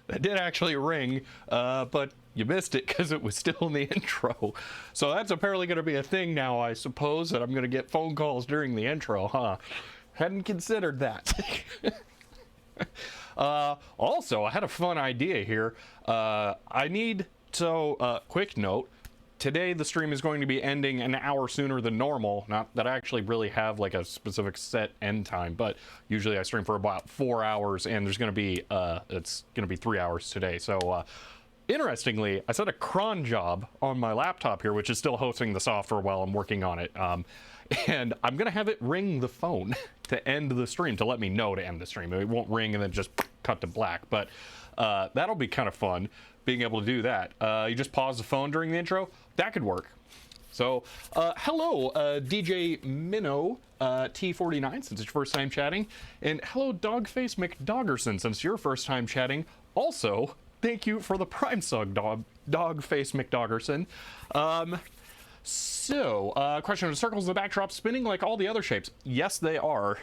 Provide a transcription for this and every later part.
That did actually ring, but you missed it because it was still in the intro. So that's apparently going to be a thing now, I suppose, that I'm going to get phone calls during the intro, huh? Hadn't considered that. Also, I had a fun idea here. Quick note. Today the stream is going to be ending an hour sooner than normal. Not that I actually really have like a specific set end time, but usually I stream for about 4 hours, and there's going to be it's going to be 3 hours today. So interestingly, I set a cron job on my laptop here, which is still hosting the software while I'm working on it, and I'm going to have it ring the phone to end the stream, to let me know to end the stream. It won't ring and then just cut to black, but that'll be kind of fun, being able to do that. You just pause the phone during the intro. That could work. So, hello, DJ Minnow T49, since it's your first time chatting. And hello, Dogface McDoggerson, since it's your first time chatting. Also, thank you for the Prime Sug, Dogface McDoggerson. Question, are circles in the backdrop spinning like all the other shapes? Yes, they are.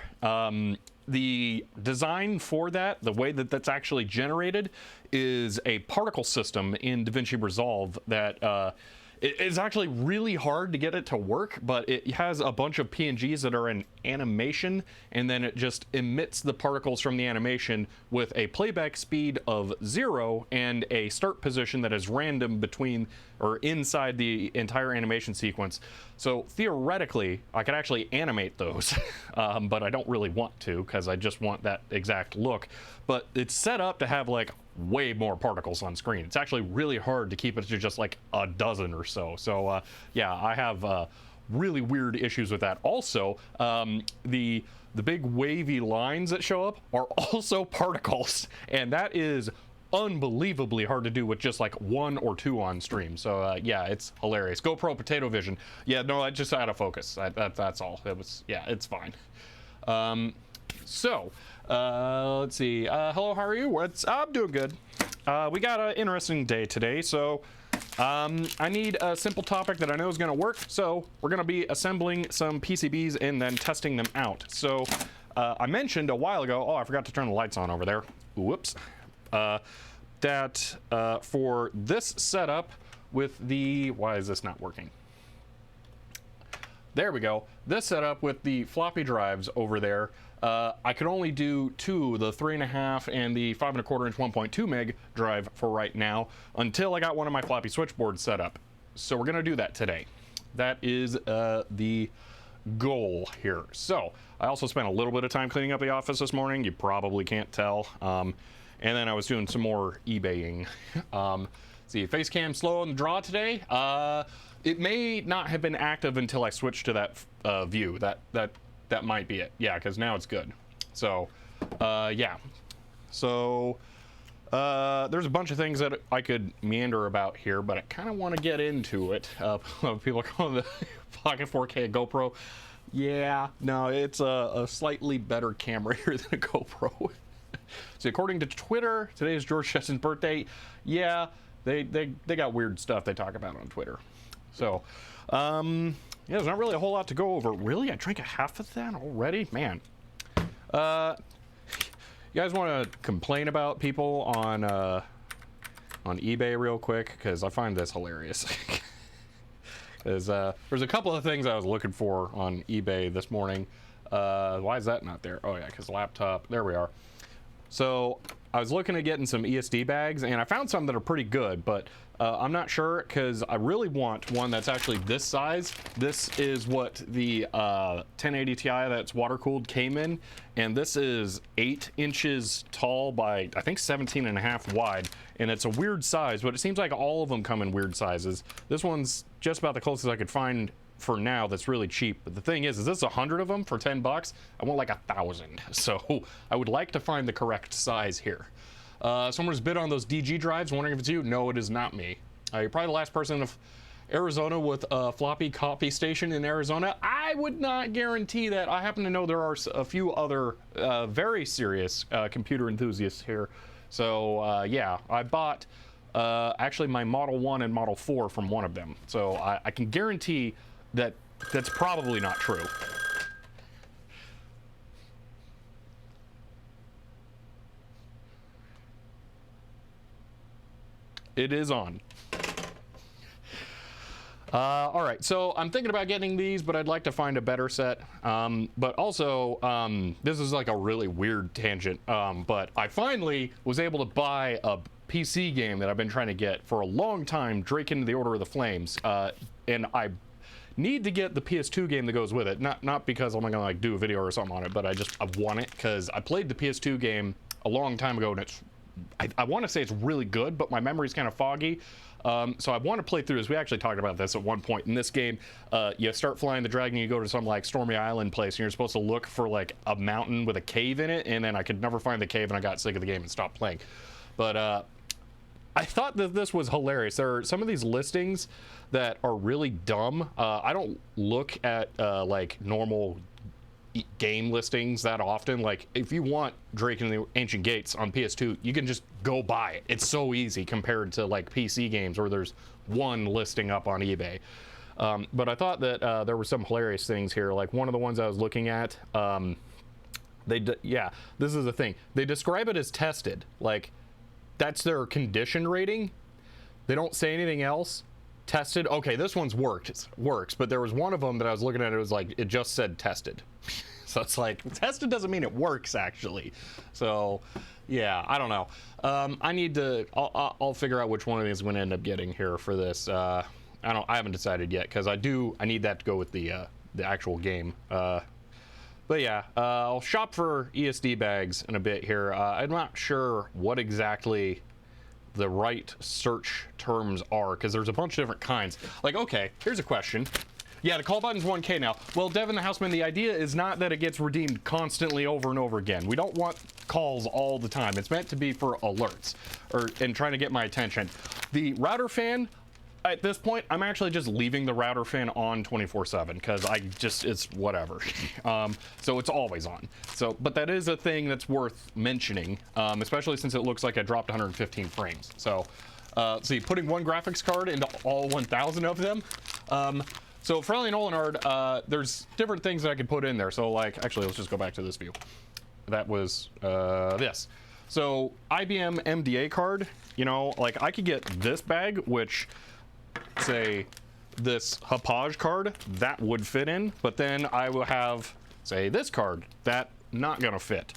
The design for that, the way that that's actually generated, is a particle system in DaVinci Resolve that it's actually really hard to get it to work, but it has a bunch of PNGs that are in animation, and then it just emits the particles from the animation with a playback speed of 0 and a start position that is random between or inside the entire animation sequence. So theoretically, I could actually animate those, but I don't really want to because I just want that exact look. But it's set up to have like way more particles on screen. It's actually really hard to keep it to just like a dozen or so. So yeah, I have really weird issues with that. Also, the big wavy lines that show up are also particles, and that is unbelievably hard to do with just like 1 or 2 on stream. So yeah, it's hilarious. GoPro Potato Vision. Yeah, no, I just out of focus. That's all. It was, yeah, it's fine. Let's see. Hello, how are you? I'm doing good. We got an interesting day today, so I need a simple topic that I know is going to work. So we're going to be assembling some PCBs and then testing them out. So I mentioned a while ago, oh, I forgot to turn the lights on over there. Whoops. That for this setup with the, why is this not working? There we go. This setup with the floppy drives over there, I could only do 2, the 3.5 and the 5.25 inch 1.2 meg drive for right now, until I got one of my floppy switchboards set up. So we're gonna do that today. That is the goal here. So I also spent a little bit of time cleaning up the office this morning. You probably can't tell. And then I was doing some more eBaying. See, face cam slow on the draw today. It may not have been active until I switched to that view. That might be it. Yeah, because now it's good. So, yeah. So, there's a bunch of things that I could meander about here, but I kind of want to get into it. People calling the Pocket 4K GoPro. Yeah, no, it's a slightly better camera here than a GoPro. So according to Twitter, today is George Jettison's birthday. Yeah, they got weird stuff they talk about on Twitter. So, yeah, there's not really a whole lot to go over. Really? I drank a half of that already? Man. You guys want to complain about people on eBay real quick? Because I find this hilarious. Because there's a couple of things I was looking for on eBay this morning. Why is that not there? Oh, yeah, because laptop. There we are. So I was looking at getting some ESD bags, and I found some that are pretty good, but I'm not sure because I really want one that's actually this size. This is what the 1080 Ti that's water cooled came in, and this is 8 inches tall by I think 17.5 wide, and it's a weird size, but it seems like all of them come in weird sizes. This one's just about the closest I could find for now that's really cheap. But the thing is this 100 of them for 10 bucks? I want like 1,000. So I would like to find the correct size here. Someone's bid on those DG drives, wondering if it's you. No, it is not me. You're probably the last person in Arizona with a floppy copy station in Arizona. I would not guarantee that. I happen to know there are a few other very serious computer enthusiasts here. So yeah, I bought actually my Model 1 and Model 4 from one of them. So I can guarantee that that's probably not true. It is on. All right, so I'm thinking about getting these, but I'd like to find a better set. But also, this is like a really weird tangent, but I finally was able to buy a PC game that I've been trying to get for a long time, Drake into the Order of the Flames, and I need to get the PS2 game that goes with it. Not because I'm gonna like do a video or something on it, but I want it because I played the PS2 game a long time ago, and it's I want to say it's really good, but my memory's kind of foggy. So I want to play through this. We actually talked about this at one point in this game. You start flying the dragon, you go to some like Stormy Island place, and you're supposed to look for like a mountain with a cave in it, and then I could never find the cave, and I got sick of the game and stopped playing. But I thought that this was hilarious. There are some of these listings that are really dumb. I don't look at like normal game listings that often. Like if you want Drake and the Ancient Gates on PS2, you can just go buy it. It's so easy compared to like PC games where there's one listing up on eBay. But I thought that there were some hilarious things here. Like one of the ones I was looking at, yeah, this is the thing. They describe it as tested. Like that's their condition rating. They don't say anything else. Tested. Okay, this one's works, but there was one of them that I was looking at, it was like, it just said tested. So it's like, tested doesn't mean it works actually. So yeah, I don't know. I need to, I'll figure out which one of these I'm gonna end up getting here for this. I haven't decided yet, because I need that to go with the actual game. But yeah, I'll shop for ESD bags in a bit here. I'm not sure what exactly the right search terms are, because there's a bunch of different kinds. Like, okay, here's a question. Yeah, the call button's 1K now. Well, Devin the Houseman, the idea is not that it gets redeemed constantly over and over again. We don't want calls all the time. It's meant to be for alerts and trying to get my attention. The router fan, at this point, I'm actually just leaving the router fan on 24/7 because it's whatever. So it's always on. So, but that is a thing that's worth mentioning, especially since it looks like I dropped 115 frames. So, see, putting one graphics card into all 1,000 of them. So Friendly Nolanard, there's different things that I could put in there. So like, actually, let's just go back to this view. That was this. So IBM MDA card, you know, like I could get this bag, which say this Hauppauge card that would fit in, but then I will have, say, this card that not gonna fit.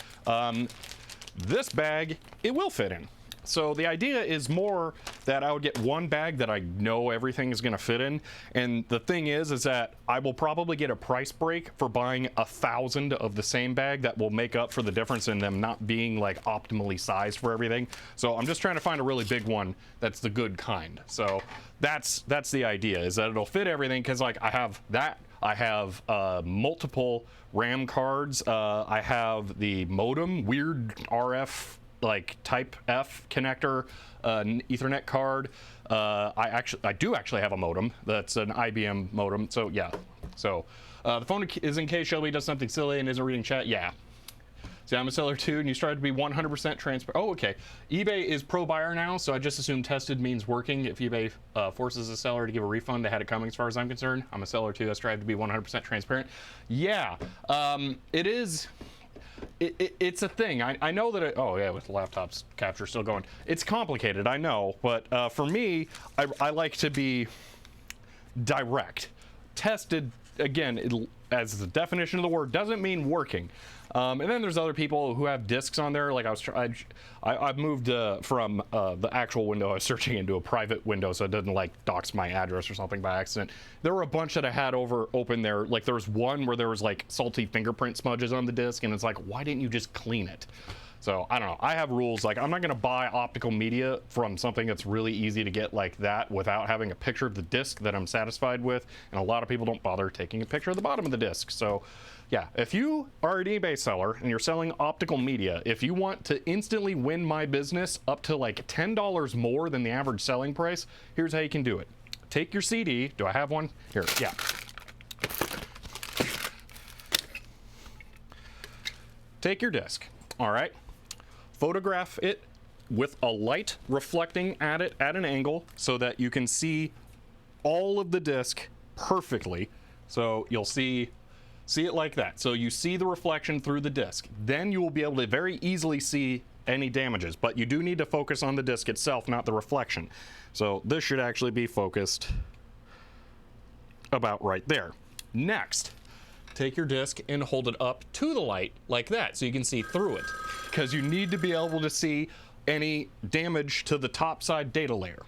This bag, it will fit in. So the idea is more that I would get one bag that I know everything is going to fit in, and the thing is that I will probably get a price break for buying 1,000 of the same bag that will make up for the difference in them not being like optimally sized for everything. So I'm just trying to find a really big one that's the good kind. So that's the idea, is that it'll fit everything, because like I have that, I have multiple RAM cards, I have the modem, weird RF like type F connector, Ethernet card. I do actually have a modem. That's an IBM modem. So yeah. So the phone is in case Shelby does something silly and isn't reading chat. Yeah. See, I'm a seller too, and you strive to be 100% transparent. Oh, okay. eBay is pro buyer now, so I just assume tested means working. If eBay forces a seller to give a refund, they had it coming as far as I'm concerned. I'm a seller too. I strive to be 100% transparent. Yeah. It is. It's a thing. I know that oh yeah, with the laptop's capture still going, it's complicated, I know, but for me, I like to be direct. Tested, again, as the definition of the word, doesn't mean working. And then there's other people who have discs on there. Like I've moved from the actual window I was searching into a private window, so it doesn't like dox my address or something by accident. There were a bunch that I had open there. Like there was one where there was like salty fingerprint smudges on the disc, and it's like, why didn't you just clean it? So I don't know. I have rules. Like I'm not gonna buy optical media from something that's really easy to get like that without having a picture of the disc that I'm satisfied with. And a lot of people don't bother taking a picture of the bottom of the disc. So yeah, if you are an eBay seller and you're selling optical media, if you want to instantly win my business up to like $10 more than the average selling price, here's how you can do it. Take your CD. Do I have one? Here, yeah. Take your disc, all right? Photograph it with a light reflecting at it at an angle so that you can see all of the disc perfectly. So you'll see it like that. So you see the reflection through the disc. Then you will be able to very easily see any damages, but you do need to focus on the disc itself, not the reflection. So this should actually be focused about right there. Next, take your disc and hold it up to the light like that so you can see through it, because you need to be able to see any damage to the top side data layer.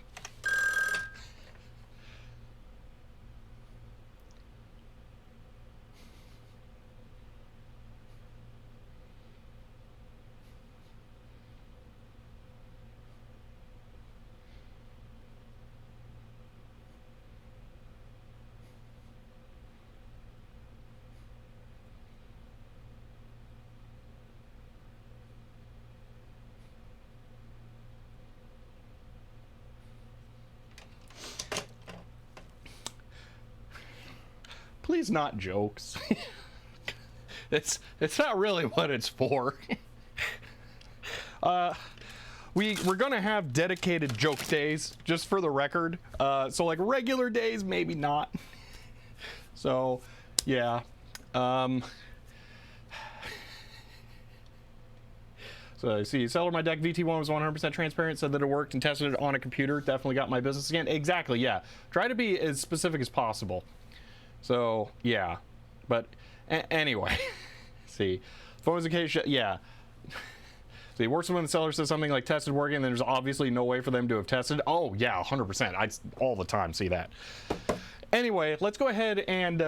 Please, not jokes. It's not really what it's for. We're gonna have dedicated joke days, just for the record. So like regular days, maybe not. So yeah. So you see, seller my deck VT1 was 100% transparent, said that it worked and tested it on a computer. Definitely got my business again. Exactly, yeah. Try to be as specific as possible. So yeah, but anyway, see, phones in case, yeah. See, worse when the seller says something like tested working, and there's obviously no way for them to have tested. Oh yeah, 100%. I all the time see that. Anyway, let's go ahead and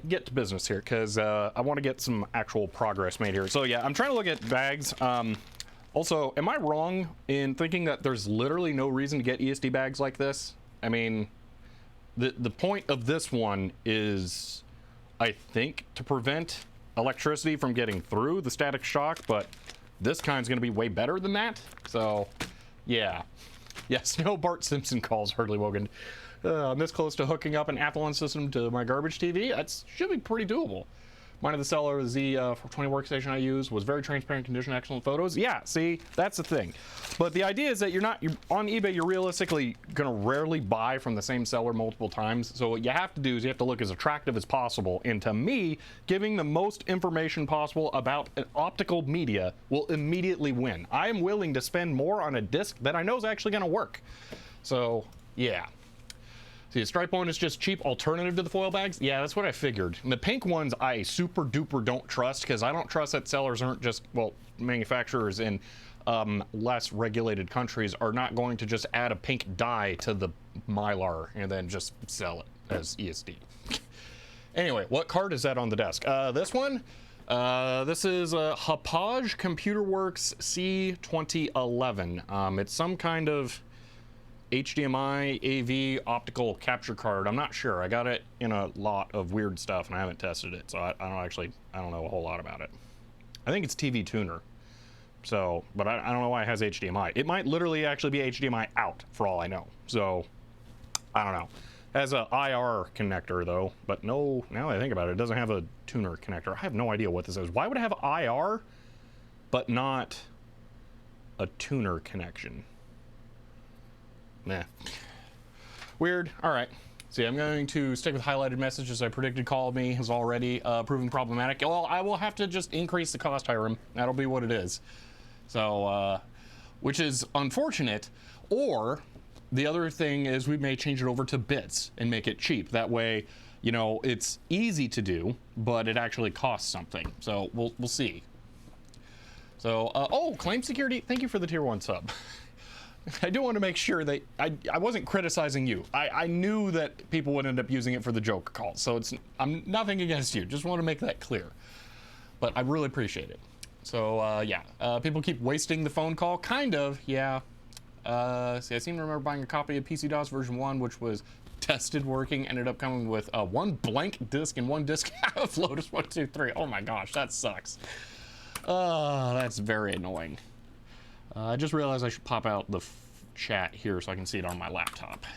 get to business here, because I want to get some actual progress made here. So yeah, I'm trying to look at bags. Also, am I wrong in thinking that there's literally no reason to get ESD bags like this? I mean, the point of this one is, I think, to prevent electricity from getting through the static shock, but this kind's going to be way better than that. So, yeah. Yes, no Bart Simpson calls, Hurley Wogan. I'm this close to hooking up an Apple system to my garbage TV. That should be pretty doable. Mine of the Cellular Z420 workstation I use was very transparent condition, excellent photos. Yeah, see, that's the thing. But the idea is that you're on eBay, you're realistically gonna rarely buy from the same seller multiple times. So what you have to do is you have to look as attractive as possible. And to me, giving the most information possible about an optical media will immediately win. I am willing to spend more on a disc that I know is actually gonna work. So, yeah. See, the stripe one is just cheap alternative to the foil bags? Yeah, that's what I figured. And the pink ones I super duper don't trust, because I don't trust that sellers aren't just, well, manufacturers in less regulated countries are not going to just add a pink dye to the Mylar and then just sell it as ESD. Anyway, what card is that on the desk? This one? This is Hauppauge ComputerWorks C2011. It's some kind of HDMI AV optical capture card. I'm not sure. I got it in a lot of weird stuff and I haven't tested it, so I don't know a whole lot about it. I think it's TV tuner. So, but I don't know why it has HDMI. It might literally actually be HDMI out for all I know. So, I don't know. It has a IR connector though, but no, now that I think about it, it doesn't have a tuner connector. I have no idea what this is. Why would it have IR but not a tuner connection? Nah. Weird. All right. See, I'm going to stick with highlighted messages I predicted called me has already proven problematic. Well, I will have to just increase the cost, Hiram. That'll be what it is. So, which is unfortunate. Or the other thing is we may change it over to bits and make it cheap. That way, you know, it's easy to do, but it actually costs something. So we'll see. So, oh, claim security. Thank you for the tier 1 sub. I do want to make sure that I wasn't criticizing you. I knew that people would end up using it for the joke call, so I'm nothing against you. Just want to make that clear. But I really appreciate it. So yeah, people keep wasting the phone call. Kind of, yeah. See, I seem to remember buying a copy of PC DOS version 1, which was tested working. Ended up coming with one blank disk and one disk of Lotus 123. Oh my gosh, that sucks. That's very annoying. I just realized I should pop out the chat here so I can see it on my laptop.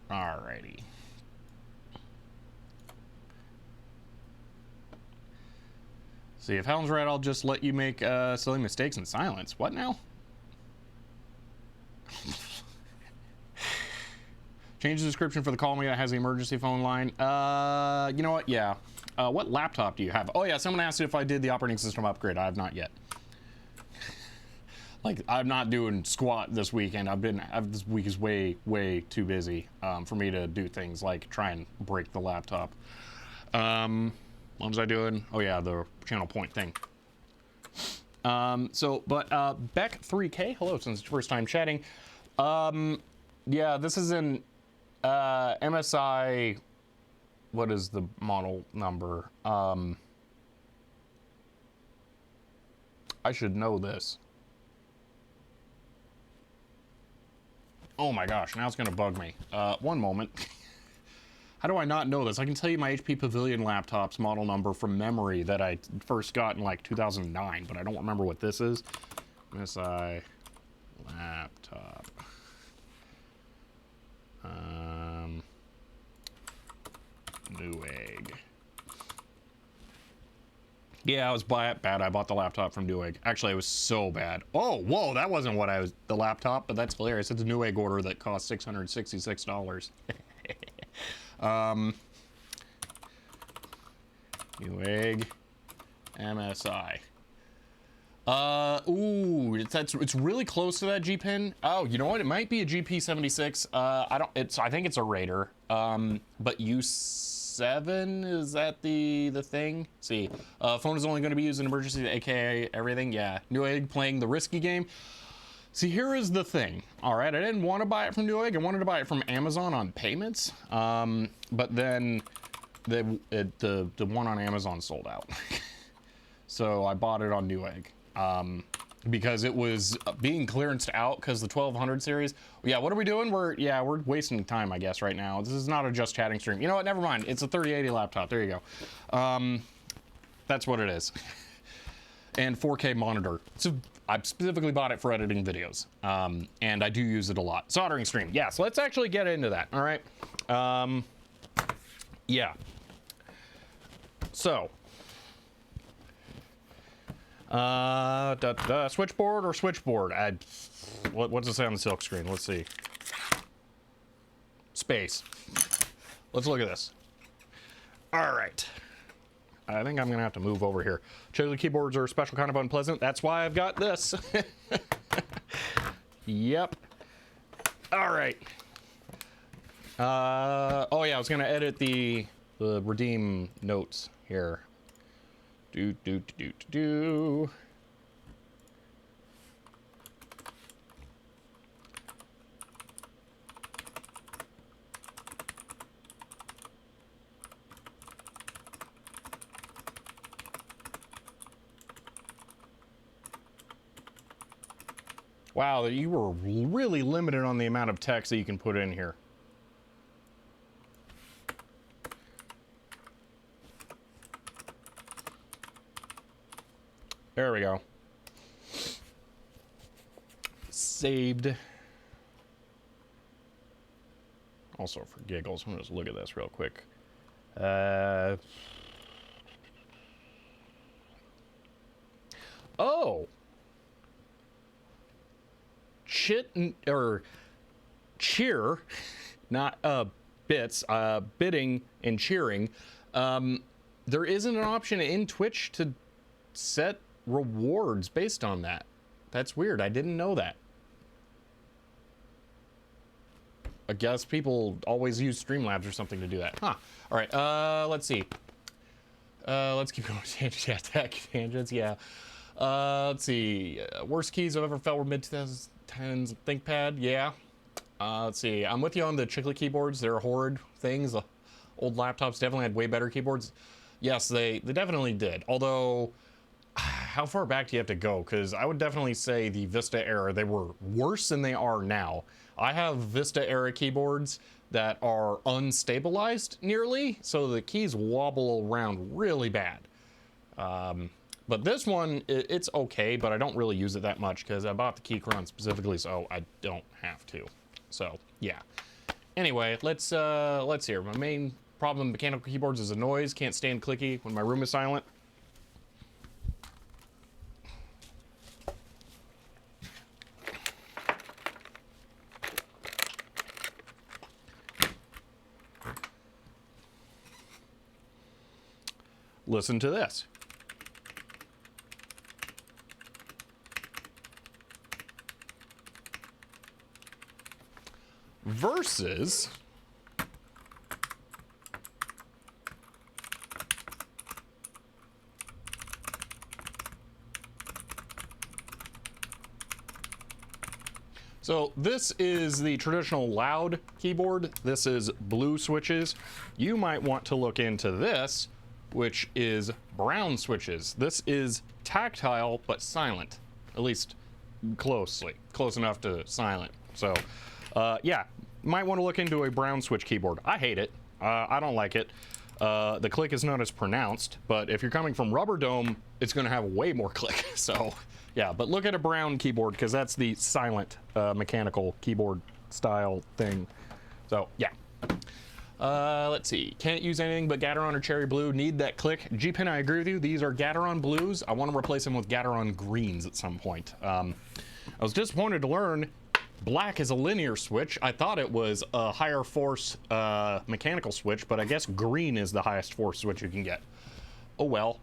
Alrighty. See, if Helen's right, I'll just let you make silly mistakes in silence. What now? Change the description for the call me that has the emergency phone line. You know what? Yeah. What laptop do you have? Oh yeah, someone asked if I did the operating system upgrade. I have not yet. Like, I'm not doing squat this weekend. This week is way too busy for me to do things like try and break the laptop. What was I doing? Oh yeah, the channel point thing. Beck3K, hello, since it's first time chatting. Yeah, this is an MSI, what is the model number? I should know this. Oh my gosh, now it's gonna bug me. One moment. How do I not know this? I can tell you my HP Pavilion laptop's model number from memory that I first got in like 2009, but I don't remember what this is. MSI laptop. Newegg. Yeah, I was bad. I bought the laptop from Newegg. Actually, it was so bad. Oh, whoa, that wasn't what the laptop, but that's hilarious. It's a Newegg order that cost $666. Newegg MSI. Ooh, it's really close to that G pin. Oh, you know what? It might be a GP76. I think it's a Raider. But U7, is that the thing? See, phone is only going to be used in emergency, aka everything. Yeah, Newegg playing the risky game. See, here is the thing. All right, I didn't want to buy it from Newegg. I wanted to buy it from Amazon on payments. But then the one on Amazon sold out. So I bought it on Newegg. because it was being clearanced out because the 1200 series. Yeah, what are we doing? We're wasting time, I guess, right now. This is not a just chatting stream. You know what? Never mind. It's a 3080 laptop. There you go. That's what it is. And 4K monitor. So I specifically bought it for editing videos, and I do use it a lot. Soldering stream. Yeah, so let's actually get into that. All right. Yeah. So. Switchboard or switchboard? What's it say on the silk screen? Let's see. Space. Let's look at this. All right. I think I'm gonna have to move over here. Hdmi keyboards are a special kind of unpleasant. That's why I've got this. Yep. All right. Oh yeah, I was gonna edit the redeem notes here. Do. Wow, you were really limited on the amount of text that you can put in here. There we go. Saved. Also for giggles, I'm gonna just look at this real quick. Oh. Cheer, not bits, bidding and cheering. There isn't an option in Twitch to set rewards based on that. That's weird. I didn't know that. I guess people always use Streamlabs or something to do that. Huh. All right. Let's see. Let's keep going. Tangents. Yeah. Let's see. Worst keys I've ever felt were mid-2010s ThinkPad. Yeah. Let's see. I'm with you on the chiclet keyboards. They're horrid things. Old laptops definitely had way better keyboards. Yes, they definitely did. Although, how far back do you have to go? Because I would definitely say the Vista era, they were worse than they are now. I have Vista era keyboards that are unstabilized nearly, so the keys wobble around really bad. But this one, it's okay, but I don't really use it that much because I bought the Keychron specifically, so I don't have to. So yeah. Anyway, let's hear. My main problem with mechanical keyboards is the noise. Can't stand clicky when my room is silent. Listen to this. Versus so this is the traditional loud keyboard. This is blue switches. You might want to look into this, which is brown switches. This is tactile but silent, at least close enough to silent. So yeah, might want to look into a brown switch keyboard. I hate it. I don't like it. The click is not as pronounced, but if you're coming from Rubber Dome, it's going to have way more click. So yeah, but look at a brown keyboard because that's the silent mechanical keyboard style thing. So yeah. Let's see. Can't use anything but Gateron or Cherry Blue. Need that click. G-Pin, I agree with you. These are Gateron Blues. I want to replace them with Gateron Greens at some point. I was disappointed to learn black is a linear switch. I thought it was a higher force mechanical switch, but I guess green is the highest force switch you can get. Oh well.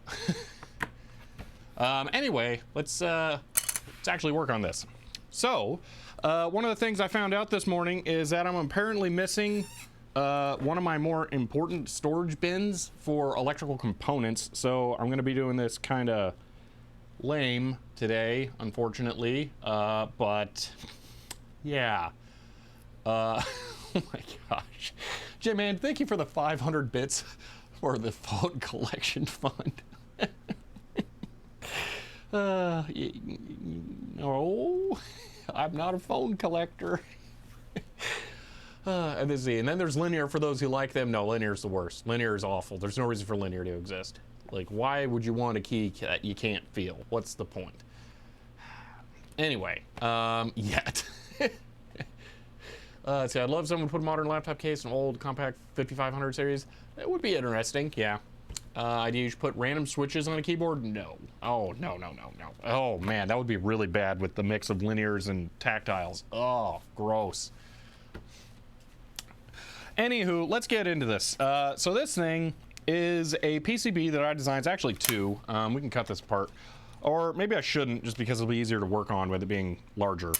Anyway, let's actually work on this. So, one of the things I found out this morning is that I'm apparently missing one of my more important storage bins for electrical components. So I'm going to be doing this kind of lame today, unfortunately. But yeah. Oh my gosh. Jim, man, thank you for the 500 bits for the phone collection fund. No, I'm not a phone collector. And then there's linear for those who like them. No, linear is the worst. Linear is awful. There's no reason for linear to exist. Like, why would you want a key that you can't feel? What's the point? Anyway, yet. See, I'd love someone to put a modern laptop case in an old compact 5500 series. That would be interesting, yeah. Do you put random switches on a keyboard? No. Oh, no. Oh, man, that would be really bad with the mix of linears and tactiles. Oh, gross. Anywho, let's get into this. So this thing is a PCB that I designed. It's actually two. We can cut this apart. Or maybe I shouldn't, just because it'll be easier to work on with it being larger.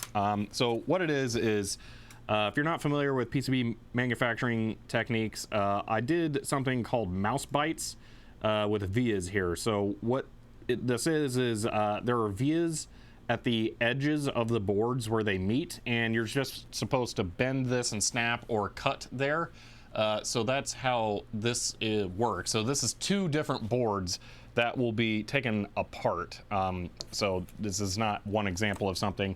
So what it is if you're not familiar with PCB manufacturing techniques, I did something called mouse bites with vias here. So what this is there are vias at the edges of the boards where they meet, and you're just supposed to bend this and snap or cut there. So that's how this works. So this is two different boards that will be taken apart. So this is not one example of something.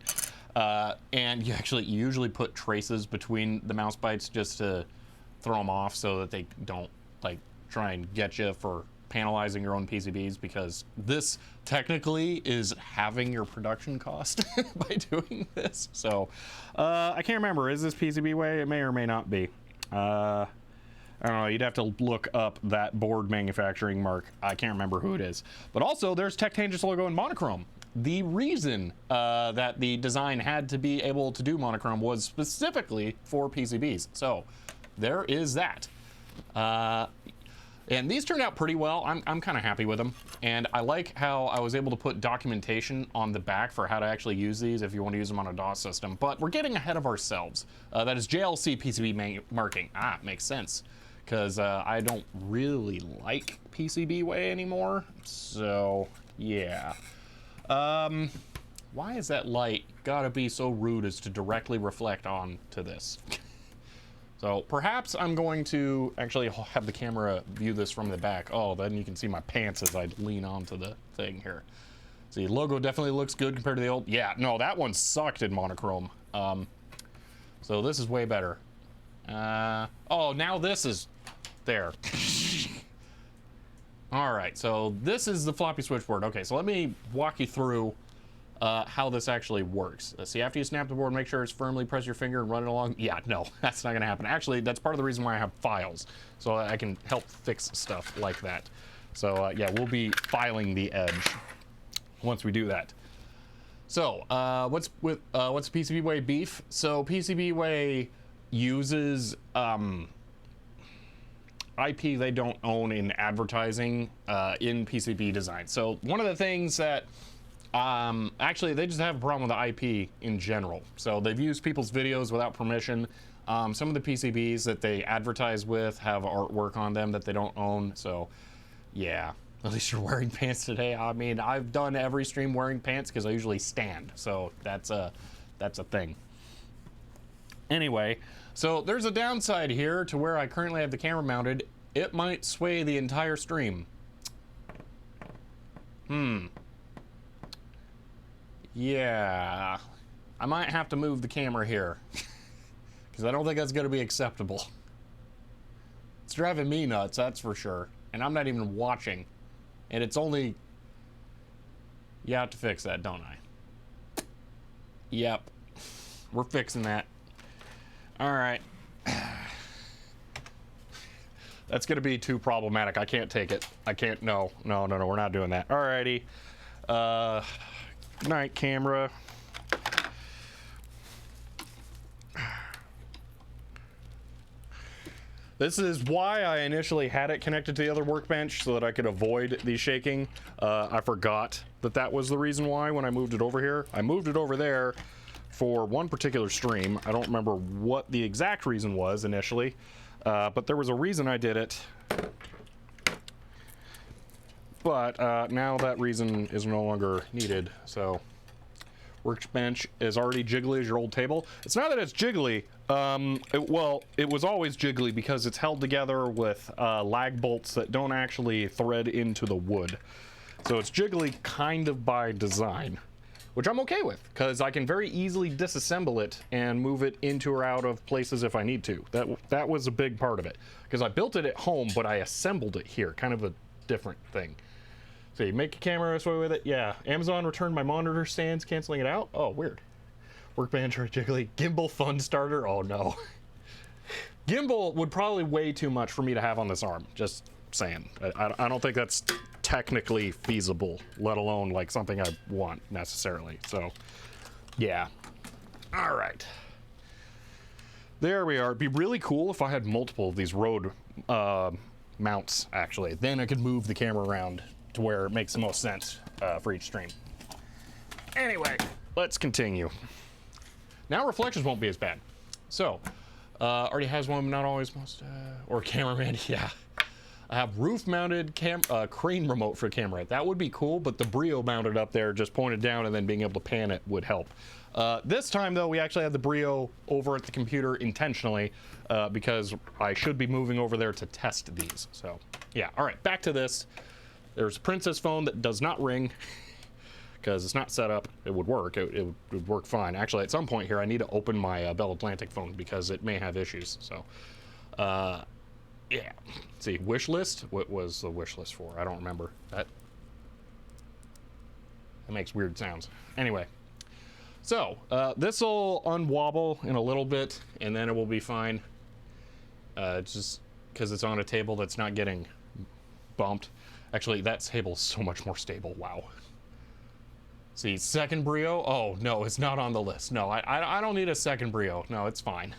And you usually put traces between the mouse bites just to throw them off so that they don't like try and get you for panelizing your own PCBs, because this technically is halving your production cost by doing this. So I can't remember, is this PCB way? It may or may not be. I don't know, you'd have to look up that board manufacturing mark. I can't remember who it is. But also there's Tech-Tangent's logo in monochrome. The reason that the design had to be able to do monochrome was specifically for PCBs. So there is that. And these turned out pretty well. I'm kind of happy with them. And I like how I was able to put documentation on the back for how to actually use these if you want to use them on a DOS system. But we're getting ahead of ourselves. That is JLC PCB marking. Ah, makes sense. Because I don't really like PCBWay anymore. So, yeah. Why is that light gotta be so rude as to directly reflect on to this? So perhaps I'm going to actually have the camera view this from the back. Oh, then you can see my pants as I lean onto the thing here. See, logo definitely looks good compared to the old. Yeah, no, that one sucked in monochrome. So this is way better. Oh, now this is there. All right, so this is the floppy switchboard. Okay, so let me walk you through how this actually works. See, after you snap the board, make sure it's firmly, press your finger and run it along. Yeah, no, that's not gonna happen. Actually, that's part of the reason why I have files, so I can help fix stuff like that. So yeah, we'll be filing the edge once we do that. So what's PCBWay beef? So PCBWay uses IP they don't own in advertising in PCB design. So one of the things that actually they just have a problem with the IP in general. So they've used people's videos without permission. Some of the PCBs that they advertise with have artwork on them that they don't own. So yeah, at least you're wearing pants today. I mean, I've done every stream wearing pants because I usually stand. So that's a thing. Anyway, so there's a downside here to where I currently have the camera mounted. It might sway the entire stream. Yeah, I might have to move the camera here because I don't think that's going to be acceptable. It's driving me nuts, that's for sure. And I'm not even watching. And it's only... You have to fix that, don't I? Yep. We're fixing that. All right. That's going to be too problematic. I can't take it. I can't. No, we're not doing that. Alrighty. Good night, camera. This is why I initially had it connected to the other workbench, so that I could avoid the shaking. I forgot that that was the reason why when I moved it over here. I moved it over there for one particular stream. I don't remember what the exact reason was initially, but there was a reason I did it. But now that reason is no longer needed, so workbench is already jiggly as your old table. It's not that it's jiggly. Well, it was always jiggly because it's held together with lag bolts that don't actually thread into the wood. So it's jiggly kind of by design, which I'm okay with, because I can very easily disassemble it and move it into or out of places if I need to. That was a big part of it, because I built it at home, but I assembled it here, kind of a different thing. So you make a camera sway with it. Yeah, Amazon returned my monitor stands, canceling it out. Oh, weird. Workbench or jiggly. Gimbal fun starter. Oh no. Gimbal would probably way too much for me to have on this arm. Just saying. I don't think that's technically feasible, let alone like something I want necessarily. So yeah. All right. There we are. It'd be really cool if I had multiple of these Rode mounts, actually. Then I could move the camera around to where it makes the most sense for each stream. Anyway, let's continue. Now reflections won't be as bad. So, already has one, not always must, or cameraman, yeah. I have roof-mounted crane remote for camera. That would be cool, but the Brio mounted up there, just pointed down, and then being able to pan it would help. This time, though, we actually have the Brio over at the computer intentionally, because I should be moving over there to test these. So, yeah. All right, back to this. There's a Princess phone that does not ring, because it's not set up. It would work. It would work fine. Actually, at some point here, I need to open my Bell Atlantic phone, because it may have issues. So, yeah. Let's see, wish list. What was the wish list for? I don't remember. That makes weird sounds. Anyway, so this will unwobble in a little bit, and then it will be fine. Just because it's on a table that's not getting bumped. Actually, that table's so much more stable. Wow. See, second Brio. Oh no, it's not on the list. No, I don't need a second Brio. No, it's fine.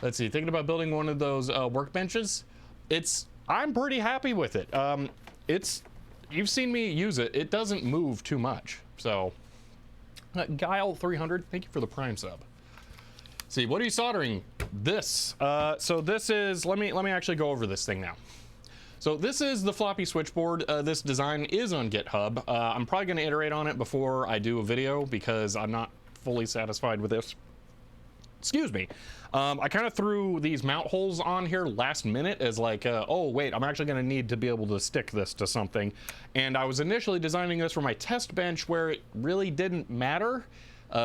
Let's see, thinking about building one of those workbenches. I'm pretty happy with it. You've seen me use it. It doesn't move too much. So, Guile 300, thank you for the Prime sub. See, what are you soldering? This. So this is, let me actually go over this thing now. So this is the Floppy Switchboard. This design is on GitHub. I'm probably going to iterate on it before I do a video, because I'm not fully satisfied with this. Excuse me. I kind of threw these mount holes on here last minute as like, oh wait, I'm actually going to need to be able to stick this to something. And I was initially designing this for my test bench, where it really didn't matter,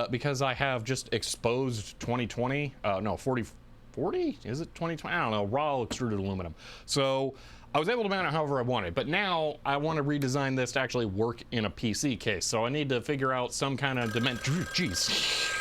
because I have just exposed 2020, no, 40, is it 2020? I don't know, raw extruded aluminum. So I was able to mount it however I wanted, but now I want to redesign this to actually work in a PC case. So I need to figure out some kind of dimension. Jeez.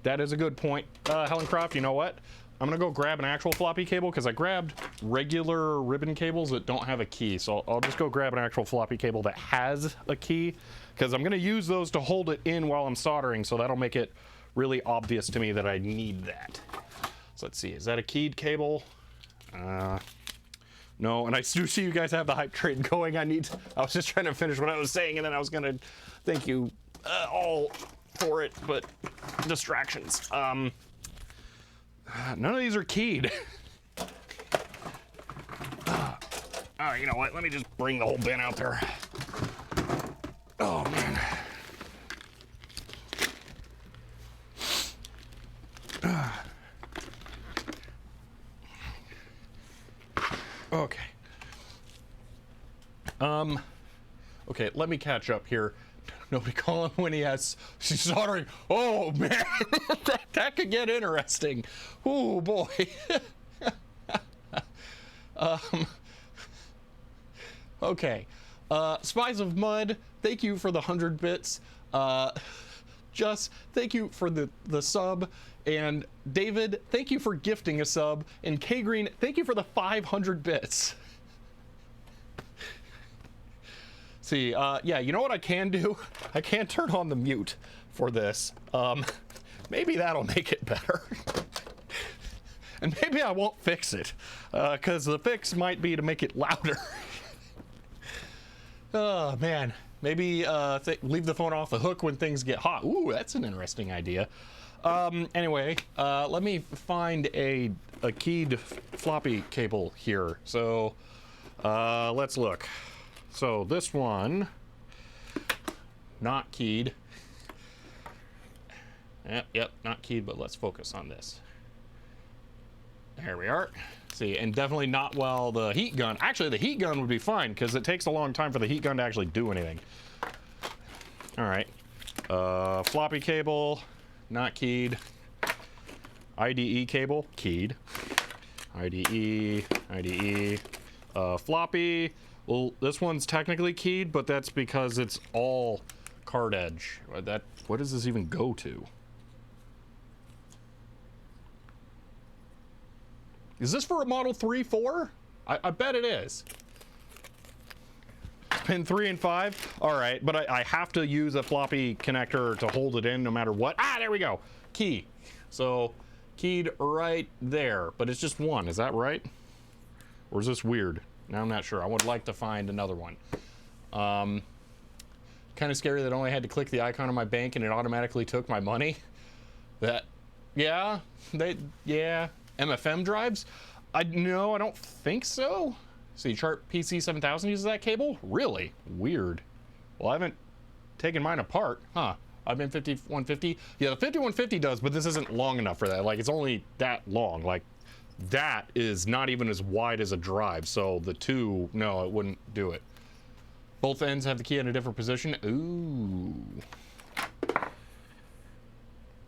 That is a good point, Helen Croft. You know what? I'm gonna go grab an actual floppy cable, because I grabbed regular ribbon cables that don't have a key. So I'll just go grab an actual floppy cable that has a key, because I'm gonna use those to hold it in while I'm soldering. So that'll make it really obvious to me that I need that. So let's see, is that a keyed cable? No, and I do see you guys have the hype train going. I was just trying to finish what I was saying, and then I was gonna thank you all for it, but distractions. None of these are keyed. You know what? Let me just bring the whole bin out there. Oh man. Okay. Okay, let me catch up here. Nobody call him when he has soldering. Oh man, that could get interesting. Oh boy. Okay. Spies of Mud, thank you for the 100 bits. Just thank you for the sub. And David, thank you for gifting a sub. And K Green, thank you for the 500 bits. See, yeah, you know what I can do? I can turn on the mute for this. Maybe that'll make it better. And maybe I won't fix it, because the fix might be to make it louder. Oh, man. Maybe leave the phone off the hook when things get hot. Ooh, that's an interesting idea. Anyway, let me find a keyed floppy cable here. So, let's look. So this one, not keyed. Yep, not keyed, but let's focus on this. There we are. See, and definitely not well the heat gun. Actually, the heat gun would be fine because it takes a long time for the heat gun to actually do anything. All right. Floppy cable, not keyed. IDE cable, keyed. IDE. Floppy. Well, this one's technically keyed, but that's because it's all card edge. What does this even go to? Is this for a Model 3, 4? I bet it is. Pin 3 and 5? All right, but I have to use a floppy connector to hold it in no matter what. Ah, there we go. Key. So, keyed right there, but it's just one. Is that right? Or is this weird? Now I'm not sure. I would like to find another one. Kind of scary that I only had to click the icon on my bank and it automatically took my money. Yeah. MFM drives? No, I don't think so. See, Chart PC 7000 uses that cable? Really? Weird. Well, I haven't taken mine apart. Huh. I've been 5150. Yeah, the 5150 does, but this isn't long enough for that. Like, it's only that long. Like, that is not even as wide as a drive. So the two, no, it wouldn't do it. Both ends have the key in a different position. Ooh.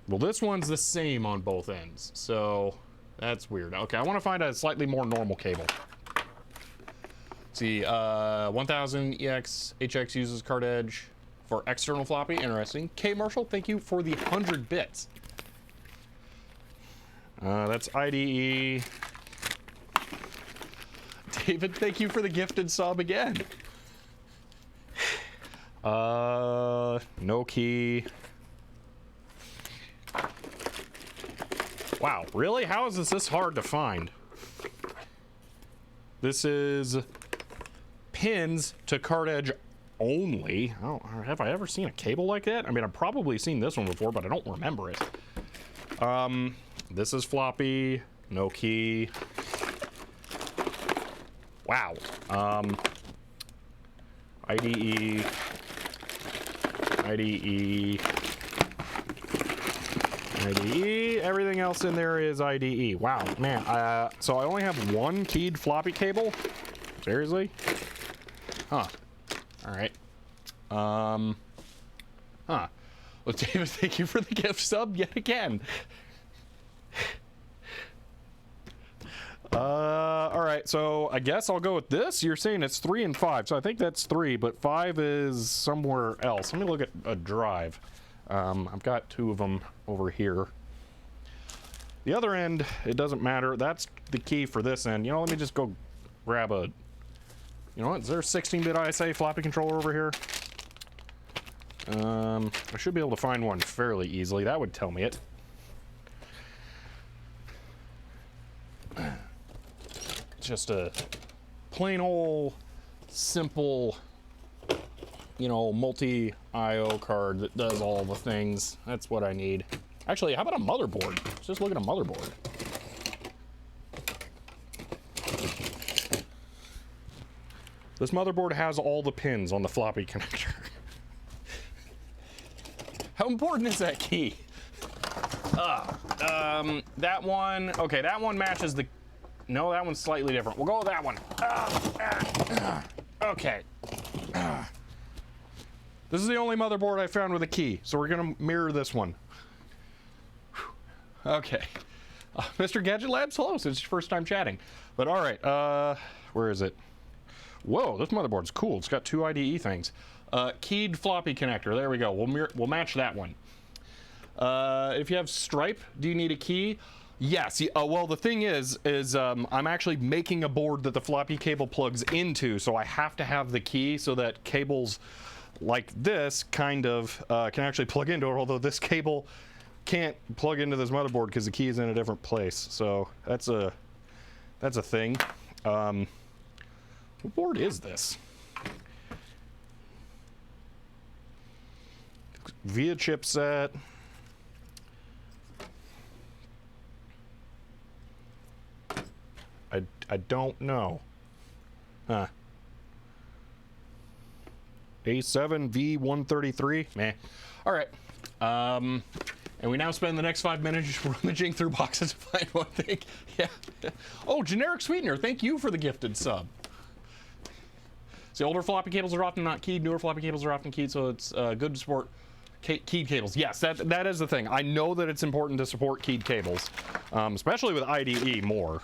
Well, this one's the same on both ends. So that's weird. Okay, I want to find a slightly more normal cable. See, 1000 EX HX uses card edge for external floppy. Interesting. K Marshall, thank you for the 100 bits. That's IDE. David, thank you for the gifted sub again. No key. Wow, really? How is this hard to find? This is pins to card edge only. Oh, have I ever seen a cable like that? I mean, I've probably seen this one before, but I don't remember it. This is floppy, no key. Wow. IDE. Everything else in there is IDE. Wow, man. So I only have one keyed floppy cable? Seriously? Huh. All right. Huh. Well, David, thank you for the gift sub yet again. All right, so I guess I'll go with this. You're saying it's 3 and 5, so I think that's 3, but 5 is somewhere else. Let me look at a drive. I've got 2 of them over here. The other end, it doesn't matter. That's the key for this end. You know, let me just go grab a... You know what? Is there a 16-bit ISA floppy controller over here? I should be able to find one fairly easily. That would tell me it. Just a plain old simple, you know, multi-IO card that does all the things. That's what I need. Actually, how about a motherboard? Let's just look at a motherboard. This motherboard has all the pins on the floppy connector. How important is that key? That one, okay, that one matches the... No, that one's slightly different. We'll go with that one. Okay. This is the only motherboard I found with a key, so we're gonna mirror this one. Okay. Mr. Gadget Labs, hello, so it's your first time chatting. But all right, where is it? Whoa, this motherboard's cool. It's got 2 IDE things. Keyed floppy connector, there we go. We'll match that one. If you have stripe, do you need a key? Yes. Well, the thing is I'm actually making a board that the floppy cable plugs into, so I have to have the key so that cables like this kind of can actually plug into it, although this cable can't plug into this motherboard because the key is in a different place. So that's a thing. What board is this? Via chipset. I don't know. Huh. A7 V133? Meh. All right. And we now spend the next 5 minutes just rummaging through boxes to find one thing. Yeah. Oh, generic sweetener. Thank you for the gifted sub. See, older floppy cables are often not keyed. Newer floppy cables are often keyed, so it's good to support keyed cables. Yes, that is the thing. I know that it's important to support keyed cables, especially with IDE more.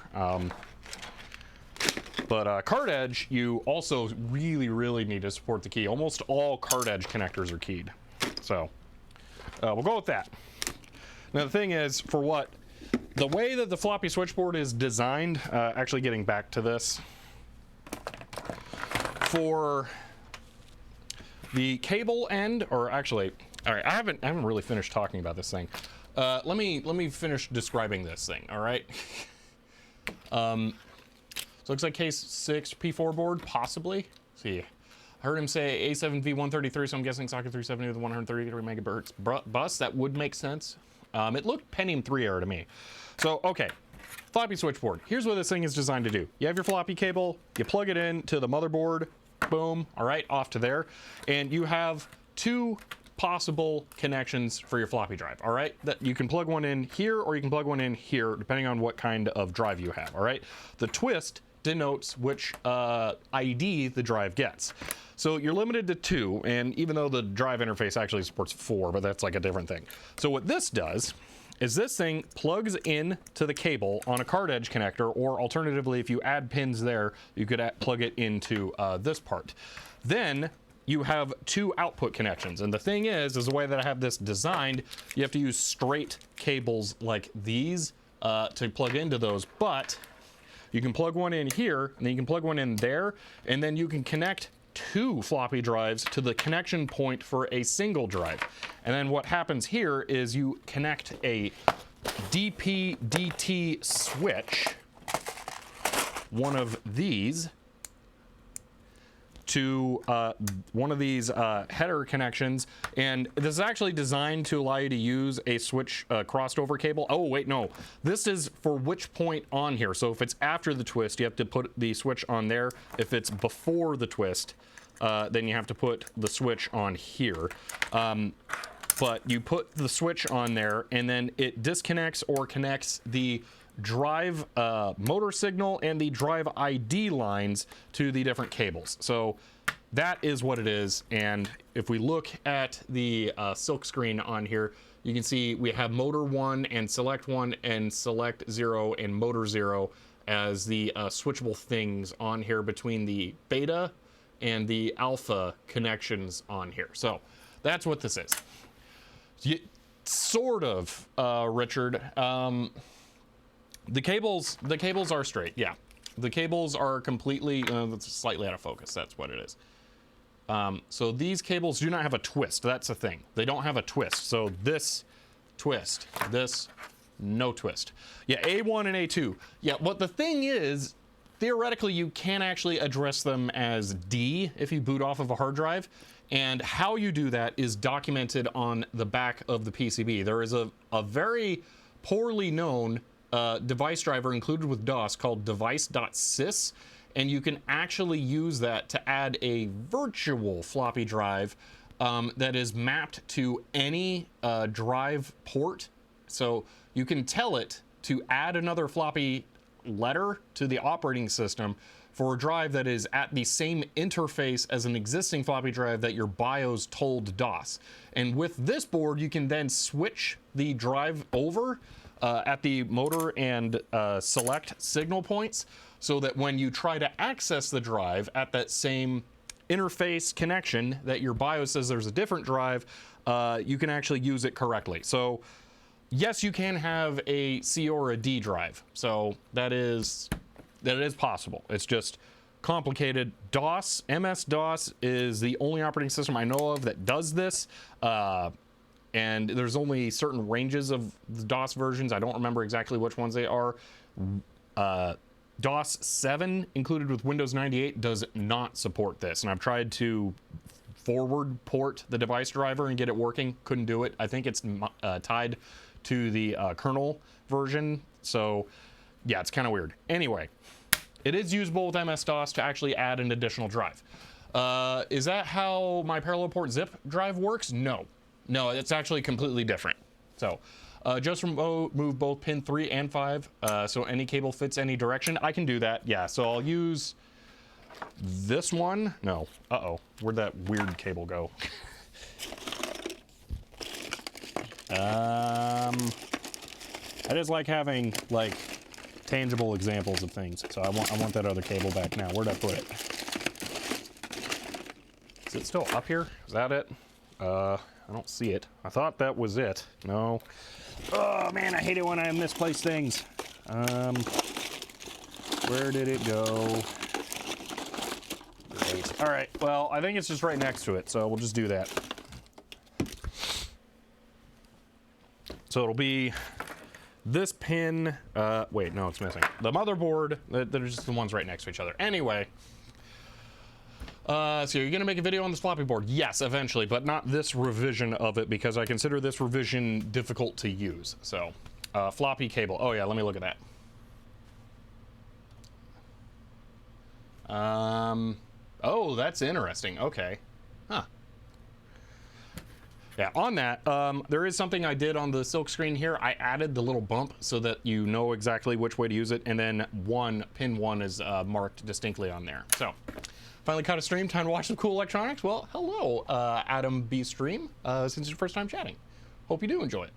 But card edge, you also really need to support the key. Almost all card edge connectors are keyed. So we'll go with that. Now the thing is, for what? The way that the floppy switchboard is designed, actually getting back to this, for the cable end, or actually, all right, I haven't really finished talking about this thing. Let me finish describing this thing, all right? So looks like case 6 P4 board, possibly. Let's see, I heard him say A7V133, so I'm guessing socket 370 with 133 megahertz bus. That would make sense. It looked Pentium 3 error to me. So, okay, floppy switchboard. Here's what this thing is designed to do. You have your floppy cable, you plug it in to the motherboard, boom, all right, off to there. And you have 2 possible connections for your floppy drive, all right? That you can plug one in here or you can plug one in here, depending on what kind of drive you have, all right? The twist denotes which ID the drive gets. So you're limited to 2, and even though the drive interface actually supports 4, but that's like a different thing. So what this does is this thing plugs in to the cable on a card edge connector, or alternatively, if you add pins there, you could plug it into this part. Then you have 2 output connections, and the thing is the way that I have this designed, you have to use straight cables like these to plug into those, but you can plug one in here, and then you can plug one in there, and then you can connect 2 floppy drives to the connection point for a single drive. And then what happens here is you connect a DP-DT switch, one of these, to one of these header connections, and this is actually designed to allow you to use a switch crossed over cable. Oh wait, no, this is for which point on here. So if it's after the twist, you have to put the switch on there. If it's before the twist, then you have to put the switch on here. But you put the switch on there, and then it disconnects or connects the drive motor signal and the drive ID lines to the different cables. So that is what it is. And if we look at the silk screen on here, you can see we have motor 1 and select 1 and select 0 and motor 0 as the switchable things on here between the beta and the alpha connections on here. So that's what this is. Sort of, Richard. The cables are straight, yeah. The cables are completely, slightly out of focus, that's what it is. So these cables do not have a twist, that's the thing. They don't have a twist, so this twist, this, no twist. Yeah, A1 and A2. Yeah, but the thing is, theoretically, you can actually address them as D if you boot off of a hard drive. And how you do that is documented on the back of the PCB. There is a very poorly known device driver included with DOS called device.sys, and you can actually use that to add a virtual floppy drive that is mapped to any drive port. So you can tell it to add another floppy letter to the operating system for a drive that is at the same interface as an existing floppy drive that your BIOS told DOS. And with this board, you can then switch the drive over at the motor and select signal points, so that when you try to access the drive at that same interface connection that your BIOS says there's a different drive, you can actually use it correctly. So yes, you can have a C or a D drive. So that is possible. It's just complicated. DOS, MS-DOS is the only operating system I know of that does this. And there's only certain ranges of the DOS versions. I don't remember exactly which ones they are. DOS 7 included with Windows 98 does not support this. And I've tried to forward port the device driver and get it working. Couldn't do it. I think it's tied to the kernel version. So yeah, it's kind of weird. Anyway, it is usable with MS-DOS to actually add an additional drive. Is that how my parallel port zip drive works? No. No, it's actually completely different. So just move both pin 3 and 5 so any cable fits any direction. I can do that, yeah. So I'll use this one. No, where'd that weird cable go? I just like having like tangible examples of things. So I want that other cable back now. Where'd I put it? Is it still up here? Is that it? I don't see it. I thought that was it. No. Oh man, I hate it when I misplace things. Where did it go? Great. All right, well, I think it's just right next to it, so we'll just do that. So it'll be this pin, wait, no, it's missing. The motherboard, they're just the ones right next to each other. Anyway, so you're gonna make a video on this floppy board? Yes, eventually, but not this revision of it because I consider this revision difficult to use. So, floppy cable. Oh yeah, let me look at that. Oh, that's interesting. Okay. Huh. Yeah, on that, there is something I did on the silk screen here. I added the little bump so that you know exactly which way to use it, and then pin 1 is marked distinctly on there. So, finally caught a stream, time to watch some cool electronics. Well, hello, Adam B. Stream, since it's your first time chatting. Hope you do enjoy it.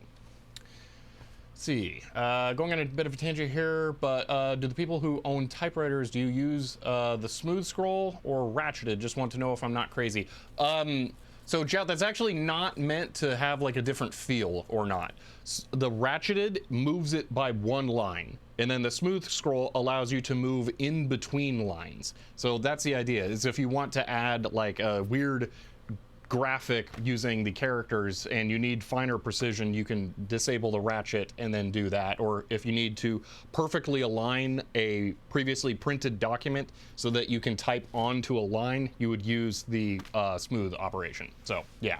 Let's see, going on a bit of a tangent here, but do the people who own typewriters, do you use the smooth scroll or ratcheted? Just want to know if I'm not crazy. So, Jout, that's actually not meant to have like a different feel or not. The ratcheted moves it by one line, and then the smooth scroll allows you to move in between lines. So that's the idea, is if you want to add like a weird graphic using the characters and you need finer precision, you can disable the ratchet and then do that. Or if you need to perfectly align a previously printed document so that you can type onto a line, you would use the smooth operation. So yeah.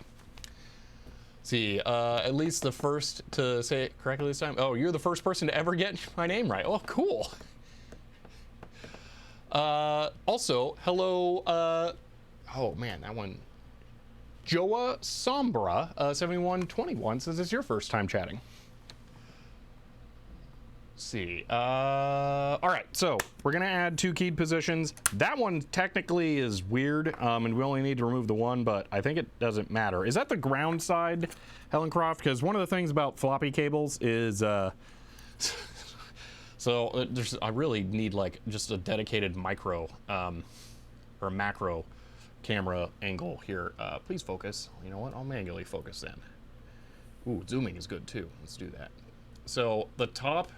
See, at least the first to say it correctly this time. Oh, you're the first person to ever get my name right. Oh, cool. Also, hello, oh man, that one. Joa Sombra 7121 says it's your first time chatting. Let's see. All right, so we're gonna add 2 keyed positions. That one technically is weird, and we only need to remove the one, but I think it doesn't matter. Is that the ground side, Helen Croft? Because one of the things about floppy cables is, so I really need like just a dedicated micro or macro camera angle here. Please focus. You know what? I'll manually focus then. Ooh, zooming is good too. Let's do that. So the top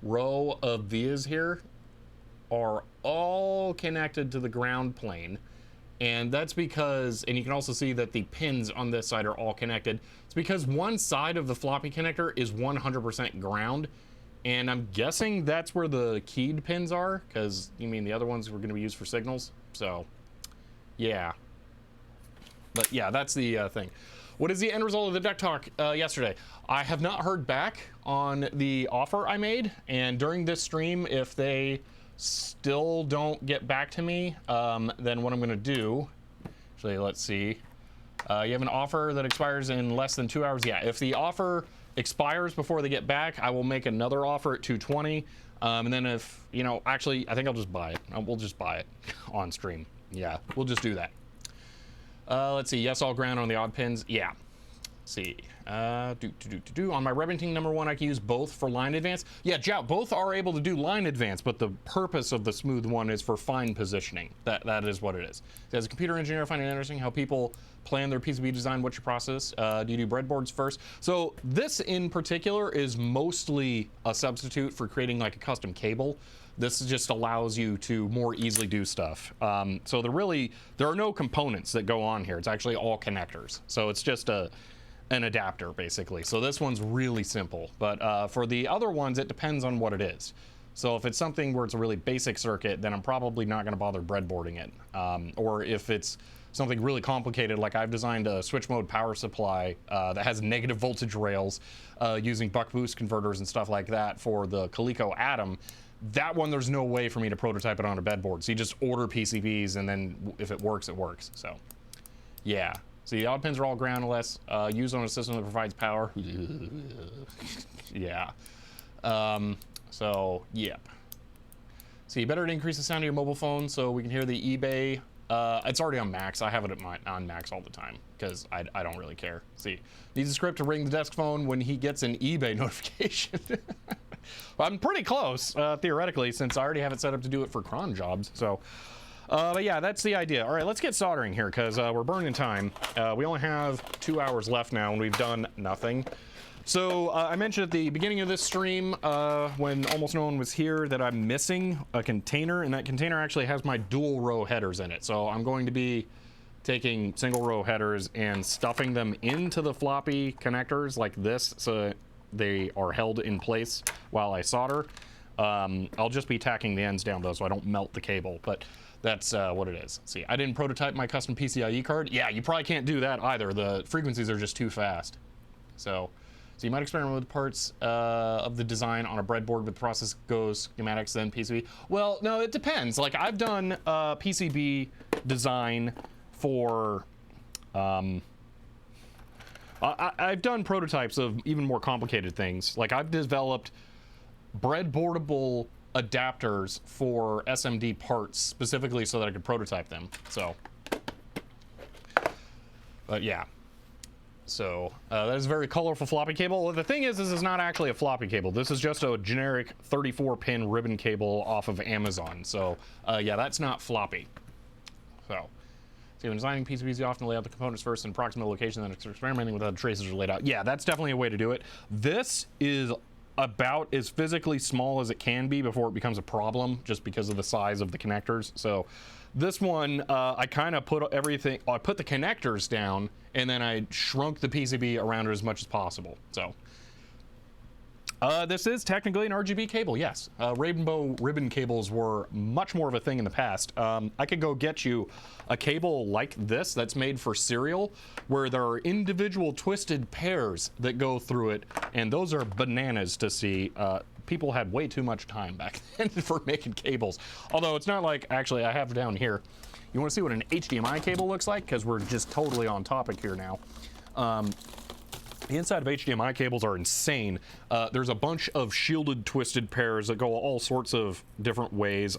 row of vias here are all connected to the ground plane, and that's because, and you can also see that the pins on this side are all connected. It's because one side of the floppy connector is 100% ground, and I'm guessing that's where the keyed pins are, because you mean the other ones were going to be used for signals. So yeah, but yeah, that's the thing. What is the end result of the deck talk yesterday? I have not heard back on the offer I made, and during this stream, if they still don't get back to me, then what I'm gonna do, actually, let's see. You have an offer that expires in less than 2 hours. Yeah, if the offer expires before they get back, I will make another offer at 220. And then if, you know, actually, I think I'll just buy it. We'll just buy it on stream. Yeah, we'll just do that. Let's see. Yes, all ground on the odd pins. Yeah. Let's see. On my Rebenting #1, I can use both for line advance. Yeah, Jout, both are able to do line advance, but the purpose of the smooth one is for fine positioning. That is what it is. As a computer engineer, I find it interesting how people plan their PCB design. What's your process? Do you do breadboards first? So this in particular is mostly a substitute for creating like a custom cable. This just allows you to more easily do stuff. So there are no components that go on here. It's actually all connectors. So it's just an adapter basically. So this one's really simple, but for the other ones, it depends on what it is. So if it's something where it's a really basic circuit, then I'm probably not gonna bother breadboarding it. Or if it's something really complicated, like I've designed a switch mode power supply that has negative voltage rails using buck boost converters and stuff like that for the Coleco Atom. That one, there's no way for me to prototype it on a bedboard. So you just order PCBs, and then if it works, it works. So, yeah. See, the odd pins are all groundless, used on a system that provides power. Yeah. So, yep. See, better to increase the sound of your mobile phone so we can hear the eBay. It's already on max. I have it on max all the time because I don't really care. See, needs a script to ring the desk phone when he gets an eBay notification. Well, I'm pretty close, theoretically, since I already have it set up to do it for cron jobs. So, but yeah, that's the idea. All right, let's get soldering here because we're burning time. We only have 2 hours left now and we've done nothing. So I mentioned at the beginning of this stream when almost no one was here that I'm missing a container, and that container actually has my dual row headers in it. So I'm going to be taking single row headers and stuffing them into the floppy connectors like this so they are held in place while I solder. I'll just be tacking the ends down though so I don't melt the cable, but that's what it is. See, I didn't prototype my custom PCIe card. Yeah, you probably can't do that either. The frequencies are just too fast. So you might experiment with parts of the design on a breadboard with process goes schematics, then PCB. Well, no, it depends. Like I've done PCB design for, I've done prototypes of even more complicated things. Like I've developed breadboardable adapters for SMD parts specifically so that I could prototype them. So, but yeah. So that is a very colorful floppy cable. The thing is, this is not actually a floppy cable. This is just a generic 34-pin ribbon cable off of Amazon. So yeah, that's not floppy. So see, when designing PCBs, you often lay out the components first in proximal location, then experimenting with how the traces are laid out. Yeah, that's definitely a way to do it. This is about as physically small as it can be before it becomes a problem, just because of the size of the connectors. So this one, I kind of put everything, I put the connectors down, and then I shrunk the PCB around it as much as possible. So this is technically an RGB cable, yes. Rainbow ribbon cables were much more of a thing in the past. I could go get you a cable like this that's made for serial, where there are individual twisted pairs that go through it, and those are bananas to see. People had way too much time back then for making cables. Although it's not like, actually I have down here, you want to see what an HDMI cable looks like? Because we're just totally on topic here now. The inside of HDMI cables are insane. There's a bunch of shielded twisted pairs that go all sorts of different ways.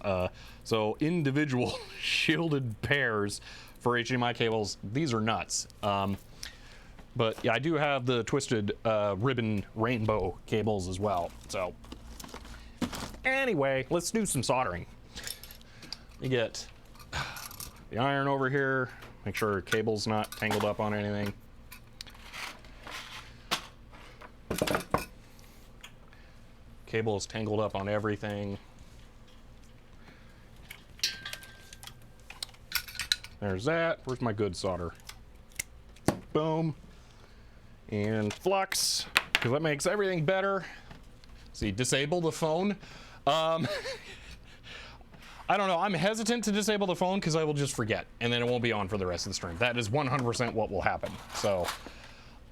So individual shielded pairs for HDMI cables, these are nuts. But yeah, I do have the twisted ribbon rainbow cables as well. So anyway, let's do some soldering. You get the iron over here, make sure cable's not tangled up on anything. Cable is tangled up on everything. There's that. Where's my good solder? Boom. And flux, because that makes everything better. See, disable the phone. I don't know. I'm hesitant to disable the phone because I will just forget, and then it won't be on for the rest of the stream. That is 100% what will happen. So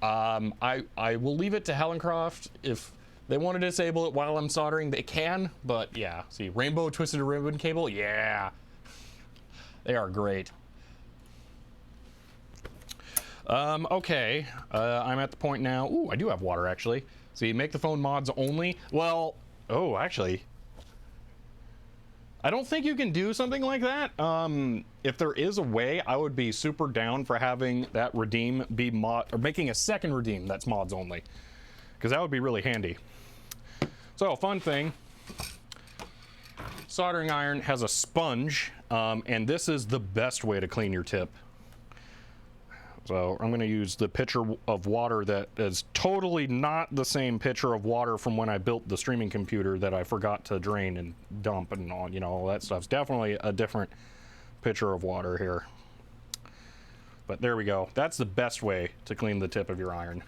I will leave it to Hellencroft. If they want to disable it while I'm soldering, they can. But yeah, see, rainbow twisted ribbon cable. Yeah, they are great. Okay, I'm at the point now. Ooh, I do have water actually. See, make the phone mods only. Well, oh, actually, I don't think you can do something like that. If there is a way, I would be super down for having that redeem be mod, or making a second redeem that's mods only, because that would be really handy. So, fun thing, soldering iron has a sponge, and this is the best way to clean your tip. So I'm going to use the pitcher of water that is totally not the same pitcher of water from when I built the streaming computer that I forgot to drain and dump and all, you know, all that stuff. It's definitely a different pitcher of water here. But there we go. That's the best way to clean the tip of your iron.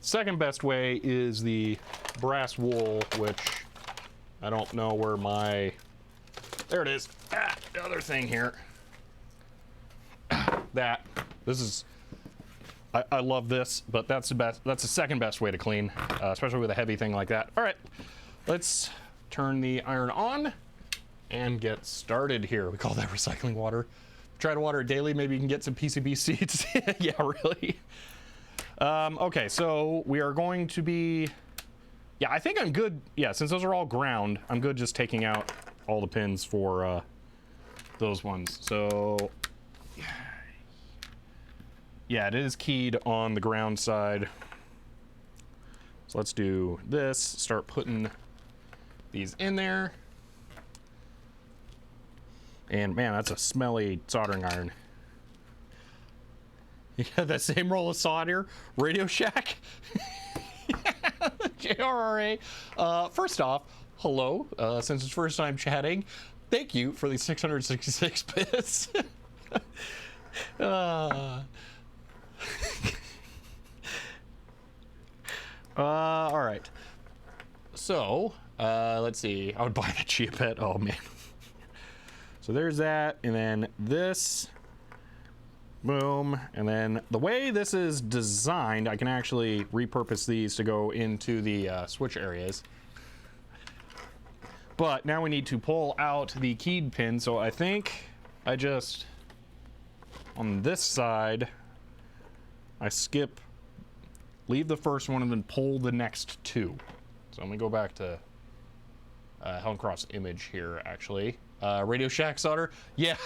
Second best way is the brass wool, which I don't know where my, there it is, the other thing here. This is I love this, but that's the best. That's the second best way to clean, especially with a heavy thing like that. All right, let's turn the iron on and get started here. We call that recycling water. Try to water it daily. Maybe you can get some PCB seeds. Yeah, really. Okay, so we are going to be. Yeah, I think I'm good. Yeah, since those are all ground, I'm good just taking out all the pins for those ones. So. Yeah, it is keyed on the ground side. So let's do this, start putting these in there. And man, that's a smelly soldering iron. You got that same roll of solder, Radio Shack? JRRA. First off, hello, since it's first time chatting, thank you for the 666 bits. All right. So, let's see. I would buy the Chia Pet. Oh, man. So there's that. And then this. Boom. And then the way this is designed, I can actually repurpose these to go into the switch areas. But now we need to pull out the keyed pin. So I think I just, on this side, I skip, leave the first one, and then pull the next two. So let me go back to Helen Cross image here, actually. Radio Shack solder. Yeah,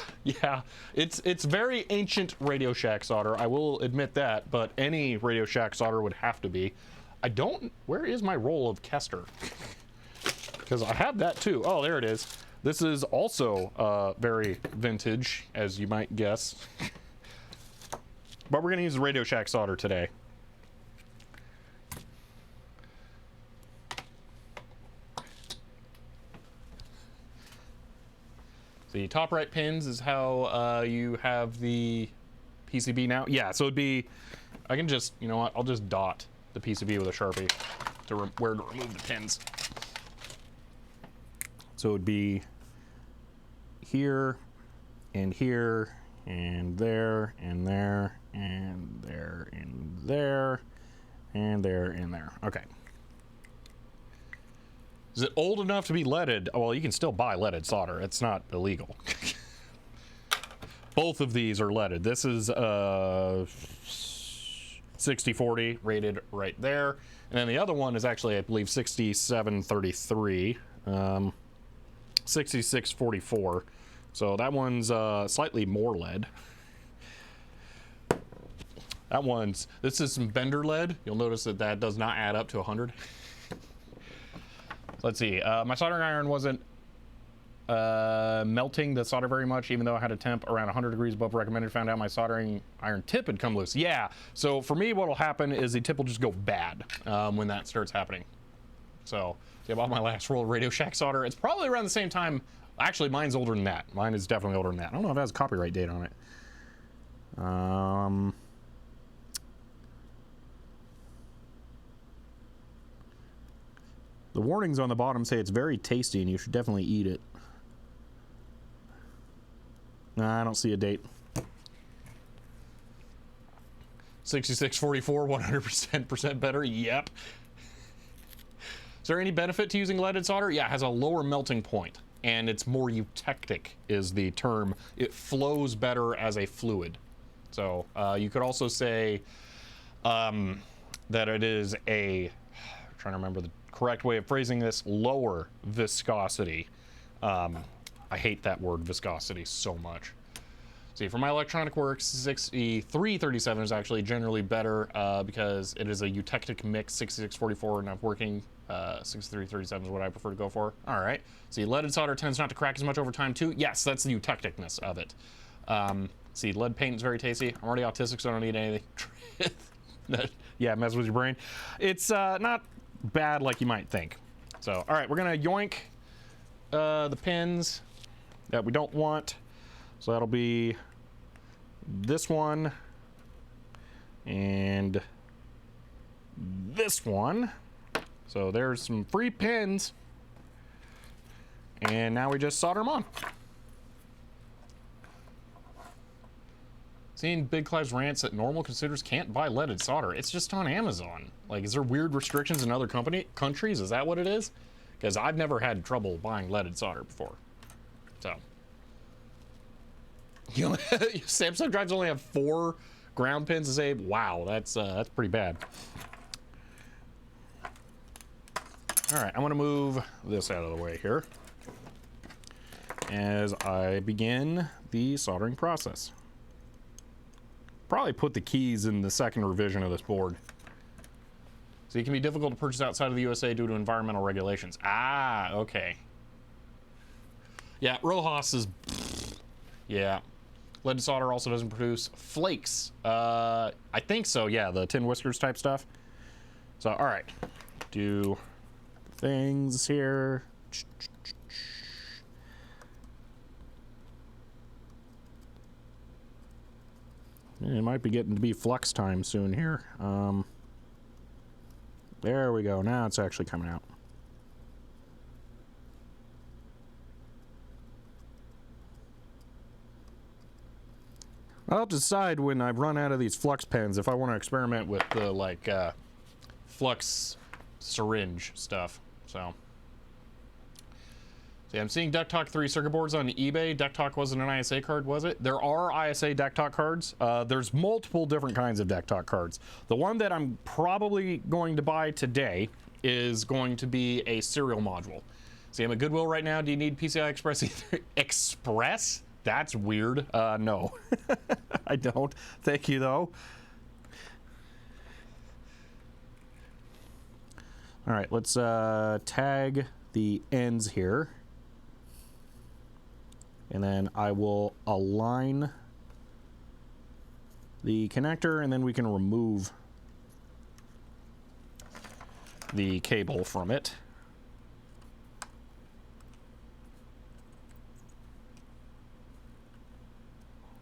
it's very ancient Radio Shack solder. I will admit that, but any Radio Shack solder would have to be. Where is my roll of Kester? Because I have that too. Oh, there it is. This is also very vintage, as you might guess. But we're gonna use the Radio Shack solder today. The top right pins is how you have the PCB now. Yeah, so it'd be, I can just, you know what, I'll just dot the PCB with a Sharpie to where to remove the pins. So it'd be here, and here, and there, and there, and there, and there, and there, and there. Okay. Is it old enough to be leaded? Well, you can still buy leaded solder. It's not illegal. Both of these are leaded. This is 6040 rated right there. And then the other one is actually, I believe, 6733. 6644. So that one's slightly more lead. This is some bender lead. You'll notice that that does not add up to 100. Let's see, my soldering iron wasn't melting the solder very much, even though I had a temp around 100 degrees above recommended. Found out my soldering iron tip had come loose. Yeah, so for me, what will happen is the tip will just go bad when that starts happening. So, see, I bought my last roll of Radio Shack solder. It's probably around the same time. Actually, mine's older than that. Mine is definitely older than that. I don't know if it has a copyright date on it. The warnings on the bottom say it's very tasty and you should definitely eat it. Nah, I don't see a date. 6644, 100% better. Yep. Is there any benefit to using leaded solder? Yeah, it has a lower melting point, and it's more eutectic is the term. It flows better as a fluid. So you could also say that it is a, I'm trying to remember the correct way of phrasing this, lower viscosity. I hate that word viscosity so much. See, for my electronic works, 6337 is actually generally better because it is a eutectic mix. 6644 and I'm working 6337 is what I prefer to go for. All right. See, leaded solder tends not to crack as much over time too. Yes, that's the eutecticness of it. See, lead paint is very tasty. I'm already autistic, so I don't need anything. Yeah, mess with your brain. It's not bad like you might think. So, all right, we're gonna yoink the pins that we don't want. So that'll be this one and this one. So there's some free pins. And now we just solder them on. Seeing Big Clive's rants that normal consumers can't buy leaded solder. It's just on Amazon. Like, is there weird restrictions in other countries? Is that what it is? Because I've never had trouble buying leaded solder before. So. You know, Samsung drives only have 4 ground pins to say, wow, that's pretty bad. All right, I'm gonna move this out of the way here as I begin the soldering process. Probably put the keys in the second revision of this board. So it can be difficult to purchase outside of the USA due to environmental regulations. Ah, okay. Yeah, Rojas is, yeah. Leaded solder also doesn't produce flakes. I think so, yeah, the tin whiskers type stuff. So, all right, do things here. It might be getting to be flux time soon here. There we go. Now it's actually coming out. I'll decide when I run out of these flux pens if I want to experiment with the like flux syringe stuff. So yeah, I'm seeing DuckTalk 3 circuit boards on eBay. DuckTalk wasn't an ISA card, was it? There are ISA DuckTalk cards. There's multiple different kinds of DuckTalk cards. The one that I'm probably going to buy today is going to be a serial module. See, I'm at Goodwill right now. Do you need PCI Express either? Express? That's weird. No, I don't. Thank you, though. All right, let's tag the ends here. And then I will align the connector, and then we can remove the cable from it.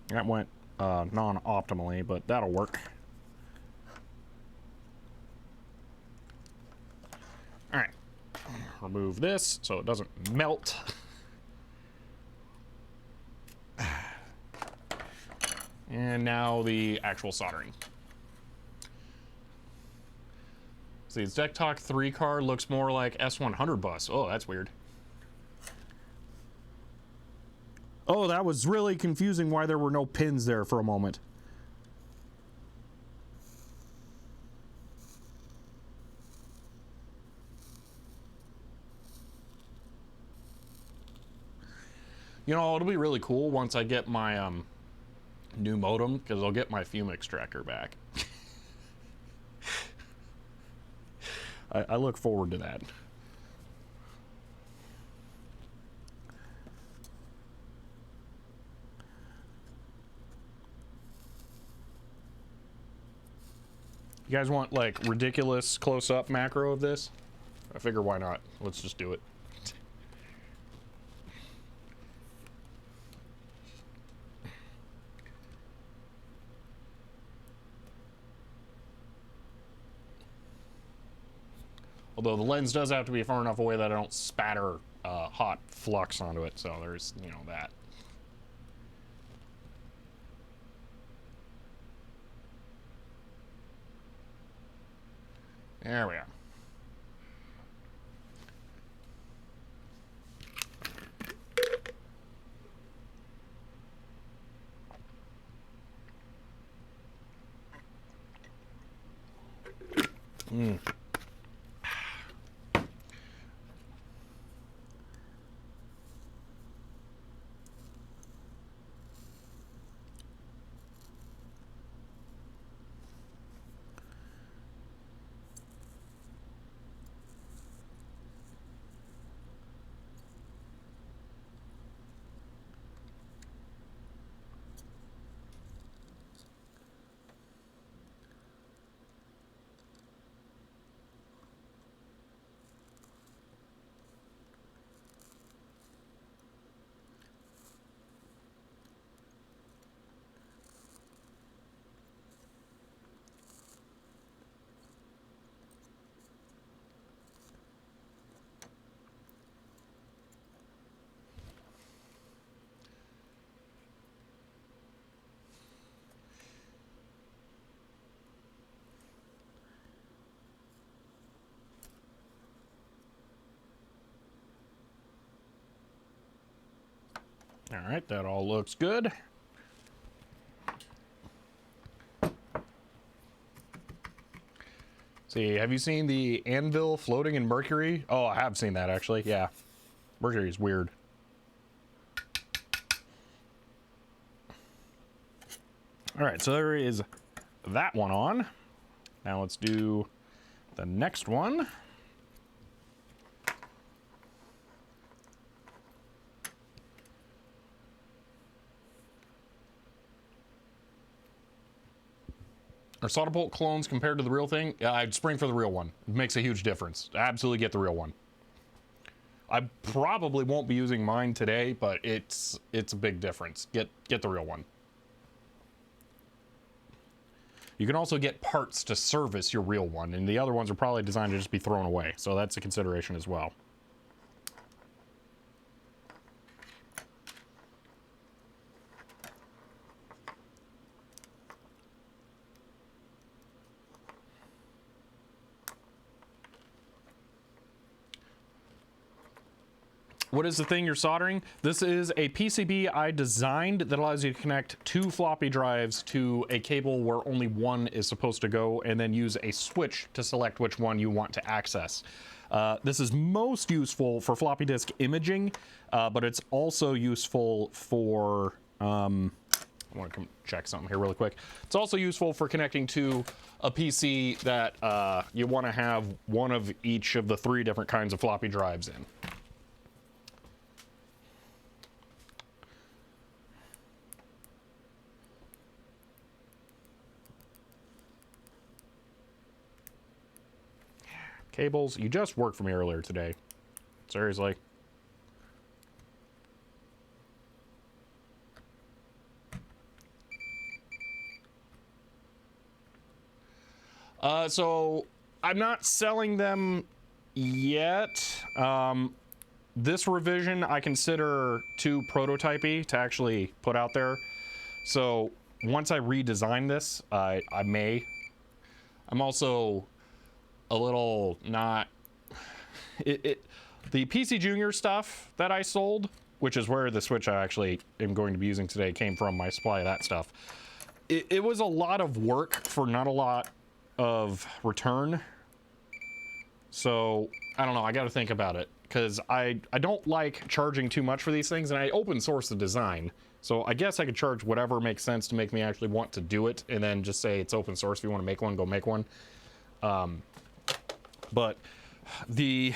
That went non-optimally, but that'll work. All right, remove this so it doesn't melt. And now the actual soldering. See, this DuckTalk 3 card looks more like S100 bus. Oh, that's weird. Oh, that was really confusing why there were no pins there for a moment. You know, it'll be really cool once I get my new modem, because I'll get my fume extractor back. I look forward to that. You guys want like ridiculous close-up macro of this? I figure why not? Let's just do it. Although the lens does have to be far enough away that I don't spatter hot flux onto it, so there's, you know, that. There we are. All right, that all looks good. See, have you seen the anvil floating in Mercury? Oh, I have seen that actually. Yeah, Mercury is weird. All right, so there is that one on. Now let's do the next one. Are solder bolt clones compared to the real thing? I'd spring for the real one. It makes a huge difference. Absolutely get the real one. I probably won't be using mine today, but it's a big difference. Get the real one. You can also get parts to service your real one, and the other ones are probably designed to just be thrown away, so that's a consideration as well. What is the thing you're soldering? This is a PCB I designed that allows you to connect 2 floppy drives to a cable where only one is supposed to go, and then use a switch to select which one you want to access. This is most useful for floppy disk imaging, but it's also useful for... I want to come check something here really quick. It's also useful for connecting to a PC that you want to have one of each of the 3 different kinds of floppy drives in. Cables, you just worked for me earlier today. Seriously. So I'm not selling them yet. This revision I consider too prototypey to actually put out there. So once I redesign this, I may. I'm also a little not... The PC Junior stuff that I sold, which is where the switch I actually am going to be using today came from, my supply of that stuff. It was a lot of work for not a lot of return. So, I don't know, I gotta think about it. Because I don't like charging too much for these things, and I open source the design. So I guess I could charge whatever makes sense to make me actually want to do it, and then just say it's open source. If you want to make one, go make one. But the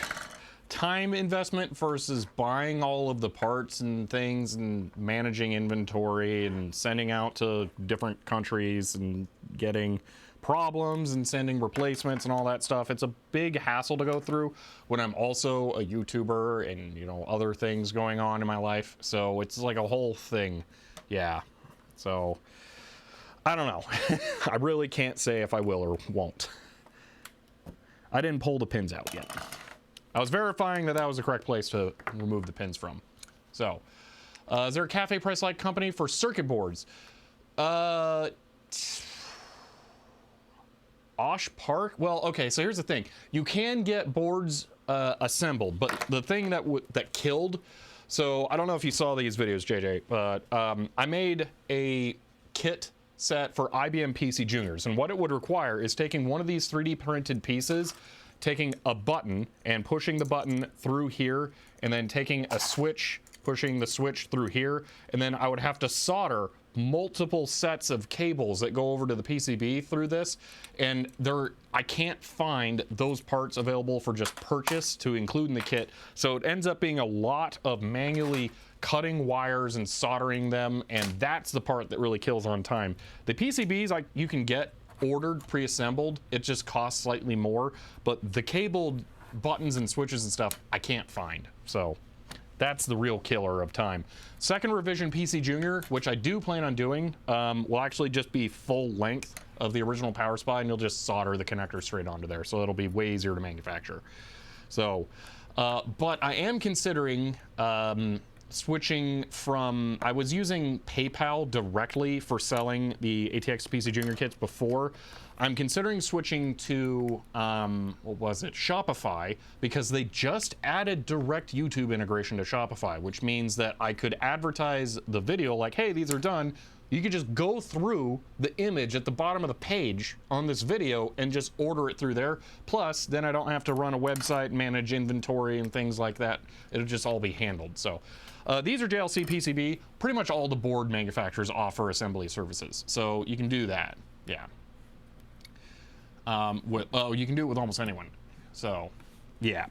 time investment versus buying all of the parts and things and managing inventory and sending out to different countries and getting problems and sending replacements and all that stuff, it's a big hassle to go through when I'm also a YouTuber and, you know, other things going on in my life. So it's like a whole thing. Yeah. So I don't know. I really can't say if I will or won't. I didn't pull the pins out yet. I was verifying that that was the correct place to remove the pins from. So, is there a cafe price-like company for circuit boards? Osh Park? Well, okay, so here's the thing. You can get boards assembled, but the thing that killed... So, I don't know if you saw these videos, JJ, but I made a kit set for IBM PC Juniors, and what it would require is taking one of these 3D printed pieces, taking a button and pushing the button through here, and then taking a switch, pushing the switch through here, and then I would have to solder multiple sets of cables that go over to the PCB through this, and I can't find those parts available for just purchase to include in the kit, so it ends up being a lot of manually cutting wires and soldering them, and that's the part that really kills on time. The PCBs you can get ordered pre-assembled, it just costs slightly more, but the cabled buttons and switches and stuff I can't find. So that's the real killer of time. Second revision PC Junior, which I do plan on doing, will actually just be full length of the original power supply, and you'll just solder the connector straight onto there, so it'll be way easier to manufacture. So but I am considering switching from... I was using PayPal directly for selling the ATX PC Junior kits before. I'm considering switching to, what was it, Shopify, because they just added direct YouTube integration to Shopify, which means that I could advertise the video like, hey, these are done. You could just go through the image at the bottom of the page on this video and just order it through there. Plus, then I don't have to run a website, manage inventory and things like that. It'll just all be handled. So these are JLC PCB. Pretty much all the board manufacturers offer assembly services. So you can do that. Yeah. You can do it with almost anyone. So, yeah.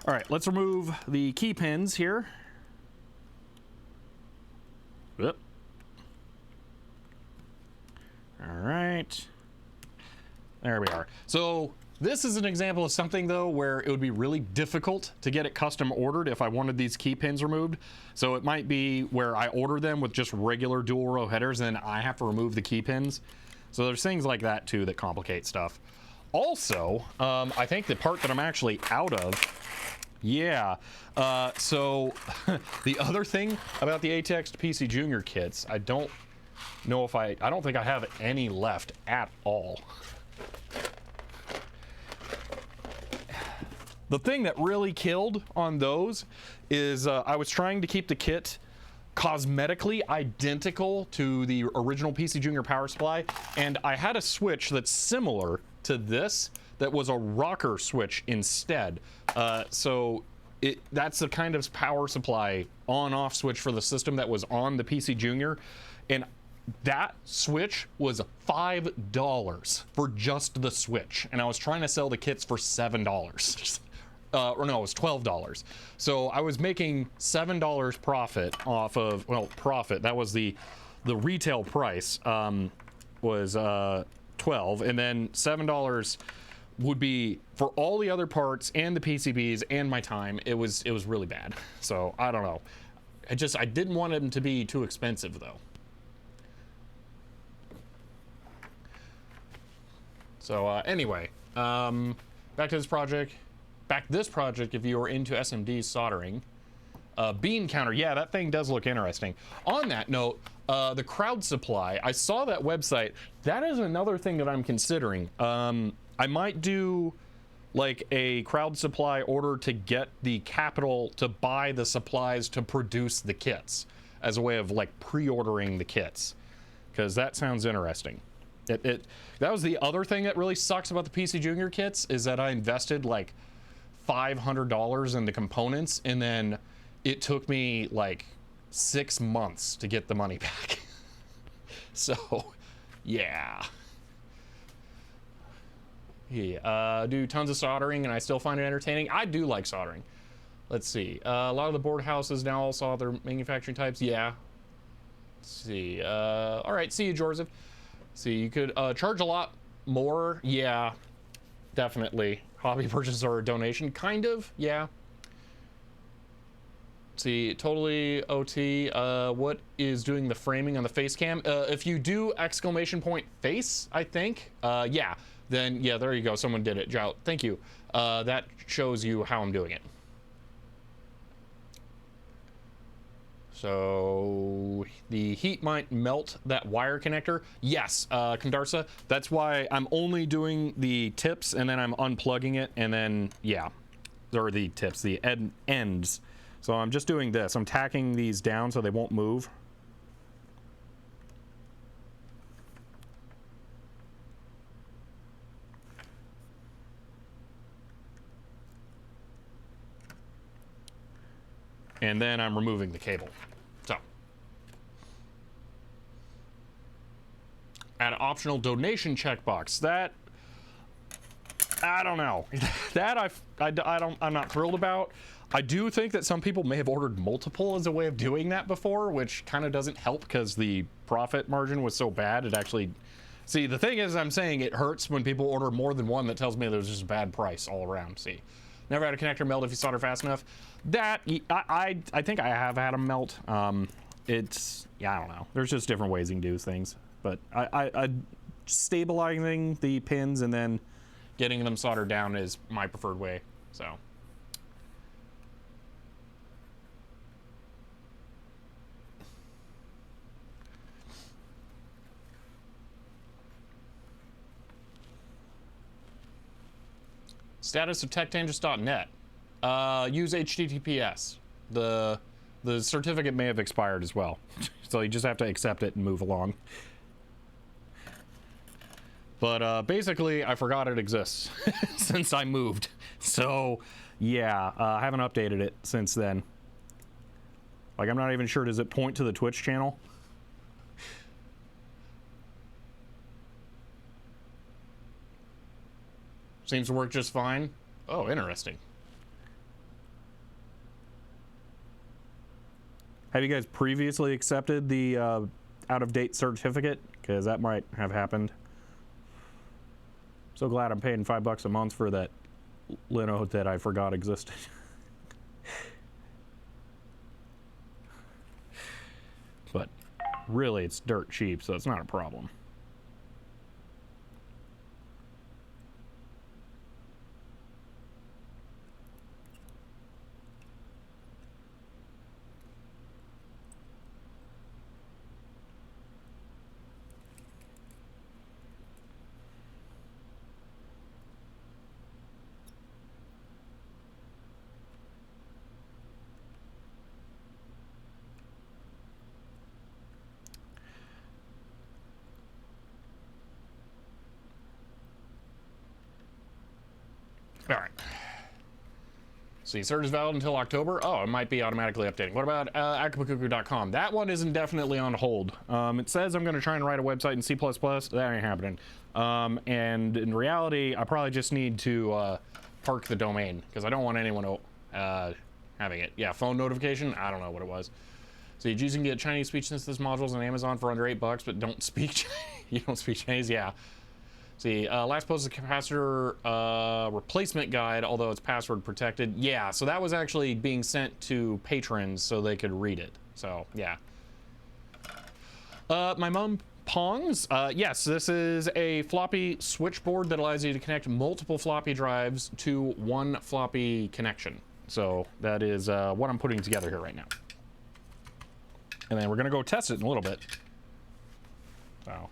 All right, let's remove the key pins here. Whoop. All right. There we are. So this is an example of something, though, where it would be really difficult to get it custom ordered if I wanted these key pins removed. So it might be where I order them with just regular dual row headers, and then I have to remove the key pins. So there's things like that, too, that complicate stuff. Also, I think the part that I'm actually out of, yeah. So the other thing about the ATX PC Junior kits, I don't know if I don't think I have any left at all. The thing that really killed on those is I was trying to keep the kit cosmetically identical to the original PC Junior power supply, and I had a switch that's similar to this that was a rocker switch instead. So that's the kind of power supply on-off switch for the system that was on the PC Junior, and that switch was $5 for just the switch, and I was trying to sell the kits for $7. Or no, it was $12. So I was making $7 profit off of, well, profit. That was the retail price was 12, and then $7 would be for all the other parts and the PCBs and my time. It was really bad. So I don't know. I didn't want them to be too expensive though. So anyway, back to this project. If you are into SMD soldering. Bean counter, yeah, that thing does look interesting. On that note, the crowd supply, I saw that website. That is another thing that I'm considering. I might do like a crowd supply order to get the capital to buy the supplies to produce the kits as a way of like pre-ordering the kits, because that sounds interesting. That was the other thing that really sucks about the PC Junior kits, is that I invested like $500 in the components, and then it took me like 6 months to get the money back. So yeah. Do tons of soldering, and I still find it entertaining. I do like soldering. Let's see. A lot of the board houses now all saw their manufacturing types. Yeah. Let's see. All right. See you, Joseph. See, you could charge a lot more. Yeah, definitely. Hobby purchase or donation, kind of. Yeah. See, totally OT. What is doing the framing on the face cam? If you do !face, I think. Yeah. Then yeah, there you go. Someone did it. Jout. Thank you. That shows you how I'm doing it. So the heat might melt that wire connector. Yes, Condarsa. That's why I'm only doing the tips, and then I'm unplugging it, and then yeah, there are the tips, the ends. So I'm just doing this. I'm tacking these down so they won't move. And then I'm removing the cable. So, add optional donation checkbox. That, I don't know. That I'm not thrilled about. I do think that some people may have ordered multiple as a way of doing that before, which kind of doesn't help because the profit margin was so bad. It actually, see, the thing is, I'm saying it hurts when people order more than one. That tells me there's just a bad price all around. See, never had a connector melt if you solder fast enough. That I think I have had them melt. It's, yeah, I don't know. There's just different ways you can do things, but I stabilizing the pins and then getting them soldered down is my preferred way. So. Status of techtangents.net. Use HTTPS. The certificate may have expired as well. So you just have to accept it and move along. But basically, I forgot it exists since I moved. So, yeah, I haven't updated it since then. Like, I'm not even sure, does it point to the Twitch channel? Seems to work just fine. Oh, interesting. Have you guys previously accepted the out-of-date certificate? Because that might have happened. So glad I'm paying $5 a month for that Linode that I forgot existed. But really, it's dirt cheap, so it's not a problem. All right. See, cert is valid until October. Oh, it might be automatically updating. What about akapakuku.com? That one is indefinitely on hold. It says I'm going to try and write a website in C++. That ain't happening. And in reality, I probably just need to park the domain because I don't want anyone having it. Yeah, phone notification. I don't know what it was. So you can get Chinese speech synthesis modules on Amazon for under $8, but don't speak. You don't speak Chinese. Yeah. See, last post is a capacitor replacement guide, although it's password protected. Yeah, so that was actually being sent to patrons so they could read it. So, yeah. My mom Pongs. Yes, this is a floppy switchboard that allows you to connect multiple floppy drives to one floppy connection. So that is what I'm putting together here right now. And then we're going to go test it in a little bit. So.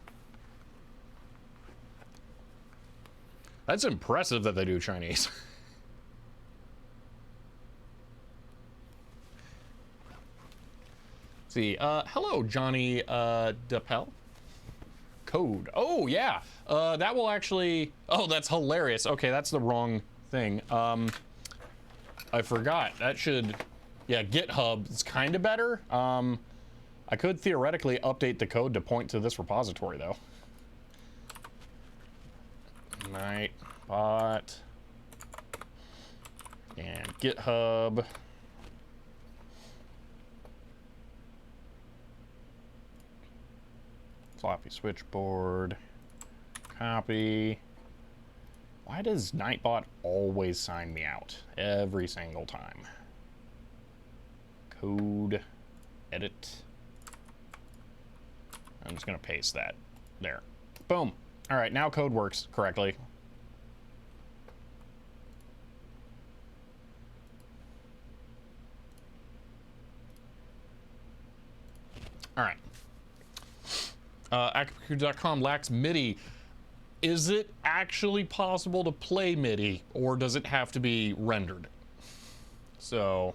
That's impressive that they do Chinese. See, hello, Johnny DePel. Code. Oh, yeah. That will actually... Oh, that's hilarious. Okay, that's the wrong thing. I forgot. That should... Yeah, GitHub is kind of better. I could theoretically update the code to point to this repository, though. Nightbot and GitHub. Floppy switchboard. Copy. Why does Nightbot always sign me out every single time? Code. Edit. I'm just gonna paste that there. Boom. All right, now code works correctly. All right. Akapaku.com lacks MIDI. Is it actually possible to play MIDI, or does it have to be rendered? So,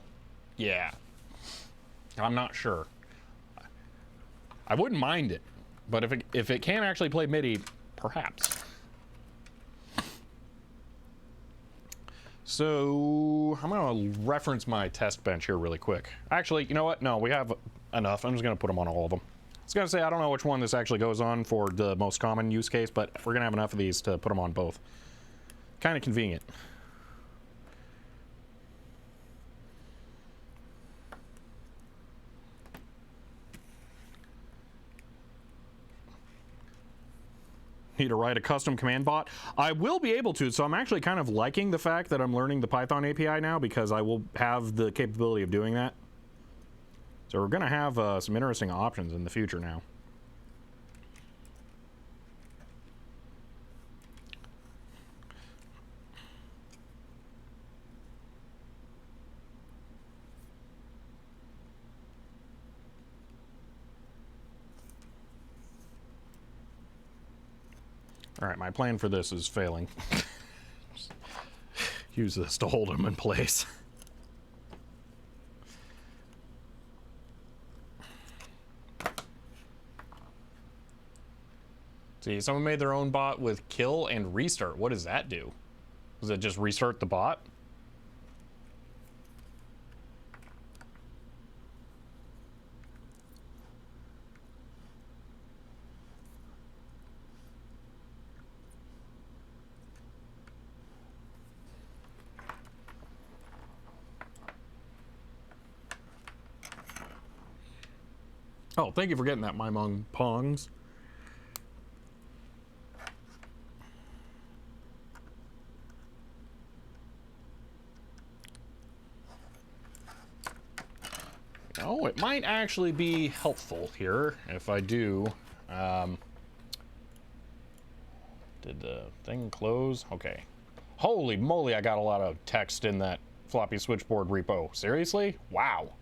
yeah. I'm not sure. I wouldn't mind it, but if it can actually play MIDI, perhaps. So I'm going to reference my test bench here really quick. Actually, you know what? No, we have enough. I'm just going to put them on all of them. I was going to say, I don't know which one this actually goes on for the most common use case, but we're going to have enough of these to put them on both. Kind of convenient. Need to write a custom command bot. I will be able to, so I'm actually kind of liking the fact that I'm learning the Python API now because I will have the capability of doing that. So we're going to have some interesting options in the future now. All right, my plan for this is failing. use this to hold them in place. See, someone made their own bot with kill and restart. What does that do? Does it just restart the bot? Oh, thank you for getting that, my mong pongs. Oh, it might actually be helpful here if I do. Did the thing close? Okay. Holy moly, I got a lot of text in that floppy switchboard repo. Seriously? Wow.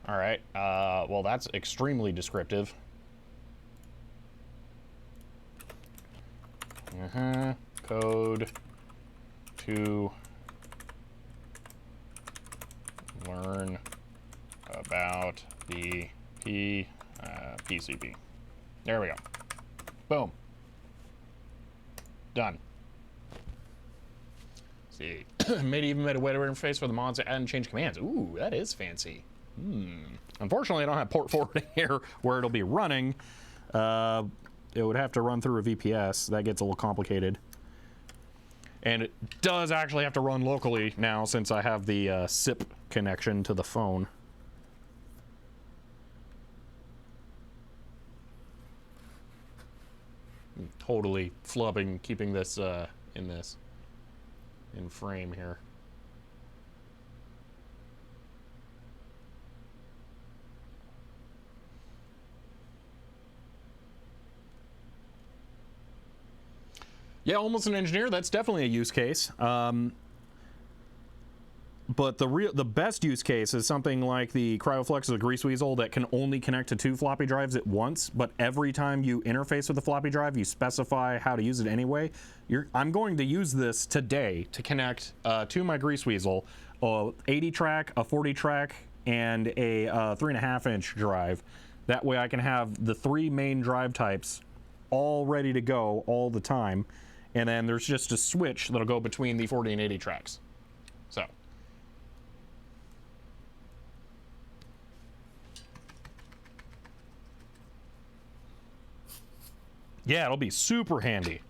All right. Well, that's extremely descriptive. Code to learn about the PCB. There we go. Boom. Done. See, maybe even made a web interface for the mods to add and change commands. Ooh, that is fancy. Unfortunately, I don't have port forwarding here where it'll be running. It would have to run through a VPS. That gets a little complicated. And it does actually have to run locally now since I have the SIP connection to the phone. I'm totally flubbing keeping this in frame here. Yeah, almost an engineer. That's definitely a use case. But the best use case is something like the CryoFlux or the Grease Weasel that can only connect to 2 floppy drives at once. But every time you interface with the floppy drive, you specify how to use it anyway. I'm going to use this today to connect to my Grease Weasel, 80 track, a 40 track, and a 3.5-inch drive. That way I can have the 3 main drive types all ready to go all the time. And then there's just a switch that'll go between the 40 and 80 tracks. So. Yeah, it'll be super handy.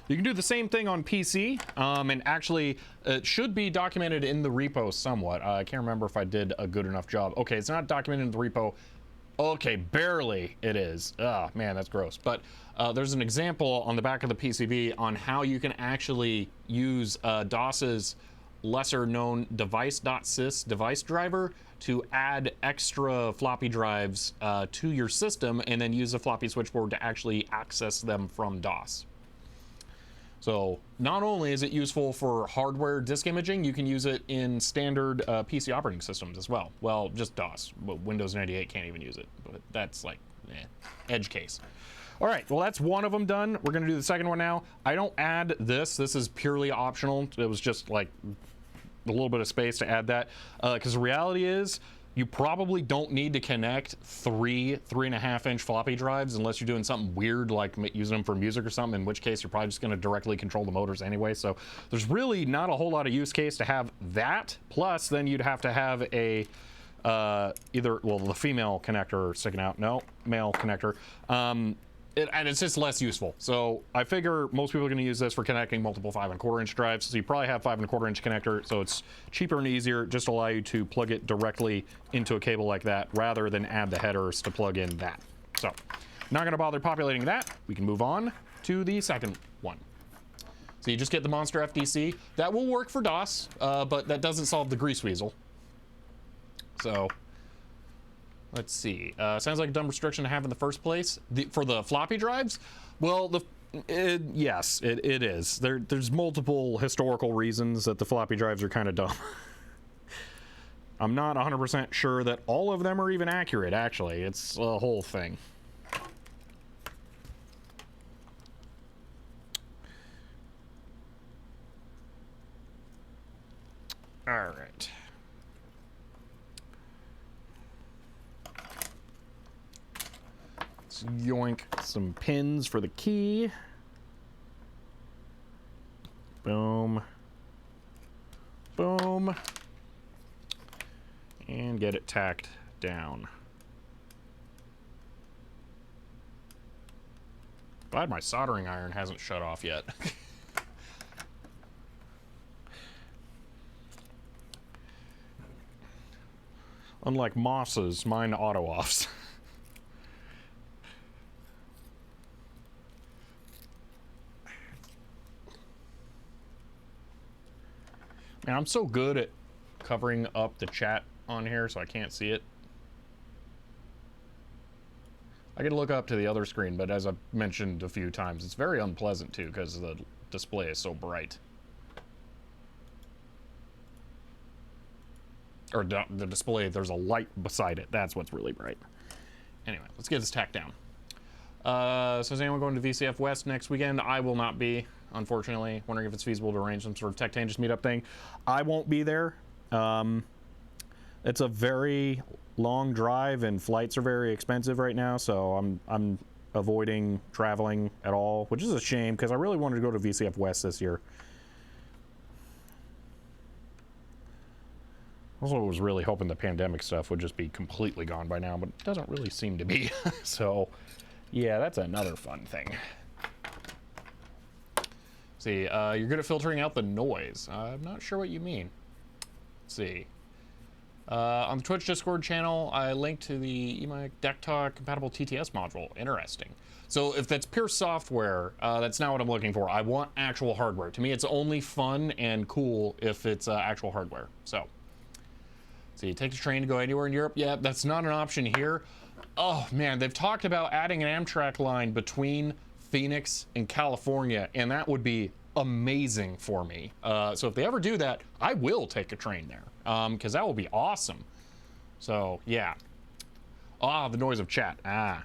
You can do the same thing on PC, and actually, it should be documented in the repo somewhat. I can't remember if I did a good enough job. Okay, it's not documented in the repo. Okay, barely it is. Ah, man, that's gross. But there's an example on the back of the PCB on how you can actually use DOS's lesser known device.sys device driver to add extra floppy drives to your system and then use a floppy switchboard to actually access them from DOS. So not only is it useful for hardware disk imaging, you can use it in standard PC operating systems as well. Well, just DOS. But Windows 98 can't even use it. But that's like, edge case. All right, well, that's one of them done. We're going to do the second one now. I don't add this. This is purely optional. It was just like a little bit of space to add that. Because the reality is, you probably don't need to connect 3.5-inch floppy drives unless you're doing something weird like using them for music or something, in which case you're probably just going to directly control the motors anyway. So there's really not a whole lot of use case to have that. Plus, then you'd have to have a either, well, the female connector sticking out. No, male connector. And it's just less useful. So I figure most people are going to use this for connecting multiple 5.25-inch drives. So you probably have 5.25-inch connector. So it's cheaper and easier, just allow you to plug it directly into a cable like that rather than add the headers to plug in that. So not going to bother populating that. We can move on to the second one. So you just get the Monster FDC. That will work for DOS, but that doesn't solve the Grease Weasel. So let's see. Sounds like a dumb restriction to have in the first place. For the floppy drives, well, yes, it is. There's multiple historical reasons that the floppy drives are kind of dumb. I'm not 100% sure that all of them are even accurate, actually. It's a whole thing. All right. Let's yoink some pins for the key. Boom. Boom. And get it tacked down. Glad my soldering iron hasn't shut off yet. Unlike Moss's, mine auto-offs. Man, I'm so good at covering up the chat on here so I can't see it. I can look up to the other screen, but as I've mentioned a few times, it's very unpleasant too because the display is so bright. Or the display, there's a light beside it. That's what's really bright. Anyway, let's get this tacked down. So is anyone going to VCF West next weekend? I will not be, unfortunately. Wondering if it's feasible to arrange some sort of Tech Tangents meetup thing. I won't be there. It's a very long drive and flights are very expensive right now, so I'm avoiding traveling at all, which is a shame because I really wanted to go to VCF West this year. Also, was really hoping the pandemic stuff would just be completely gone by now, but it doesn't really seem to be. So, yeah, that's another fun thing. See, you're good at filtering out the noise. I'm not sure what you mean. Let's see. On the Twitch Discord channel, I linked to the Hdmi Deck Talk compatible TTS module. Interesting. So if that's pure software, that's not what I'm looking for. I want actual hardware. To me, it's only fun and cool if it's actual hardware. So you take the train to go anywhere in Europe. Yeah, that's not an option here. Oh man, they've talked about adding an Amtrak line between Phoenix and California, and that would be amazing for me. So if they ever do that, I will take a train there, because that will be awesome. So yeah. Ah, the noise of chat. Ah.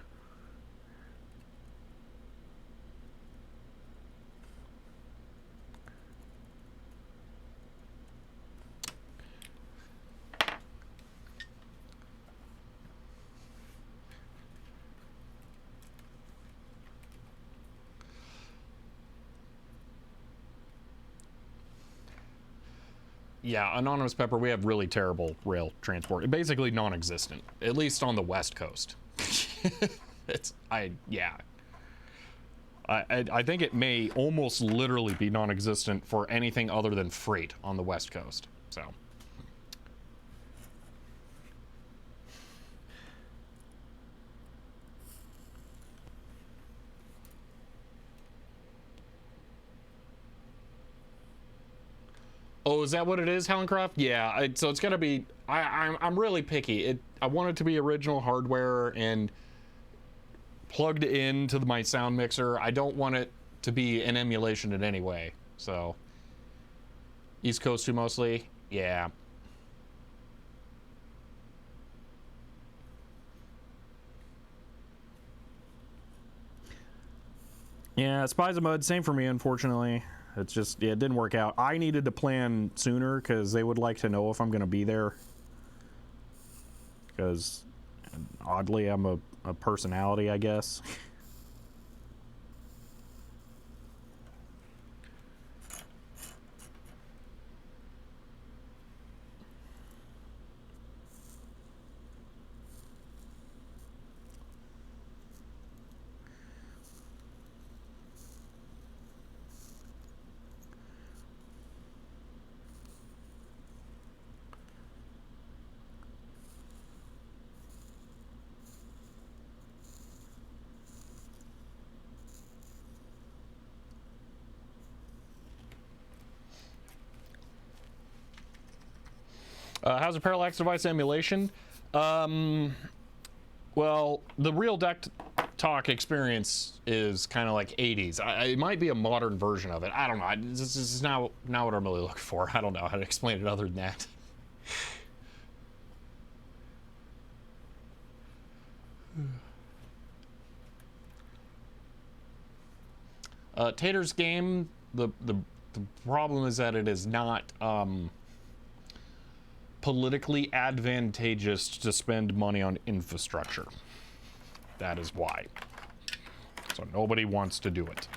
Yeah, Anonymous Pepper, we have really terrible rail transport. Basically non-existent, at least on the West Coast. I think it may almost literally be non-existent for anything other than freight on the West Coast. So. Oh, is that what it is, Helencroft? Yeah, so it's gonna be. I'm really picky. I want it to be original hardware and plugged into my sound mixer. I don't want it to be an emulation in any way. So, East Coast too mostly. Yeah. Yeah, Spies of Mud, same for me, unfortunately. It's just, yeah, it didn't work out. I needed to plan sooner because they would like to know if I'm going to be there. Because, oddly, I'm a personality, I guess. How's a parallax device emulation? Well, the real Deck Talk experience is kind of like 80s. It might be a modern version of it. I don't know. This is not what I'm really looking for. I don't know how to explain it other than that. Tater's game, the problem is that it is not politically advantageous to spend money on infrastructure. That is why. So nobody wants to do it.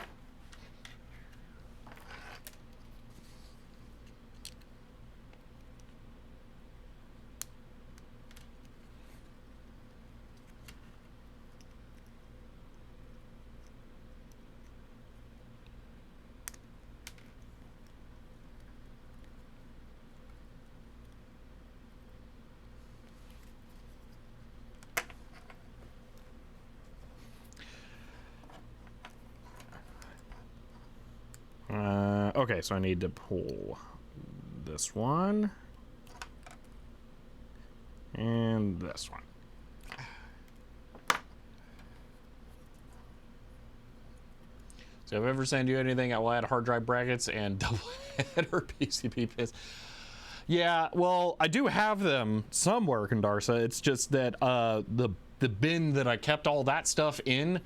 Okay, so I need to pull this one and this one. So if I ever send you anything, I will add hard drive brackets and double header PCB pins. Yeah, well, I do have them somewhere, Condarsa. It's just that the bin that I kept all that stuff in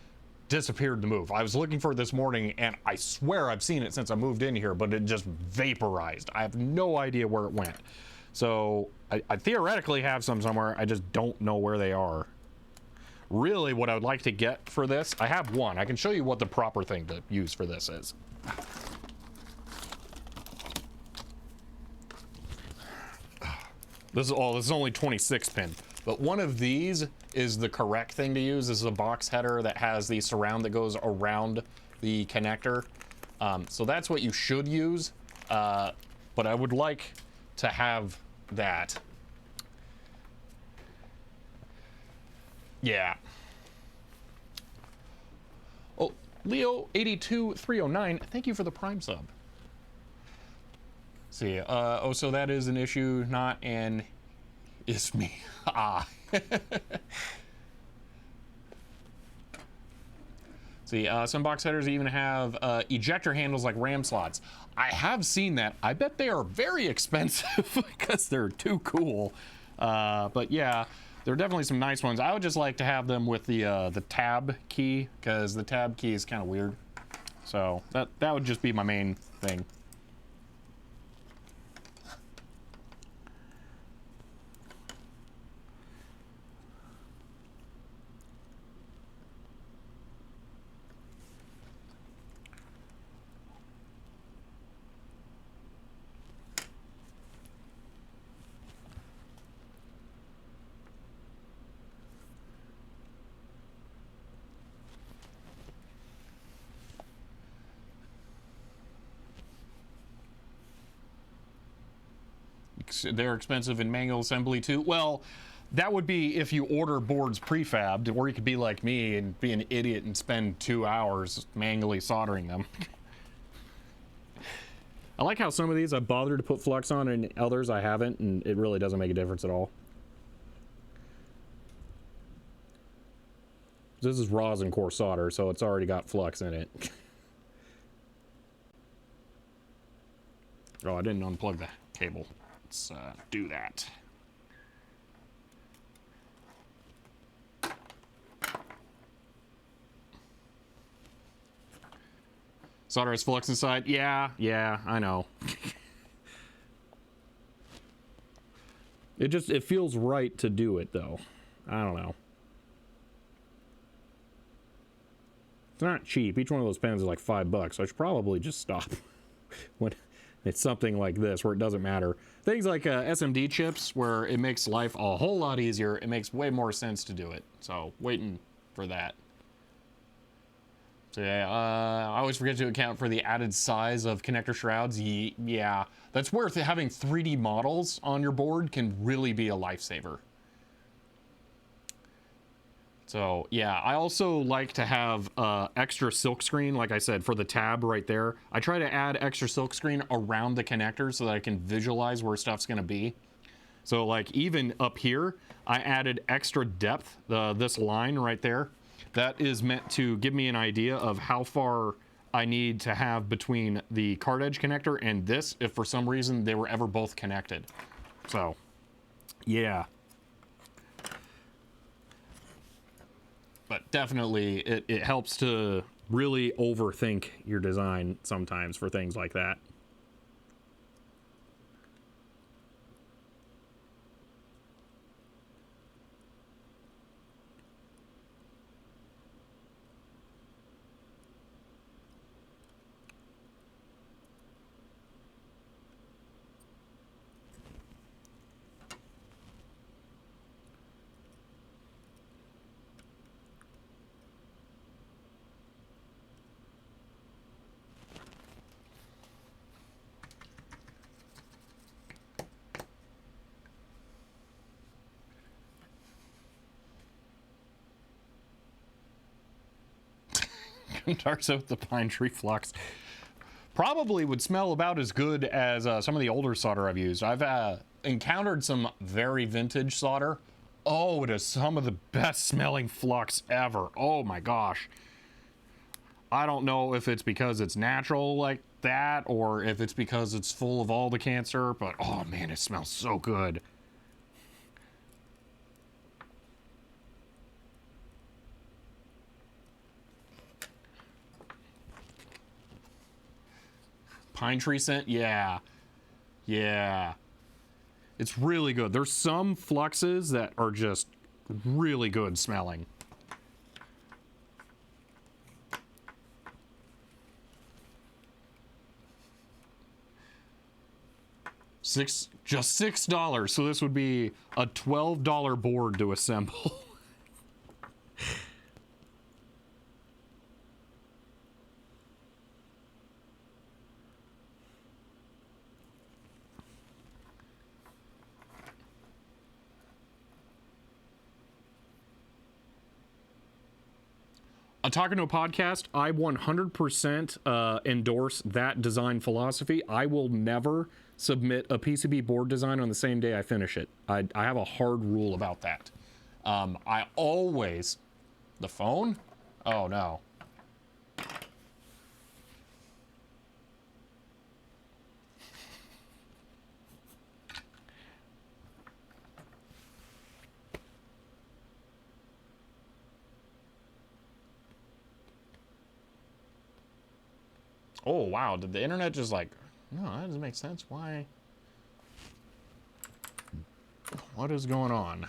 disappeared to move. I was looking for it this morning, and I swear I've seen it since I moved in here, but it just vaporized. I have no idea where it went. So I theoretically have some somewhere. I just don't know where they are. Really, what I would like to get for this, I have one. I can show you what the proper thing to use for this is. This is only 26 pin. But one of these is the correct thing to use. This is a box header that has the surround that goes around the connector. So that's what you should use. But I would like to have that. Yeah. Oh, Leo82309, thank you for the Prime sub. See, oh, so that is an issue, not an is me. Ah. See, some box headers even have ejector handles like RAM slots. I have seen that. I bet they are very expensive because they're too cool. But yeah, there are definitely some nice ones. I would just like to have them with the tab key, because the tab key is kind of weird. So that would just be my main thing. They're expensive in manual assembly too. Well, that would be if you order boards prefabbed, or you could be like me and be an idiot and spend 2 hours manually soldering them. I like how some of these I've bothered to put flux on and others I haven't, and it really doesn't make a difference at all. This is rosin core solder, so it's already got flux in it. Oh, I didn't unplug the cable. Let's do that. Solder has flux inside. Yeah, I know. It feels right to do it though. I don't know. It's not cheap. Each one of those pens is like $5, so I should probably just stop when it's something like this where it doesn't matter. Things like SMD chips where it makes life a whole lot easier. It makes way more sense to do it. So waiting for that. So yeah, I always forget to account for the added size of connector shrouds. Yeah, that's where having 3D models on your board can really be a lifesaver. So yeah, I also like to have extra silkscreen, like I said, for the tab right there. I try to add extra silkscreen around the connector so that I can visualize where stuff's gonna be. So like even up here, I added extra depth, this line right there. That is meant to give me an idea of how far I need to have between the card edge connector and this, if for some reason they were ever both connected. So, yeah. But definitely, it helps to really overthink your design sometimes for things like that. Darks out the pine tree flux. Probably would smell about as good as some of the older solder I've used. I've encountered some very vintage solder. Oh, it is some of the best smelling flux ever. Oh my gosh. I don't know if it's because it's natural like that or if it's because it's full of all the cancer, but oh man, it smells so good. Pine tree scent? Yeah. Yeah. It's really good. There's some fluxes that are just really good smelling. Just $6. So this would be a $12 board to assemble. Talking to a podcast, I 100% endorse that design philosophy. I will never submit a PCB board design on the same day I finish it. I have a hard rule about that. I always... The phone? Oh, no. Oh, wow. Did the internet just like... No, that doesn't make sense. Why? What is going on?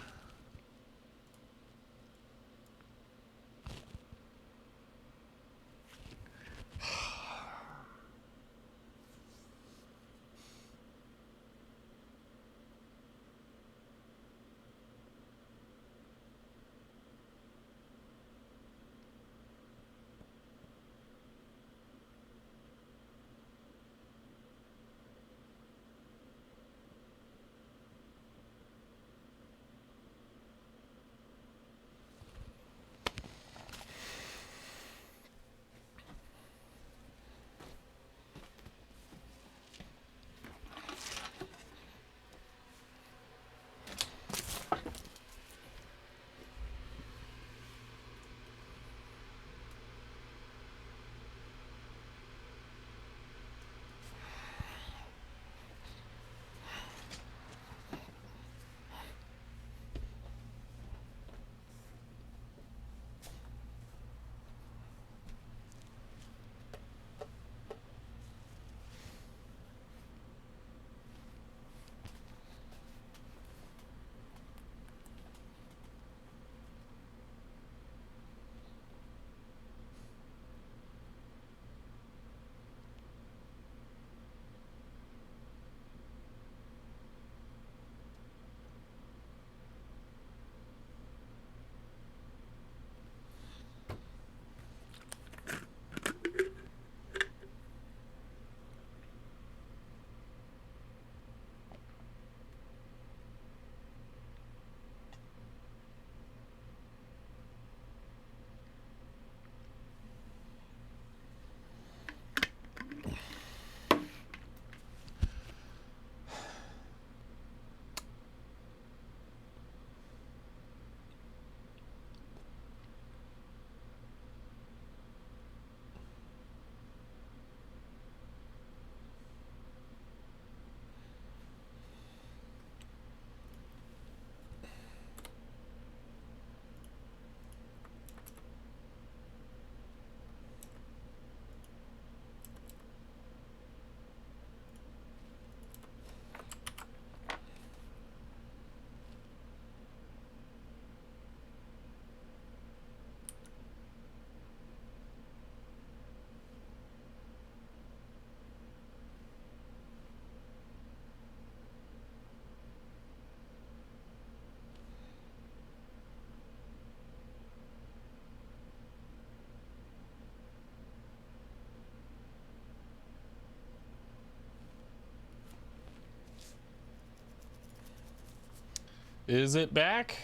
Is it back?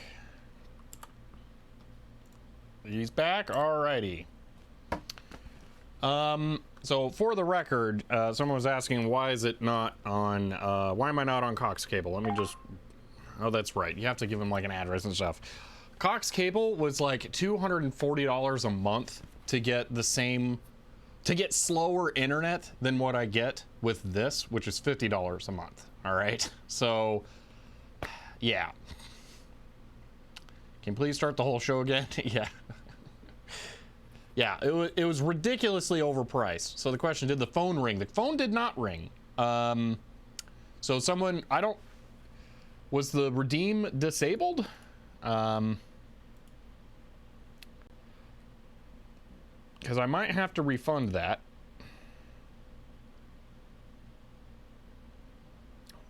He's back? Alrighty. So for the record, someone was asking, why is it not on, why am I not on Cox Cable? Let me just, oh, that's right. You have to give them like an address and stuff. Cox Cable was like $240 a month to get the same, to get slower internet than what I get with this, which is $50 a month. All right. So yeah. Can you please start the whole show again? Yeah. Yeah, it was ridiculously overpriced. So the question, did the phone ring? The phone did not ring. So someone, was the redeem disabled? Because I might have to refund that.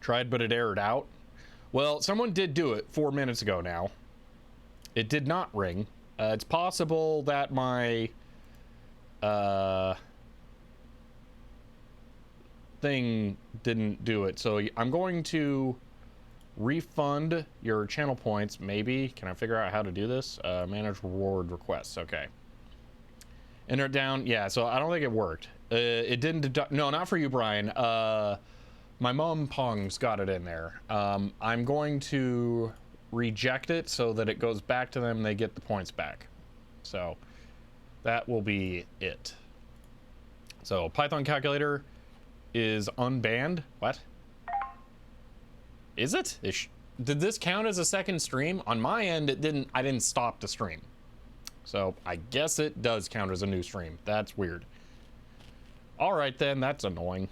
Tried, but it errored out. Well, someone did do it 4 minutes ago now. It did not ring. It's possible that my thing didn't do it. So I'm going to refund your channel points, maybe. Can I figure out how to do this? Manage reward requests. Okay. Enter it down. Yeah, so I don't think it worked. It didn't. No, not for you, Brian. My mom Pong's got it in there. I'm going to reject it so that it goes back to them. They get the points back. So that will be it. So Python calculator is unbanned. What? Is it? Did this count as a second stream? On my end, it didn't. I didn't stop the stream. So I guess it does count as a new stream. That's weird. All right, then. That's annoying.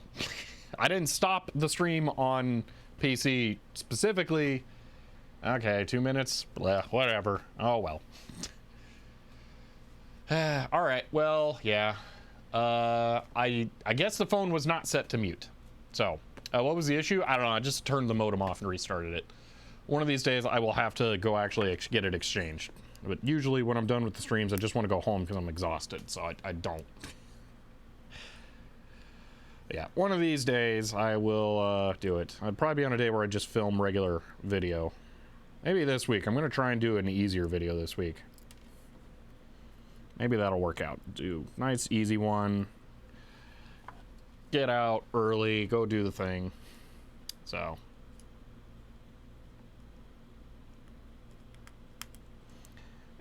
I didn't stop the stream on PC specifically. Okay, 2 minutes. Blah, whatever. Oh, well. All right. Well, yeah. I guess the phone was not set to mute. So, what was the issue? I don't know. I just turned the modem off and restarted it. One of these days, I will have to go actually get it exchanged. But usually when I'm done with the streams, I just want to go home because I'm exhausted. So I don't. Yeah, one of these days I will do it. I'd probably be on a day where I just film regular video. Maybe this week. I'm going to try and do an easier video this week. Maybe that'll work out. Do nice, easy one. Get out early. Go do the thing. So.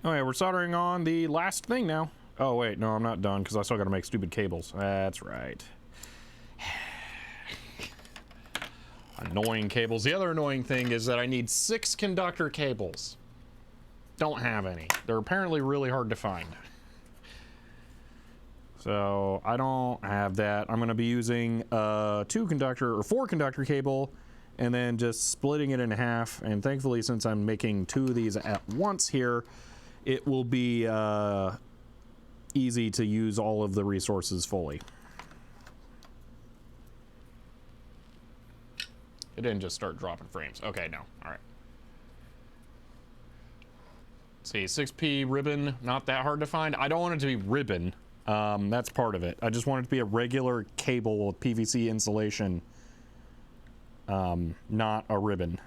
Anyway, we're soldering on the last thing now. Oh, wait. No, I'm not done because I still got to make stupid cables. That's right. Annoying cables. The other annoying thing is that I need 6 conductor cables. Don't have any. They're apparently really hard to find. So I don't have that. I'm going to be using 4 conductor cable and then just splitting it in half. And thankfully, since I'm making 2 of these at once here, it will be easy to use all of the resources fully. It didn't just start dropping frames. Okay, no. All right. See, 6P ribbon, not that hard to find. I don't want it to be ribbon. That's part of it. I just want it to be a regular cable with PVC insulation, not a ribbon.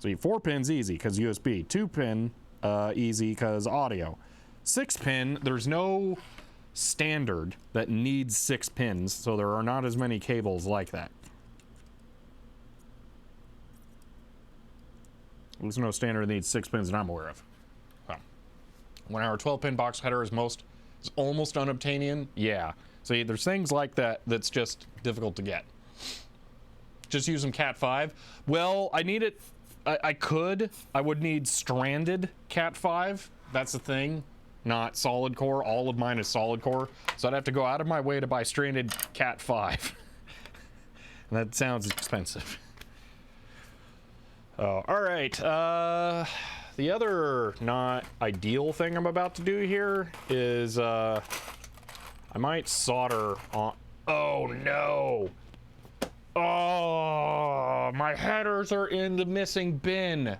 See, 4 pins easy because USB. 2 pin easy because audio. 6 pin, there's no standard that needs 6 pins, so there are not as many cables like that. There's no standard that needs 6 pins that I'm aware of. So, when our 12-pin box header is almost unobtainium, yeah. See, there's things like that that's just difficult to get. Just use them Cat 5. Well, I need it. I would need stranded Cat 5. That's the thing. Not solid core. All of mine is solid core. So I'd have to go out of my way to buy stranded Cat 5. And that sounds expensive. Oh, all right. The other not ideal thing I'm about to do here is I might solder on. Oh no! Oh, my headers are in the missing bin.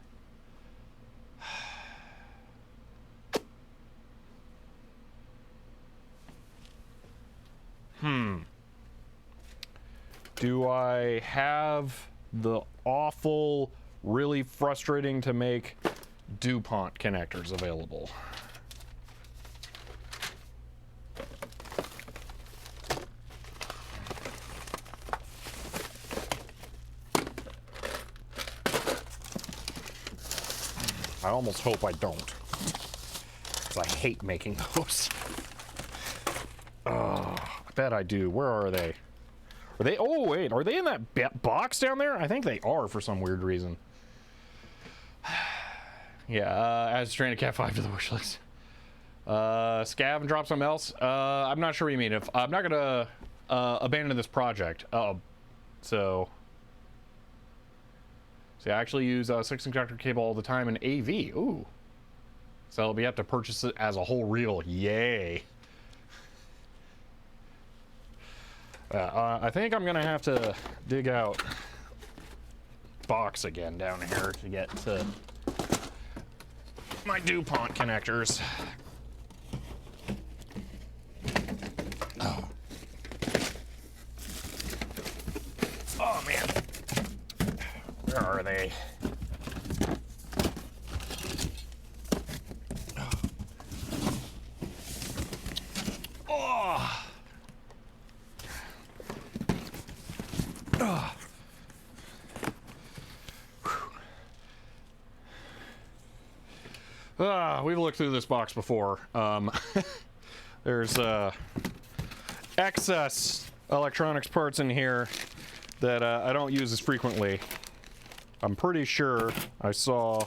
Do I have the awful, really frustrating to make Dupont connectors available? I almost hope I don't. Because I hate making those. Oh, I bet I do. Where are they? Are they? Oh, wait. Are they in that box down there? I think they are for some weird reason. Yeah, add Stranded Cat 5 to the wish list. Scav and drop something else. I'm not sure what you mean. If I'm not gonna abandon this project. So I actually use 6-conductor cable all the time in AV. Ooh. So we have to purchase it as a whole reel. Yay. I think I'm gonna have to dig out box again down here to get to my Dupont connectors. Oh. Oh man. Where are they? Oh. Oh. We've looked through this box before. There's excess electronics parts in here that I don't use as frequently. I'm pretty sure I saw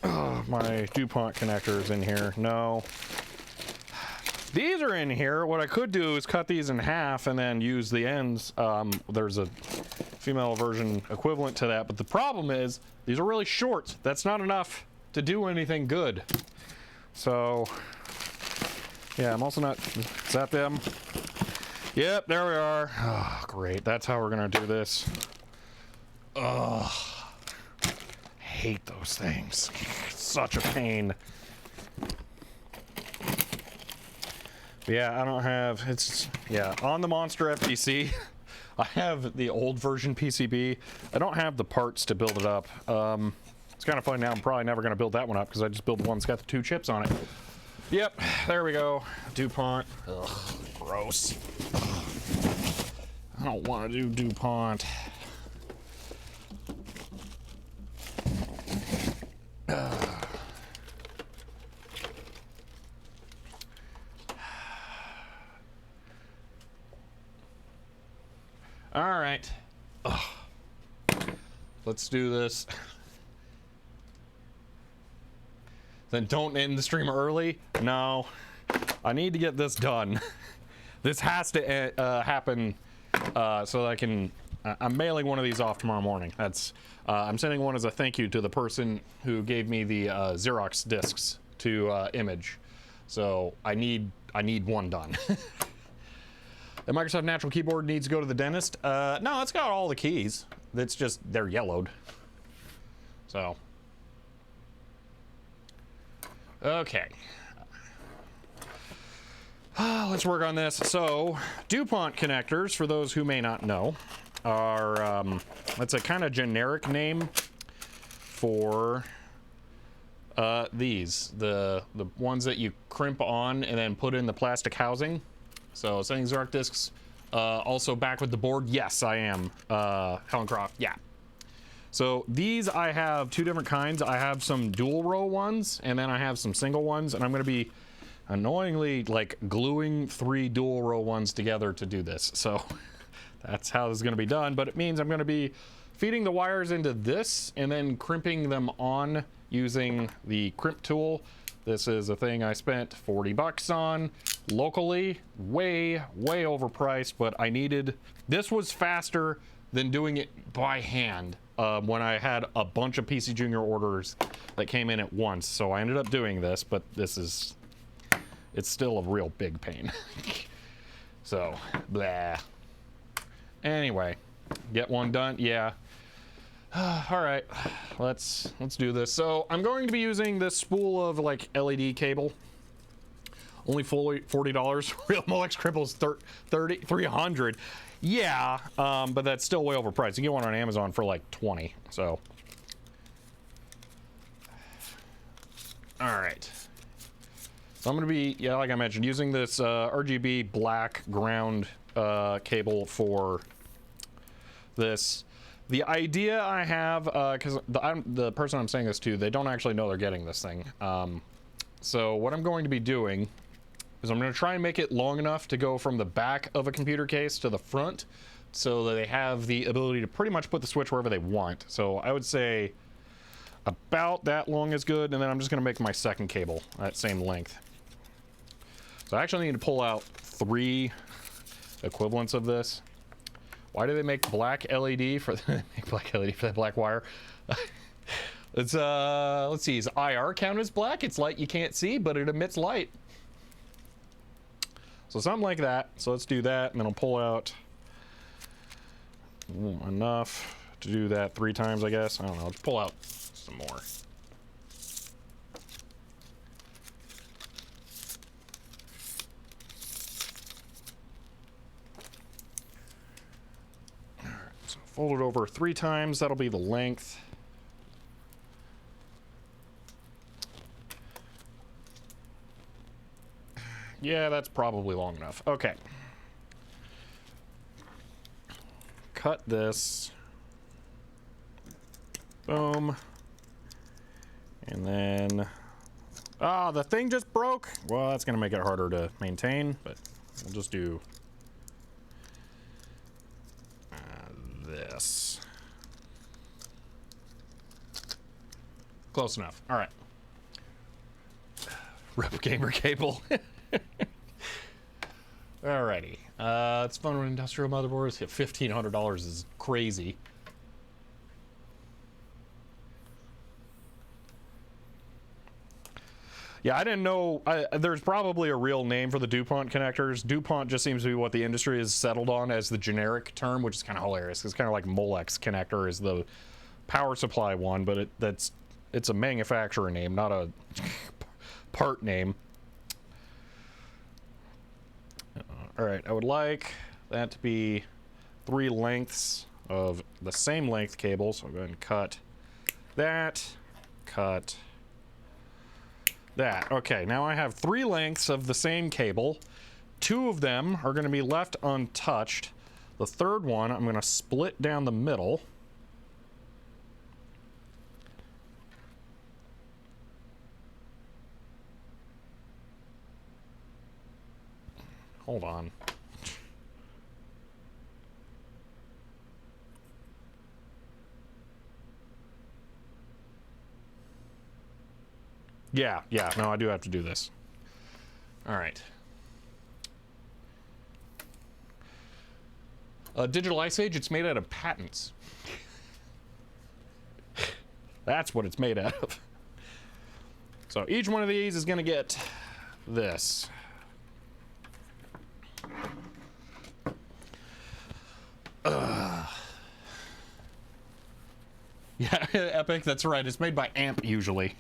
my Dupont connectors in here. No. These are in here. What I could do is cut these in half and then use the ends. There's a female version equivalent to that, but the problem is these are really short. That's not enough to do anything good. So yeah, I'm also not, is that them? Yep, there we are. Oh, great. That's how we're gonna do this. Ugh. Hate those things. Such a pain. Yeah, I don't have, it's, yeah, on the Monster FTC, I have the old version PCB. I don't have the parts to build it up. It's kind of funny now, I'm probably never going to build that one up because I just built the one that's got the 2 chips on it. Yep, there we go. DuPont. Ugh, gross. Ugh. I don't want to do DuPont. All right. Ugh. Let's do this. Then don't end the stream early. No, I need to get this done. This has to happen so that I can. I'm mailing one of these off tomorrow morning. That's. I'm sending one as a thank you to the person who gave me the Xerox discs to image. So I need one done. The Microsoft Natural Keyboard needs to go to the dentist. No, it's got all the keys. It's just they're yellowed. So. Okay. Let's work on this. So, Dupont connectors, for those who may not know, are that's a kind of generic name for these, the ones that you crimp on and then put in the plastic housing. So, sending Xerox discs. Also back with the board. Yes, I am. Helen Croft. Yeah. So these I have 2 different kinds. I have some dual row ones and then I have some single ones, and I'm going to be annoyingly like gluing 3 dual row ones together to do this. So that's how this is going to be done, but it means I'm going to be feeding the wires into this and then crimping them on using the crimp tool. This is a thing I spent 40 bucks on locally, way overpriced, but I needed, this was faster than doing it by hand. When I had a bunch of PC Junior orders that came in at once. So I ended up doing this, but this is, it's still a real big pain. So, blah. Anyway, get one done, yeah. All right, let's do this. So I'm going to be using this spool of like LED cable. Only fully $40. Real Molex crimples $300. Yeah, but that's still way overpriced. You can get one on Amazon for like 20. So, all right. So I'm gonna be, yeah, like I mentioned, using this RGB black ground cable for this. The idea I have, because the person I'm saying this to, they don't actually know they're getting this thing. So what I'm going to be doing is I'm going to try and make it long enough to go from the back of a computer case to the front, so that they have the ability to pretty much put the switch wherever they want. So I would say about that long is good, and then I'm just going to make my second cable that same length. So I actually need to pull out 3 equivalents of this. Why do they make black LED for that black wire? It's let's see, is IR count as black? It's light you can't see, but it emits light. So something like that. So let's do that, and then I'll pull out enough to do that 3 times, I guess. I don't know. Let's pull out some more. So fold it over 3 times. That'll be the length. Yeah, that's probably long enough. Okay. Cut this. Boom. And then... Ah, the thing just broke. Well, that's going to make it harder to maintain, but we'll just do... this. Close enough. All right. Rep gamer cable. Alrighty. It's fun when industrial motherboards hit $1,500 is crazy. Yeah, I didn't know. There's probably a real name for the Dupont connectors. Dupont just seems to be what the industry has settled on as the generic term, which is kind of hilarious. It's kind of like Molex connector is the power supply one, but it's a manufacturer name, not a part name. All right, I would like that to be 3 lengths of the same length cable. So I'll go ahead and cut that, cut that. Okay, now I have 3 lengths of the same cable. 2 of them are going to be left untouched. The third one I'm going to split down the middle. Hold on. Yeah, no, I do have to do this. All right. Digital Ice Age, it's made out of patents. That's what it's made out of. So each one of these is going to get this. Yeah, Epic, that's right. It's made by Amp usually.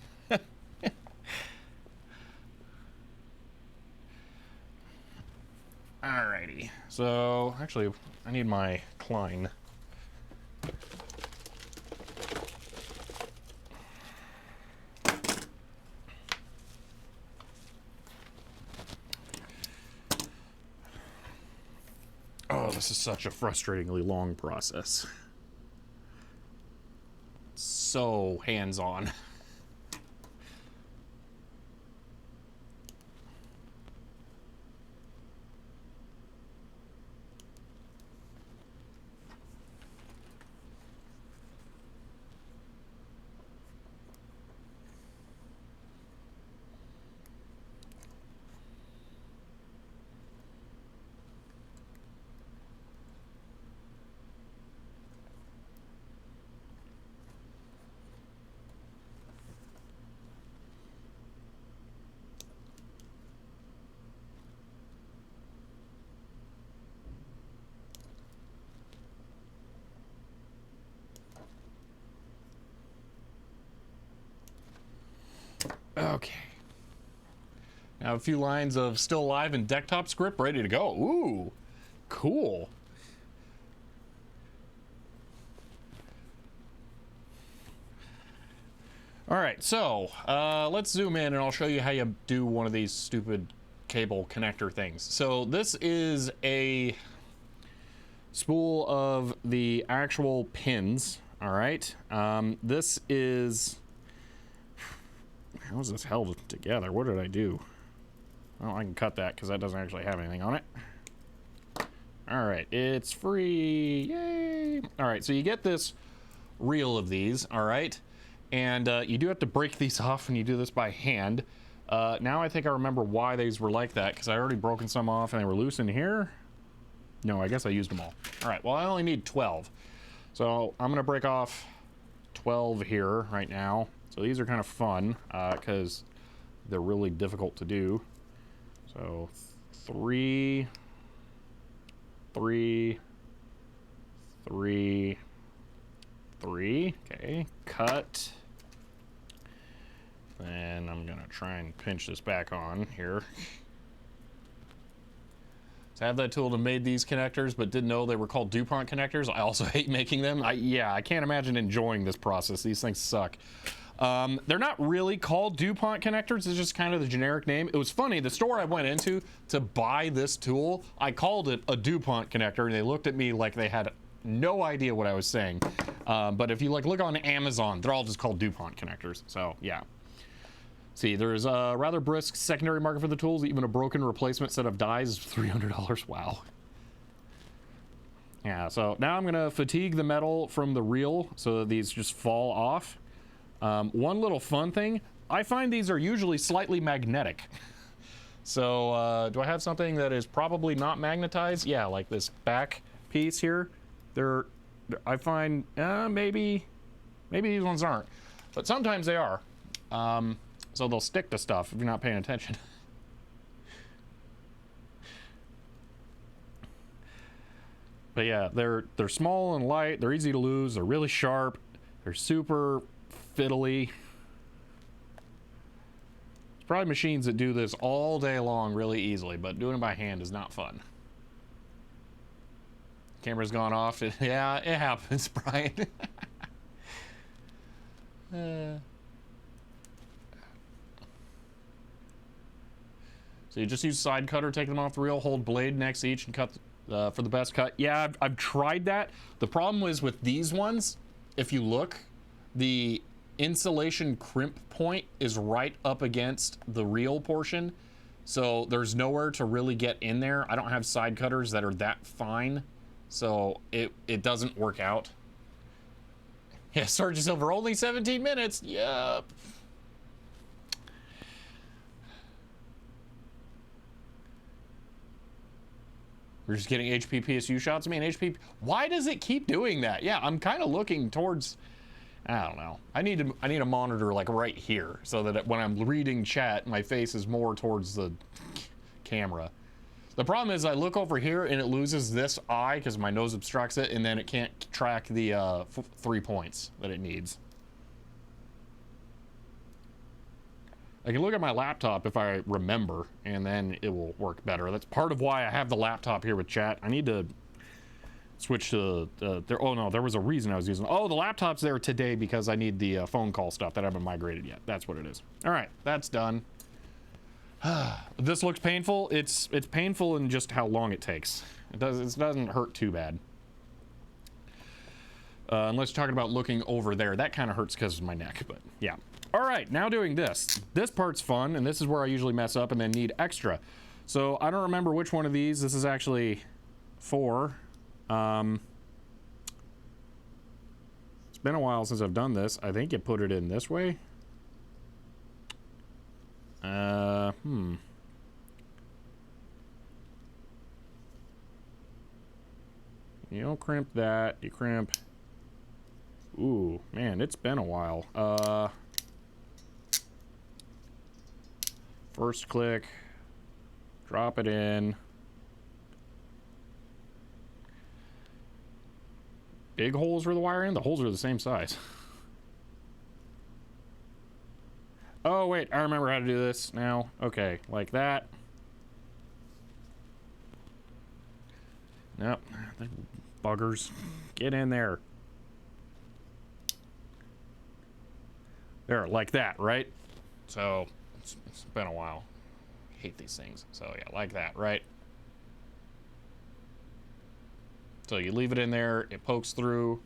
Alrighty. So, actually, I need my Klein. Oh, this is such a frustratingly long process. So hands-on. Okay. Now a few lines of still alive and desktop script ready to go. Ooh, cool. All right, so let's zoom in and I'll show you how you do one of these stupid cable connector things. So this is a spool of the actual pins. All right. This is... How is this held together? What did I do? Well, I can cut that because that doesn't actually have anything on it. All right, it's free. Yay! All right, so you get this reel of these, all right? And you do have to break these off, and you do this by hand. Now I think I remember why these were like that, because I already broken some off and they were loose in here. No, I guess I used them all. All right, well, I only need 12. So I'm gonna break off 12 here right now. So these are kind of fun, because they're really difficult to do. So 3, 3, 3, 3. Okay, cut. And I'm gonna try and pinch this back on here. So I have that tool to make these connectors, but didn't know they were called Dupont connectors. I also hate making them. Yeah, I can't imagine enjoying this process. These things suck. They're not really called Dupont connectors. It's just kind of the generic name. It was funny. The store I went into to buy this tool, I called it a Dupont connector, and they looked at me like they had no idea what I was saying. But if you look on Amazon, they're all just called Dupont connectors. So yeah. See, there's a rather brisk secondary market for the tools. Even a broken replacement set of dies is $300. Wow. Yeah, so now I'm gonna fatigue the metal from the reel so that these just fall off. One little fun thing, I find these are usually slightly magnetic. So do I have something that is probably not magnetized? Yeah, like this back piece here. I find maybe these ones aren't, but sometimes they are. So they'll stick to stuff if you're not paying attention. But yeah, they're small and light. They're easy to lose. They're really sharp. They're super fiddly. There's probably machines that do this all day long really easily, but doing it by hand is not fun. Camera's gone off. Yeah, it happens, Brian. So you just use side cutter, take them off the reel, hold blade next to each, and cut for the best cut. Yeah, I've tried that. The problem is with these ones, if you look, the insulation crimp point is right up against the reel portion, so there's nowhere to really get in there. I don't have side cutters that are that fine, so it doesn't work out. Yeah, Sergeant Silver, only 17 minutes. Yep. We're just getting HP PSU shots. I mean, HP. Why does it keep doing that? Yeah, I'm kind of looking towards. I don't know. I need a monitor like right here so that when I'm reading chat, my face is more towards the camera. The problem is I look over here and it loses this eye because my nose obstructs it, and then it can't track the 3 points that it needs. I can look at my laptop if I remember, and then it will work better. That's part of why I have the laptop here with chat. I need to switch to oh no, there was a reason I was using. Oh, the laptop's there today because I need the phone call stuff that I haven't migrated yet. That's what it is. All right, that's done. This looks painful. It's painful in just how long it takes. It doesn't hurt too bad. Unless you're talking about looking over there. That kind of hurts because of my neck, but yeah. All right, now doing this. This part's fun, and this is where I usually mess up and then need extra. So I don't remember which one of these. This is actually 4. It's been a while since I've done this. I think you put it in this way. You don't crimp that. You crimp. Ooh, man, it's been a while. First click, drop it in. Big holes for the wire in? The holes are the same size. Oh, wait, I remember how to do this now. Okay, like that. Nope, the buggers. Get in there. There, like that, right? So, it's been a while. I hate these things. So, yeah, like that, right? So you leave it in there, it pokes through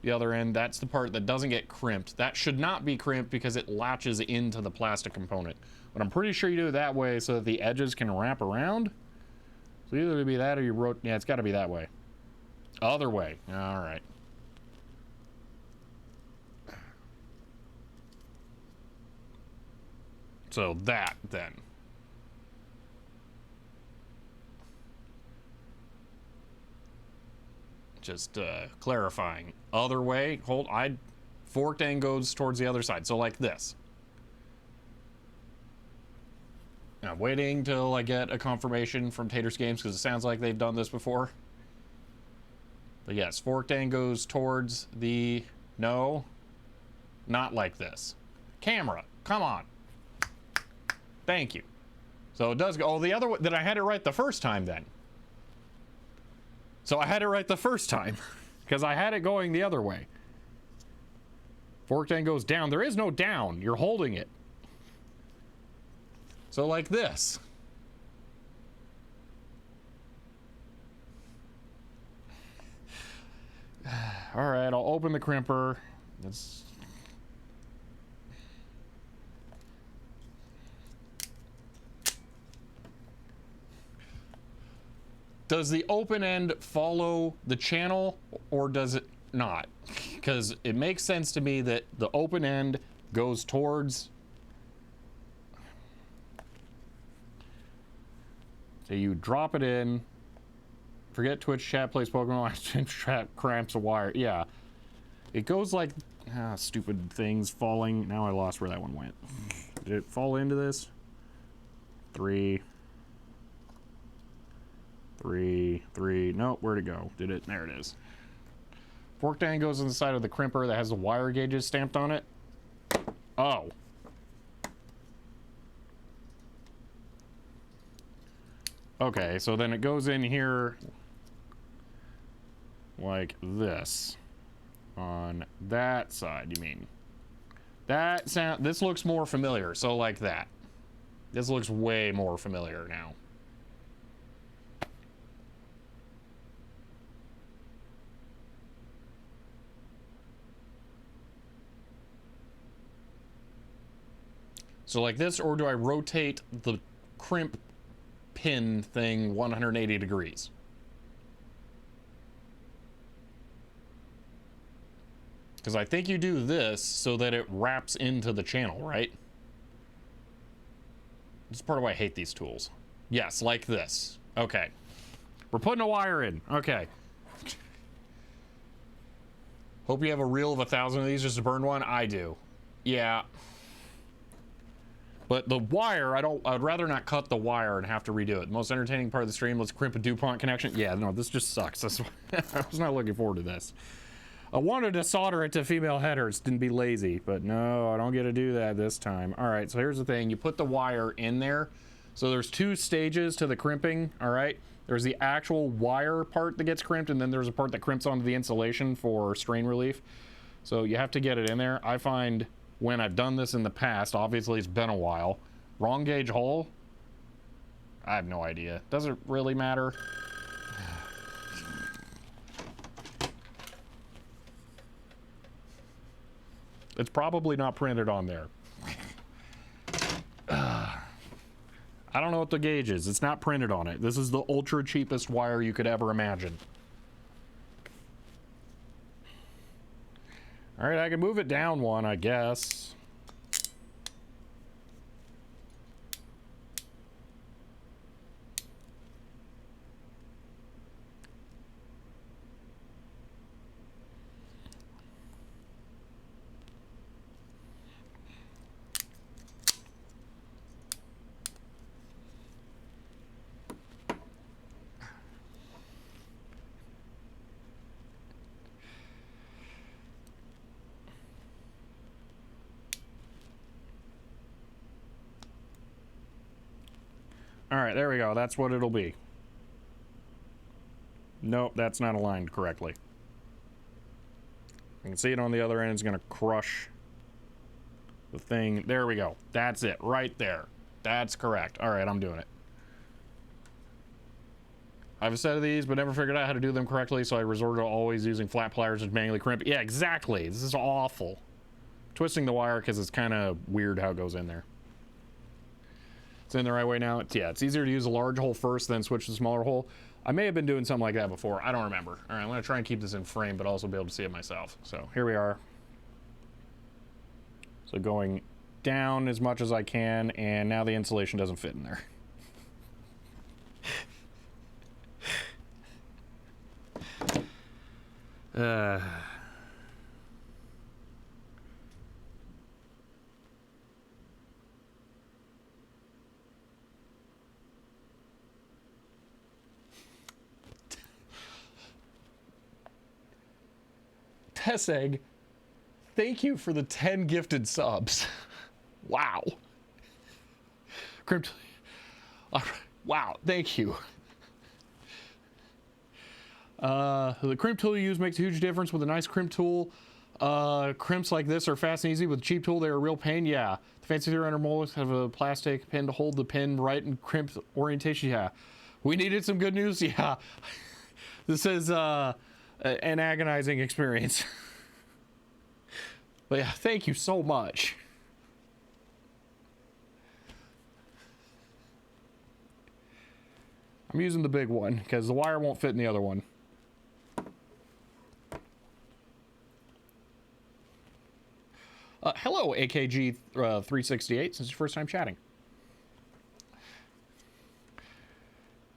the other end. That's the part that doesn't get crimped. That should not be crimped because it latches into the plastic component. But I'm pretty sure you do it that way so that the edges can wrap around. So either it'd be that or you wrote, yeah, it's got to be that way. Other way. All right. So that then. Just clarifying. Other way. Hold. Forked end goes towards the other side. So like this. I'm waiting till I get a confirmation from Taters Games because it sounds like they've done this before. But yes, forked end goes towards the... No. Not like this. Camera. Come on. Thank you. So it does go... Oh, the other way... Then I had it right the first time then. So I had it right the first time. Because I had it going the other way. Forked end goes down. There is no down. You're holding it. So like this. All right, I'll open the crimper. Does the open end follow the channel or does it not? Because it makes sense to me that the open end goes towards... So you drop it in. Forget Twitch chat plays Pokemon. Chat cramps a wire. Yeah. It goes like... stupid things falling. Now I lost where that one went. Did it fall into this? 3. Nope, where'd it go? Did it? There it is. Forked end goes on the side of the crimper that has the wire gauges stamped on it. Oh. Okay, so then it goes in here like this. On that side, you mean? This looks more familiar, so like that. This looks way more familiar now. So like this, or do I rotate the crimp pin thing 180 degrees? Because I think you do this so that it wraps into the channel, right? This is part of why I hate these tools. Yes, like this. Okay. We're putting a wire in. Okay. Hope you have a reel of 1,000 of these just to burn one. I do. Yeah. But the wire, I'd rather not cut the wire and have to redo it. The most entertaining part of the stream, let's crimp a Dupont connection. Yeah, no, this just sucks. That's why I was not looking forward to this. I wanted to solder it to female headers, didn't be lazy, but no, I don't get to do that this time. All right, so here's the thing. You put the wire in there. So there's 2 stages to the crimping, all right? There's the actual wire part that gets crimped, and then there's a part that crimps onto the insulation for strain relief. So you have to get it in there. I find when I've done this in the past, obviously it's been a while, wrong gauge hole, I have no idea. Does it really matter? It's probably not printed on there. I don't know what the gauge is. It's not printed on it. This is the ultra cheapest wire you could ever imagine. All right, I can move it down one, I guess. All right, there we go. That's what it'll be. Nope, that's not aligned correctly. You can see it on the other end. It's going to crush the thing. There we go. That's it right there. That's correct. All right, I'm doing it. I have a set of these, but never figured out how to do them correctly, so I resorted to always using flat pliers to manually crimp. Yeah, exactly. This is awful. Twisting the wire because it's kind of weird how it goes in there. It's in the right way now. Yeah, it's easier to use a large hole first, then switch to the smaller hole. I may have been doing something like that before. I don't remember. All right, I'm going to try and keep this in frame, but also be able to see it myself. So here we are. So going down as much as I can, and now the insulation doesn't fit in there. Tess Egg, thank you for the 10 gifted subs. Wow. Crimp. Wow, thank you. The crimp tool you use makes a huge difference with a nice crimp tool. Crimps like this are fast and easy. With a cheap tool, they're a real pain. Yeah. The fancy 300 molars have a plastic pin to hold the pin right in crimp orientation. Yeah. We needed some good news. Yeah. This is an agonizing experience. But yeah, thank you so much. I'm using the big one because the wire won't fit in the other one. Hello, AKG 368, since your first time chatting.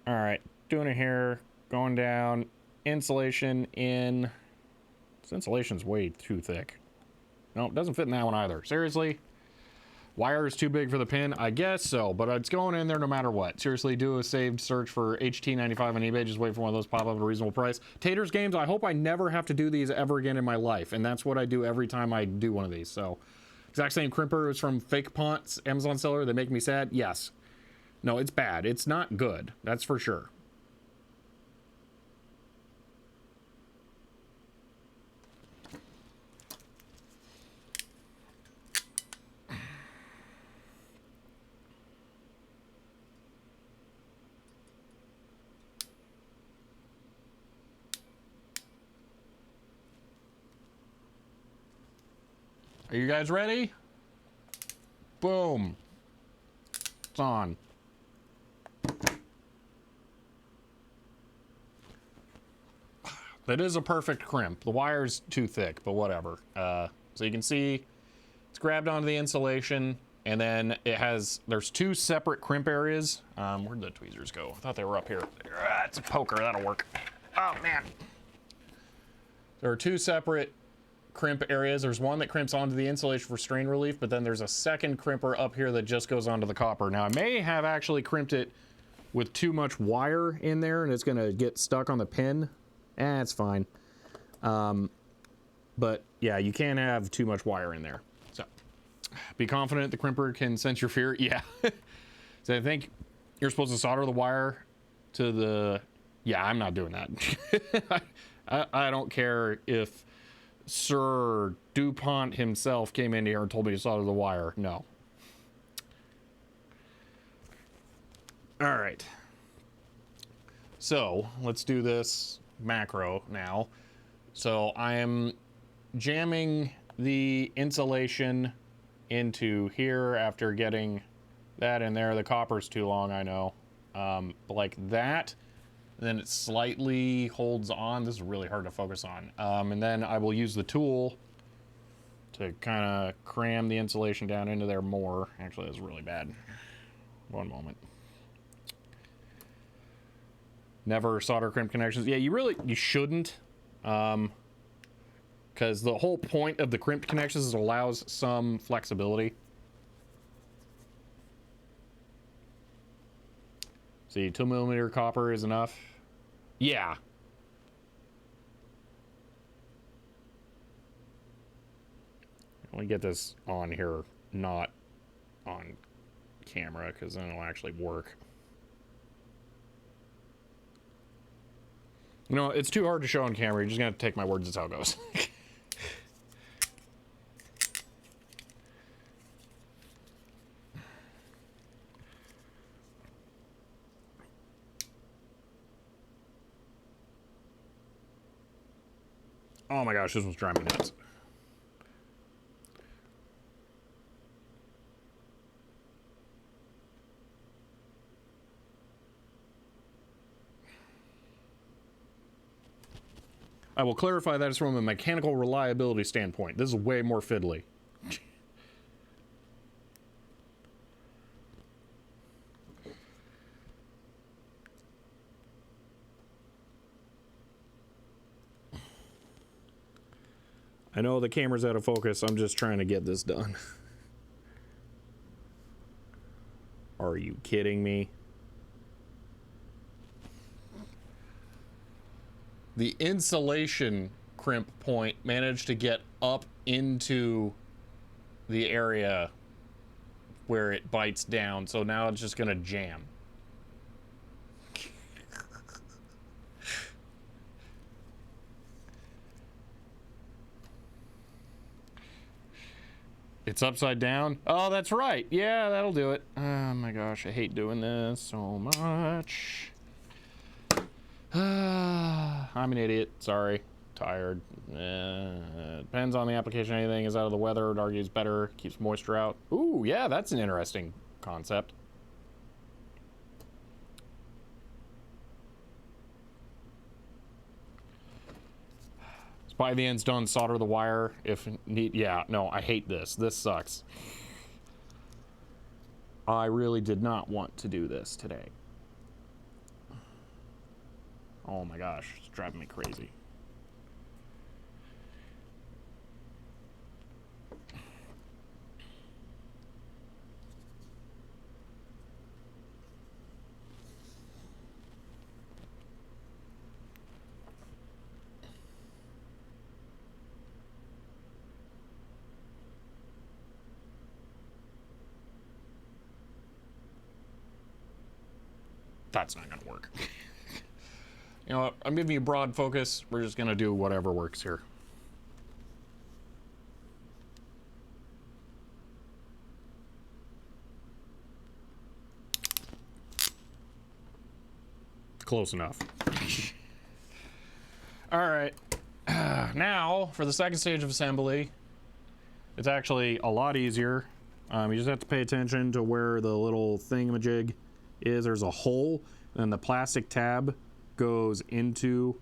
All right, doing it here, going down, insulation in. This insulation's way too thick. No, it doesn't fit in that one either. Seriously? Wire is too big for the pin? I guess so, but it's going in there no matter what. Seriously, do a saved search for HT95 on eBay. Just wait for one of those pop up at a reasonable price. Taters Games, I hope I never have to do these ever again in my life. And that's what I do every time I do one of these. So, exact same crimper is from Fake Ponts, Amazon seller. They make me sad? Yes. No, it's bad. It's not good. That's for sure. Are you guys ready? Boom. It's on. That is a perfect crimp. The wire's too thick, but whatever. So you can see it's grabbed onto the insulation, and then it has, there's two separate crimp areas. Where'd the tweezers go? I thought they were up here. It's a poker, that'll work. Oh man. There are two separate crimp areas. There's one that crimps onto the insulation for strain relief, but then there's a second crimper up here that just goes onto the copper. Now I may have actually crimped it with too much wire in there, and it's gonna get stuck on the pin. It's fine. But yeah, you can't have too much wire in there. So be confident the crimper can sense your fear. Yeah. So I think you're supposed to solder the wire to the, yeah, I'm not doing that. I don't care if Sir Dupont himself came in here and told me to solder the wire. No. All right. So let's do this macro now. So I am jamming the insulation into here after getting that in there. The copper's too long, I know. Like that. Then it slightly holds on. This is really hard to focus on. And then I will use the tool to kind of cram the insulation down into there more. Actually, that's really bad. One moment. Never solder crimp connections. Yeah, you shouldn't. Because the whole point of the crimp connections is it allows some flexibility. See, 2mm copper is enough. Yeah. Let me get this on here, not on camera, because then it'll actually work. You know, it's too hard to show on camera. You're just going to take my words as how it goes. Oh my gosh, this one's driving me nuts. I will clarify that it's from a mechanical reliability standpoint. This is way more fiddly. I know the camera's out of focus. I'm just trying to get this done. Are you kidding me? The insulation crimp point managed to get up into the area where it bites down, so now it's just gonna jam. It's upside down? Oh, that's right. Yeah, that'll do it. Oh my gosh, I hate doing this so much. I'm an idiot. Sorry. Tired. Depends on the application. Anything is out of the weather. It argues better. Keeps moisture out. Ooh, yeah, that's an interesting concept. By the end's done, solder the wire if need. Yeah, no, I hate this. This sucks. I really did not want to do this today. Oh my gosh, it's driving me crazy. That's not gonna work. You know what? I'm giving you broad focus. We're just gonna do whatever works here. Close enough. All right. Now, for the second stage of assembly, it's actually a lot easier. You just have to pay attention to where the little thingamajig is. There's a hole, and the plastic tab goes into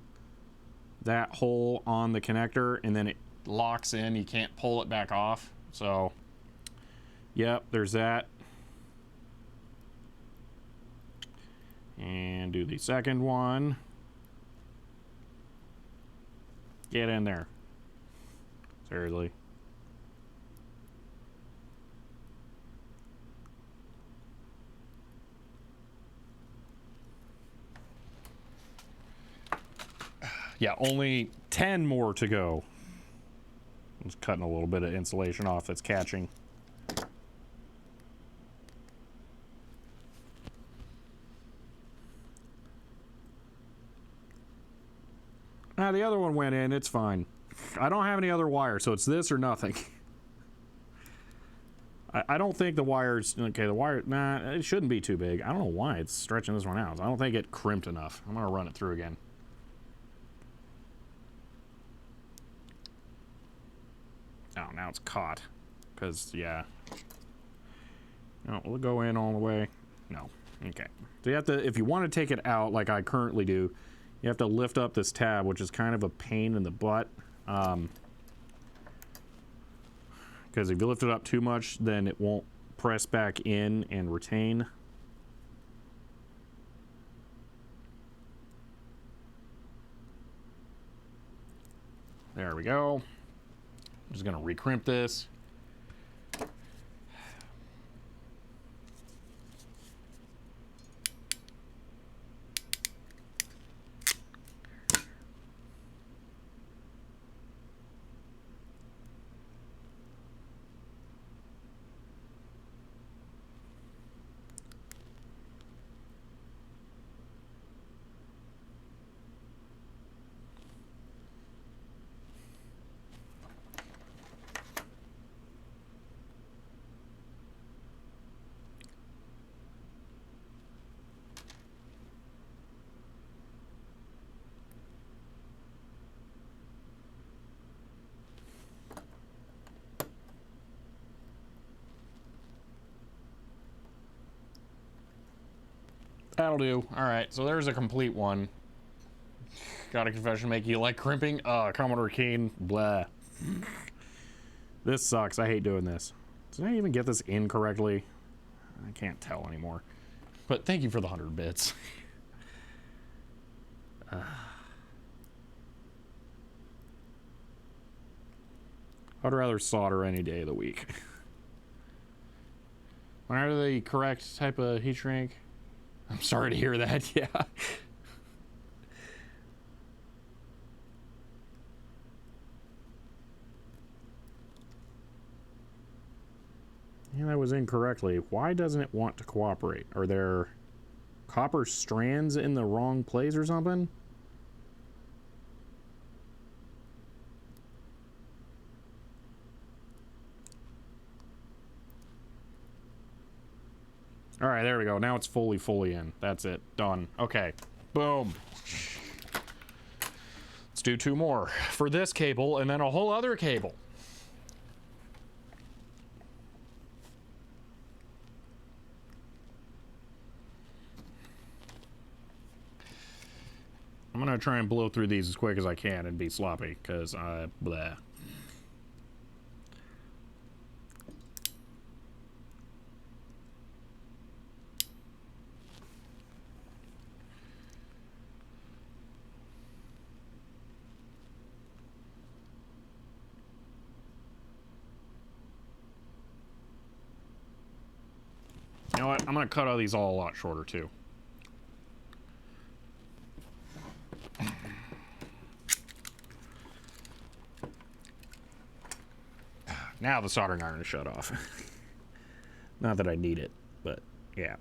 that hole on the connector, and then it locks in. You can't pull it back off. So, yep, there's that. And do the second one. Get in there. Seriously. Yeah, only 10 more to go. I'm just cutting a little bit of insulation off that's catching. Now the other one went in, it's fine. I don't have any other wire, so it's this or nothing. I don't think the wire's, okay, the wire, nah, it shouldn't be too big. I don't know why it's stretching this one out. I don't think it crimped enough. I'm gonna run it through again. Oh, now it's caught. Because, yeah. No, will it go in all the way? No. Okay. So you have to, if you want to take it out like I currently do, you have to lift up this tab, which is kind of a pain in the butt. Because if you lift it up too much, then it won't press back in and retain. There we go. I'm just going to recrimp this. That'll do. All right, so there's a complete one. Got a confession to make. You like crimping? Commodore Keen. Blah. This sucks. I hate doing this. Did I even get this in correctly? I can't tell anymore. But thank you for the 100 bits. I'd rather solder any day of the week. When are the correct type of heat shrink? I'm sorry to hear that. Yeah. Yeah, that was incorrectly. Why doesn't it want to cooperate? Are there copper strands in the wrong place or something? All right, there we go. Now it's fully in. That's it. Done. Okay. Boom. Let's do 2 more for this cable and then a whole other cable. I'm gonna try and blow through these as quick as I can and be sloppy, because blah. You know what? I'm gonna cut all these all a lot shorter too. Now the soldering iron is shut off. Not that I need it, but yeah.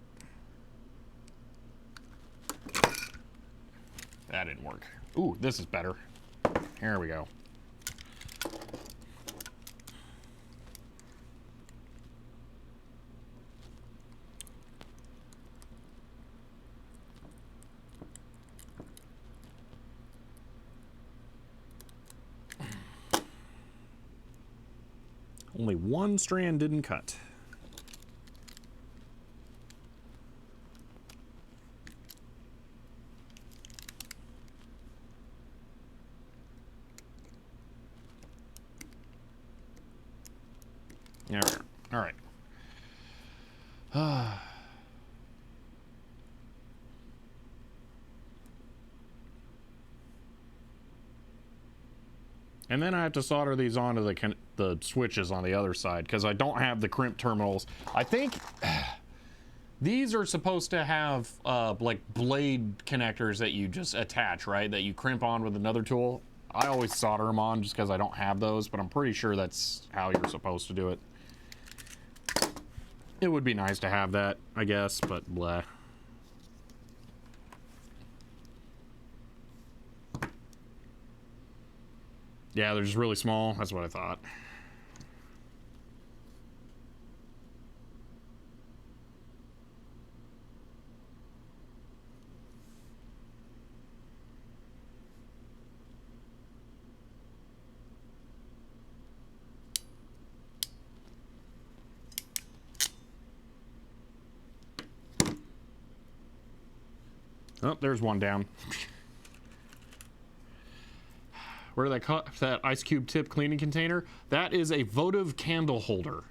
That didn't work. Ooh, this is better. Here we go. Only one strand didn't cut. There we are. All right. And then I have to solder these onto the switches on the other side, because I don't have the crimp terminals. I think these are supposed to have like blade connectors that you just attach, right? That you crimp on with another tool. I always solder them on just because I don't have those, but I'm pretty sure that's how you're supposed to do it. It would be nice to have that, I guess, but blah. Yeah, they're just really small. That's what I thought. Oh, there's one down. Where did I cut that ice cube tip cleaning container? That is a votive candle holder.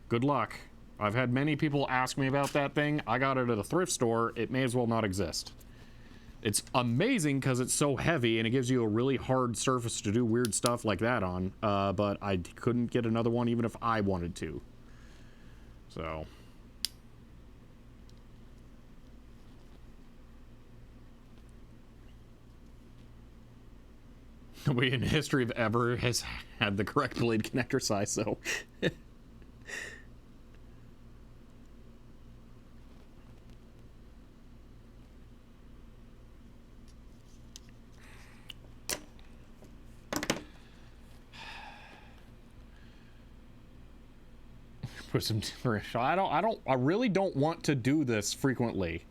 Good luck. I've had many people ask me about that thing. I got it at a thrift store. It may as well not exist. It's amazing because it's so heavy and it gives you a really hard surface to do weird stuff like that on. But I couldn't get another one even if I wanted to. So... nobody in history of ever has had the correct blade connector size, so... Put some... I really don't want to do this frequently.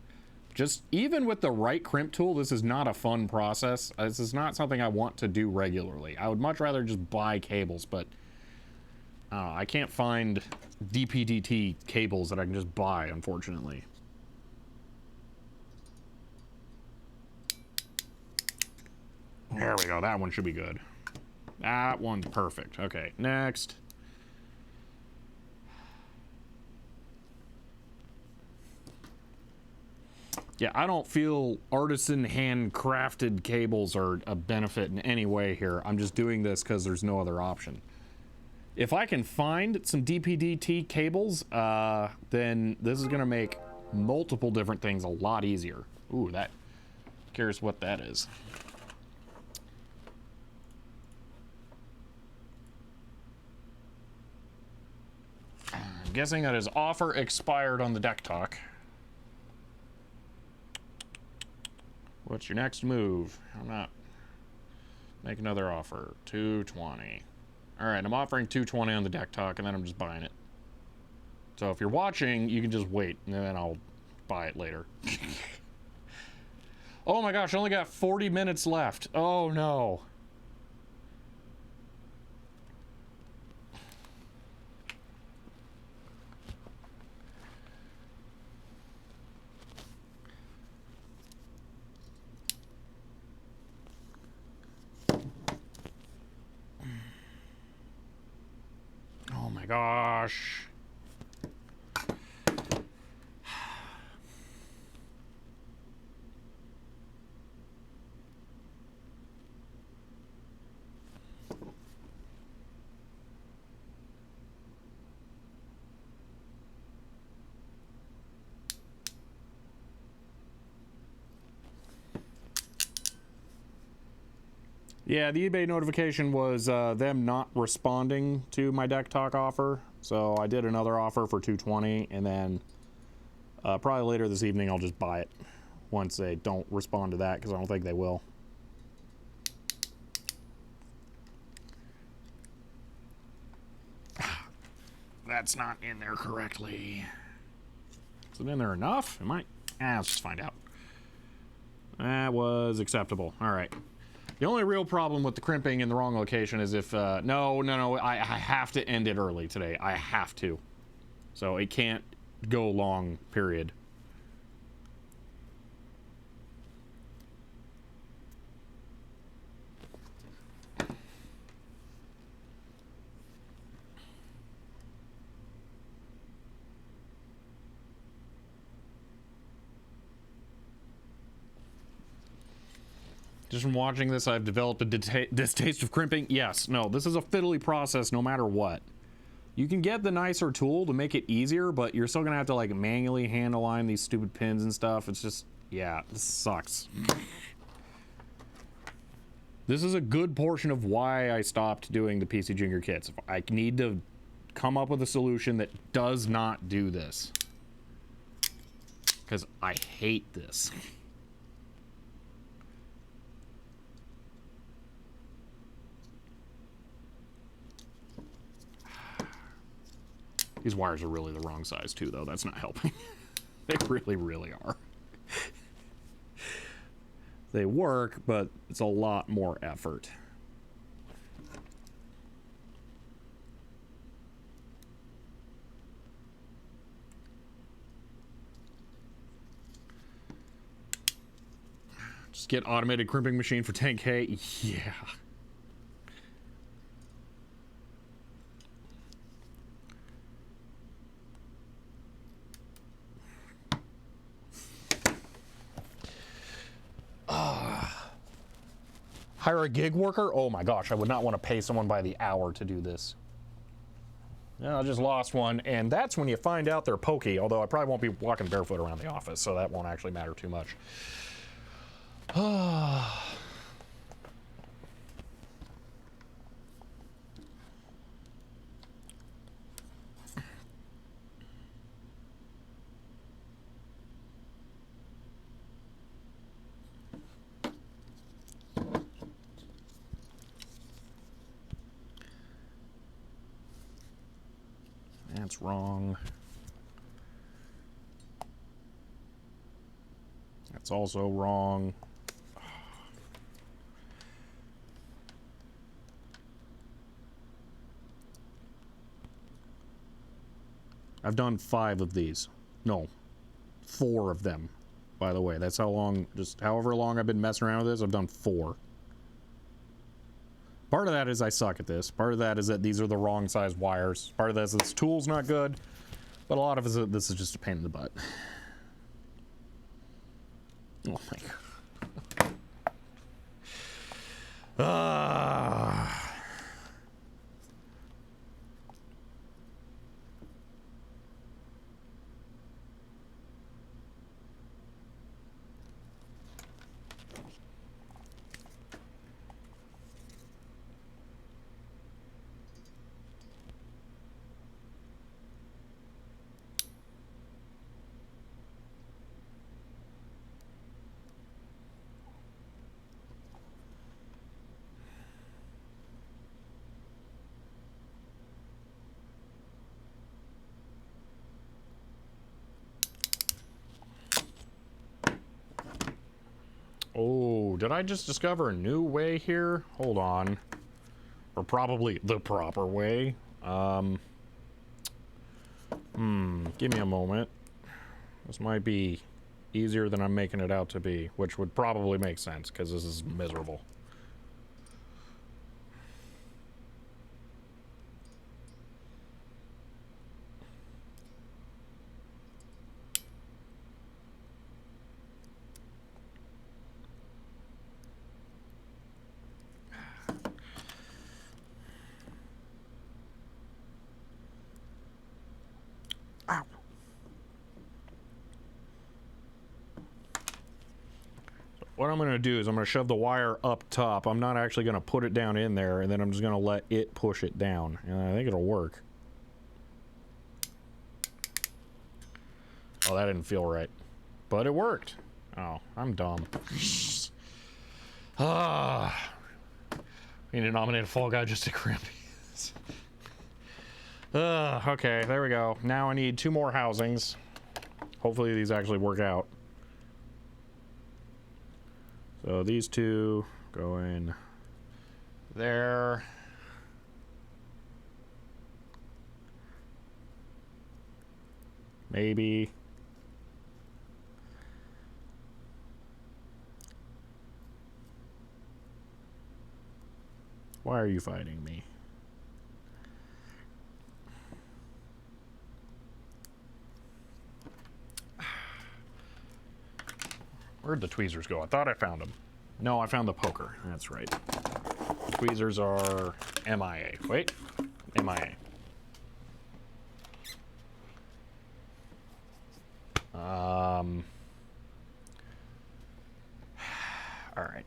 Just even with the right crimp tool, this is not a fun process. This is not something I want to do regularly. I would much rather just buy cables, but I can't find DPDT cables that I can just buy, unfortunately. There we go. That one should be good. That one's perfect. Okay, next. Yeah, I don't feel artisan handcrafted cables are a benefit in any way here. I'm just doing this because there's no other option. If I can find some DPDT cables, then this is going to make multiple different things a lot easier. Ooh, that... Curious what that is. I'm guessing that his offer expired on the deck talk. What's your next move? I'm not... Make another offer. 220. Alright, I'm offering 220 on the deck talk, and then I'm just buying it. So if you're watching, you can just wait, and then I'll buy it later. Oh my gosh, I only got 40 minutes left. Oh no. Oh my gosh. Yeah, the eBay notification was them not responding to my deck talk offer. So I did another offer for 220, and then probably later this evening I'll just buy it once they don't respond to that, because I don't think they will. That's not in there correctly. Is it in there enough? It might. Let's just find out. That was acceptable. All right. The only real problem with the crimping in the wrong location is if, no, I have to end it early today. I have to. So it can't go long, period. Just from watching this, I've developed a distaste of crimping. Yes, no, this is a fiddly process no matter what. You can get the nicer tool to make it easier, but you're still gonna have to like manually hand align these stupid pins and stuff. It's just, yeah, this sucks. This is a good portion of why I stopped doing the PC Junior kits. I need to come up with a solution that does not do this. Because I hate this. These wires are really the wrong size too, though. That's not helping. They really, really are. They work, but it's a lot more effort. Just get automated crimping machine for 10K. Yeah. Hire a gig worker? Oh my gosh, I would not want to pay someone by the hour to do this. Yeah, I just lost one, and that's when you find out they're pokey, although I probably won't be walking barefoot around the office, so that won't actually matter too much. That's wrong. That's also wrong. I've done 5 of these. No, 4 of them, by the way. That's how long, just however long I've been messing around with this, I've done 4. Part of that is I suck at this. Part of that is that these are the wrong size wires. Part of that is this tool's not good. But a lot of it is this is just a pain in the butt. Oh my god. Oh, did I just discover a new way here? Hold on. Or probably the proper way. Give me a moment. This might be easier than I'm making it out to be, which would probably make sense, because this is miserable. Ow. What I'm going to do is I'm going to shove the wire up top. I'm not actually going to put it down in there, and then I'm just going to let it push it down. And I think it'll work. Oh, that didn't feel right. But it worked. Oh, I'm dumb. We need to nominate a fall guy just to cramp these. Okay, there we go. Now I need 2 more housings. Hopefully these actually work out. So these 2 go in there. Maybe. Why are you fighting me? Where'd the tweezers go? I thought I found them. No, I found the poker. That's right. Tweezers are MIA. Wait. MIA. All right.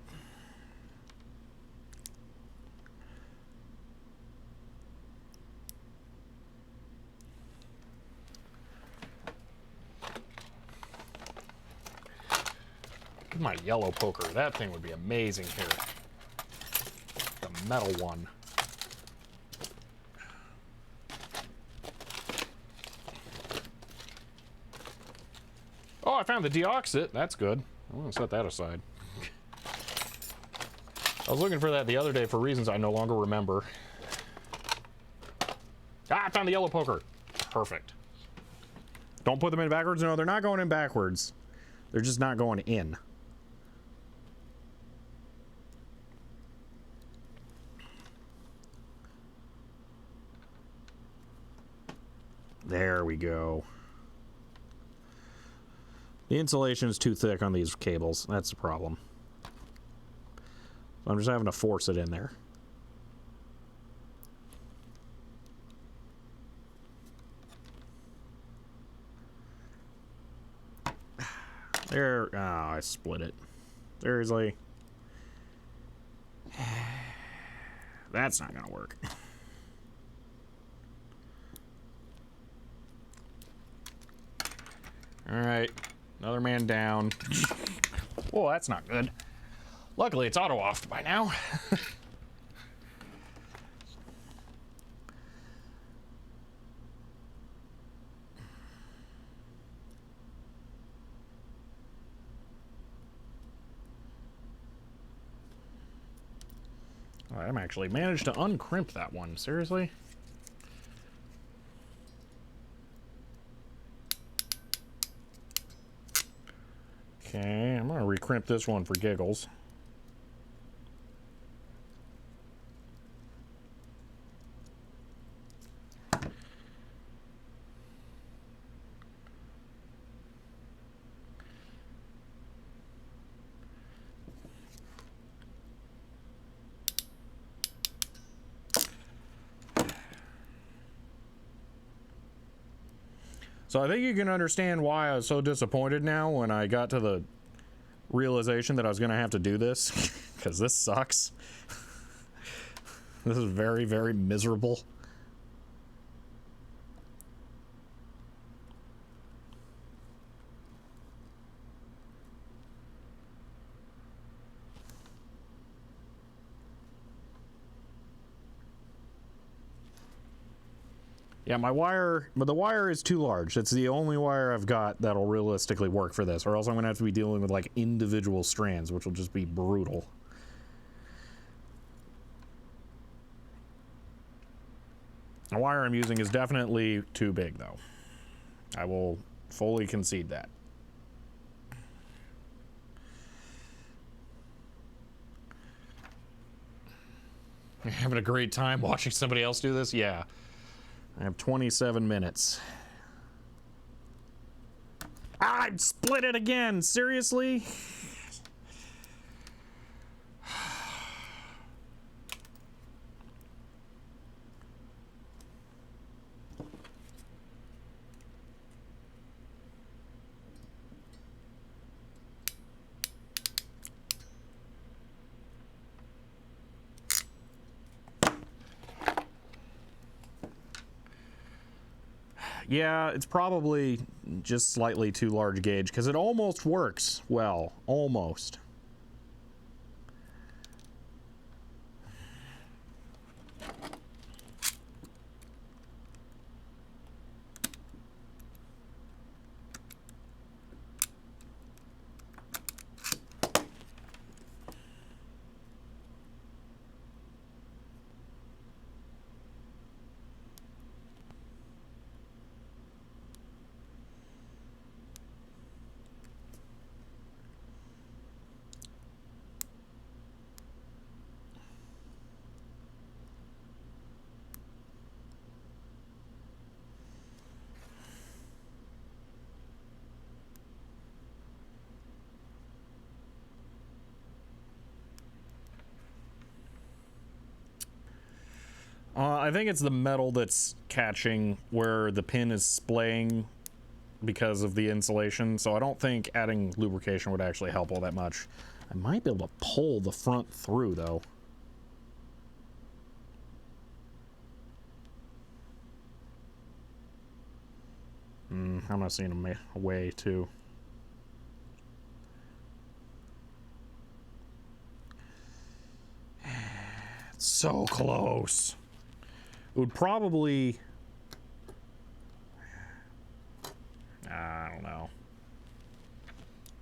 My yellow poker. That thing would be amazing here. The metal one. Oh, I found the deoxit. That's good. I'm gonna set that aside. I was looking for that the other day for reasons I no longer remember. Ah, I found the yellow poker. Perfect. Don't put them in backwards. No, they're not going in backwards. They're just not going in. There we go. The insulation is too thick on these cables. That's the problem. So I'm just having to force it in there. There. Oh, I split it. Seriously. That's not gonna work. Alright. Another man down. Whoa, that's not good. Luckily, it's auto-offed by now. I'm actually managed to uncrimp that one. Seriously? Okay, I'm gonna recrimp this one for giggles. So I think you can understand why I was so disappointed now when I got to the realization that I was going to have to do this, because this sucks. This is very, very miserable. Yeah, my wire, but the wire is too large. It's the only wire I've got that'll realistically work for this, or else I'm gonna have to be dealing with like individual strands, which will just be brutal. The wire I'm using is definitely too big, though. I will fully concede that. You're having a great time watching somebody else do this? Yeah. I have 27 minutes. Ah, I split it again! Seriously? Yeah, it's probably just slightly too large gauge, because it almost works well. Almost. I think it's the metal that's catching where the pin is splaying because of the insulation, so I don't think adding lubrication would actually help all that much. I might be able to pull the front through, though. I'm not seeing a way to. It's so close. It would probably... I don't know.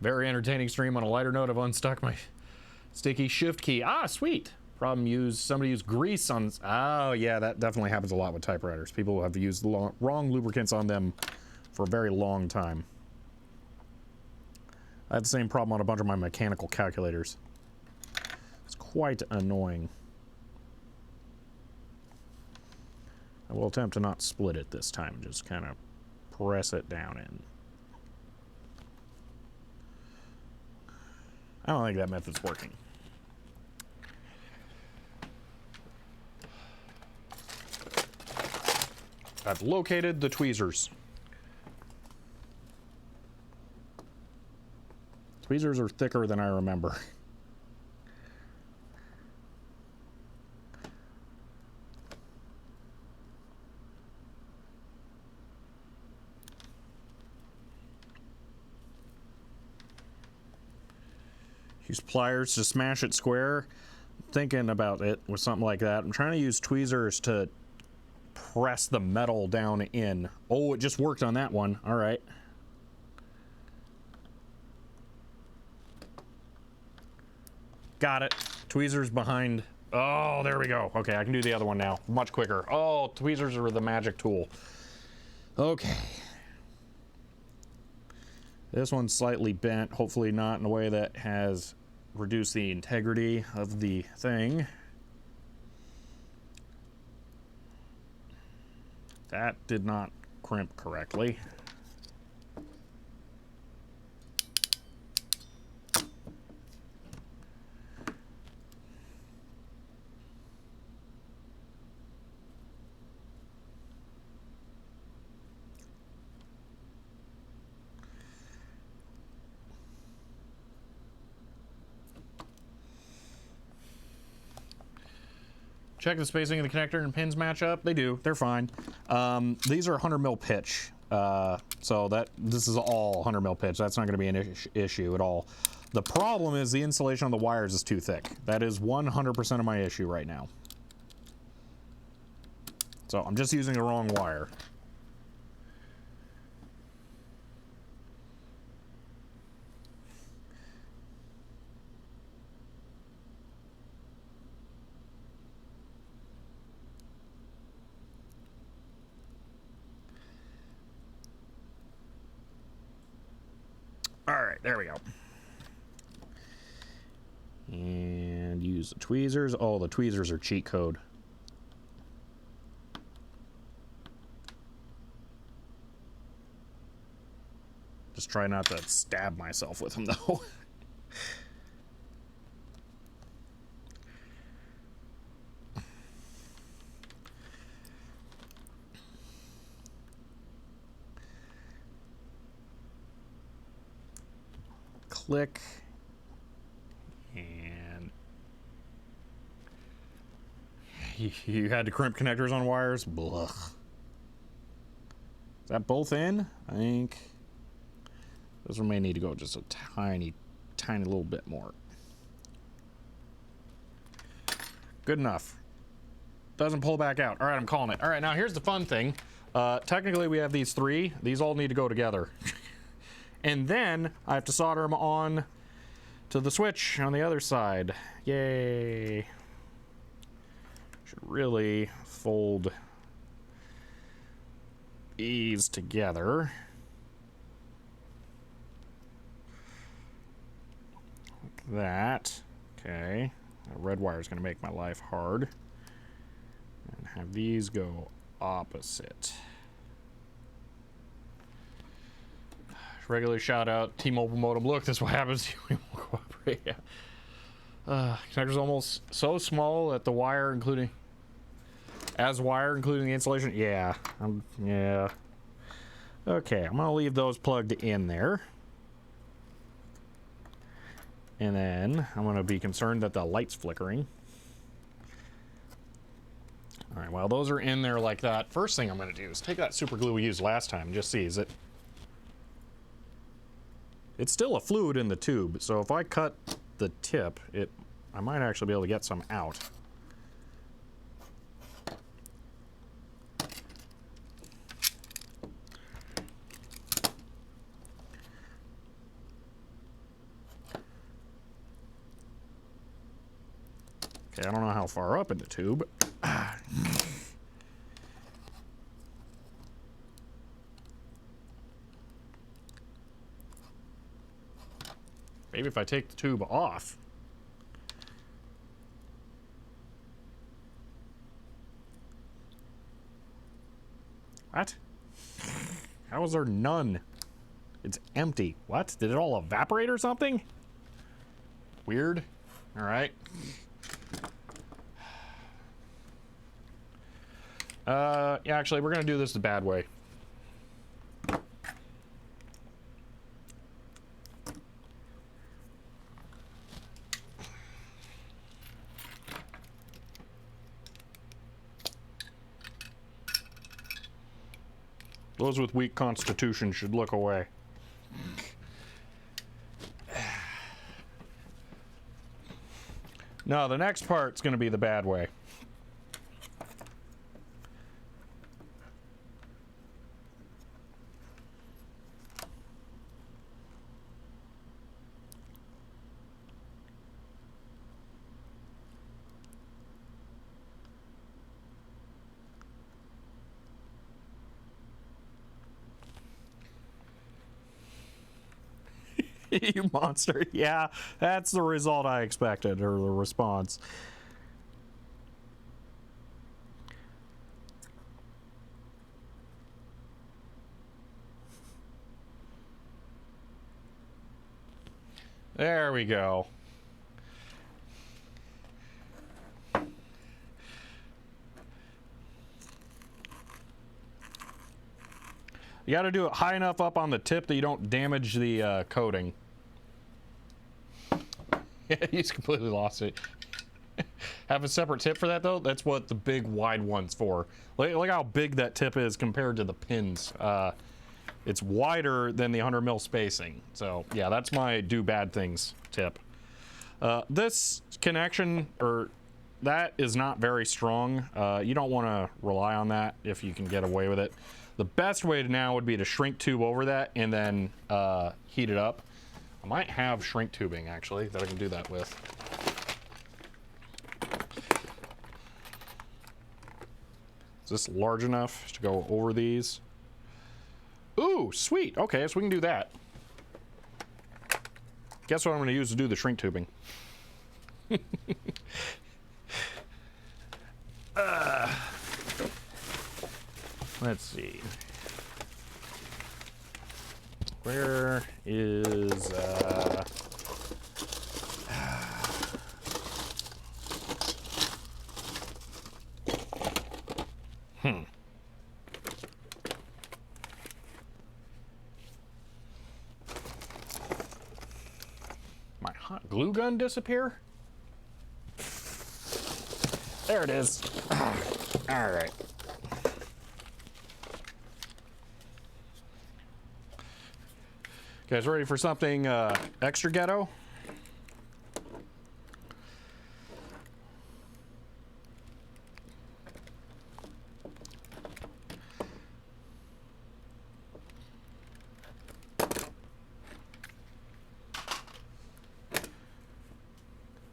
Very entertaining stream. On a lighter note, I've unstuck my sticky shift key. Ah, sweet. Problem somebody used grease on... Oh, yeah, that definitely happens a lot with typewriters. People have used wrong lubricants on them for a very long time. I had the same problem on a bunch of my mechanical calculators. It's quite annoying. I will attempt to not split it this time, just kind of press it down in. I don't think that method's working. I've located the tweezers. Tweezers are thicker than I remember. Use pliers to smash it square. I'm thinking about it with something like that. I'm trying to use tweezers to press the metal down in. Oh, it just worked on that one. All right. Got it. Tweezers behind. Oh, there we go. Okay, I can do the other one now. Much quicker. Oh, tweezers are the magic tool. Okay. This one's slightly bent. Hopefully not in a way that has reduced the integrity of the thing. That did not crimp correctly. Check the spacing of the connector and pins match up. They do. They're fine. These are 100 mil pitch. So this is all 100 mil pitch. That's not going to be an issue at all. The problem is the insulation on the wires is too thick. That is 100% of my issue right now. So I'm just using the wrong wire. All right, there we go. And use the tweezers. Oh, the tweezers are cheat code. Just try not to stab myself with them, though. Click. And you had to crimp connectors on wires? Blah. Is that both in? I think this one may need to go just a tiny little bit more. Good enough. Doesn't pull back out. All right, I'm calling it. All right, now here's the fun thing. Technically, we have these three. These all need to go together. And then I have to solder them on to the switch on the other side. Yay. Should really fold these together. Like that. Okay. That red wire is going to make my life hard. And have these go opposite. Regular shout out T-Mobile modem. Look, this is what happens when we won't cooperate. Yeah. Connector's almost so small that the wire, including the insulation. Yeah. Yeah. Okay, I'm gonna leave those plugged in there, and then I'm gonna be concerned that the light's flickering. All right. While those are in there like that, first thing I'm gonna do is take that super glue we used last time and just see, is it. It's still a fluid in the tube, so if I cut the tip, I might actually be able to get some out. Okay, I don't know how far up in the tube. Maybe if I take the tube off. What? How is there none? It's empty. What? Did it all evaporate or something? Weird. All right. Yeah, actually, we're gonna do this the bad way. Those with weak constitution should look away. No, the next part's going to be the bad way. You monster. Yeah, that's the result I expected, or the response. There we go. You got to do it high enough up on the tip that you don't damage the coating. Yeah, he's completely lost it. have a separate tip for that though. That's what the big wide one's for. Look how big that tip is compared to the pins. It's wider than the 100 mil spacing. So yeah, that's my do bad things tip. This connection, or that is not very strong. You don't want to rely on that if you can get away with it. The best way now would be to shrink tube over that and then heat it up. I might have shrink tubing actually that I can do that with. Is this large enough to go over these? Ooh, sweet. Okay, so we can do that. Guess what I'm going to use to do the shrink tubing? Let's see. Where is my hot glue gun disappear? There it is. All right. Guys, ready for something extra ghetto?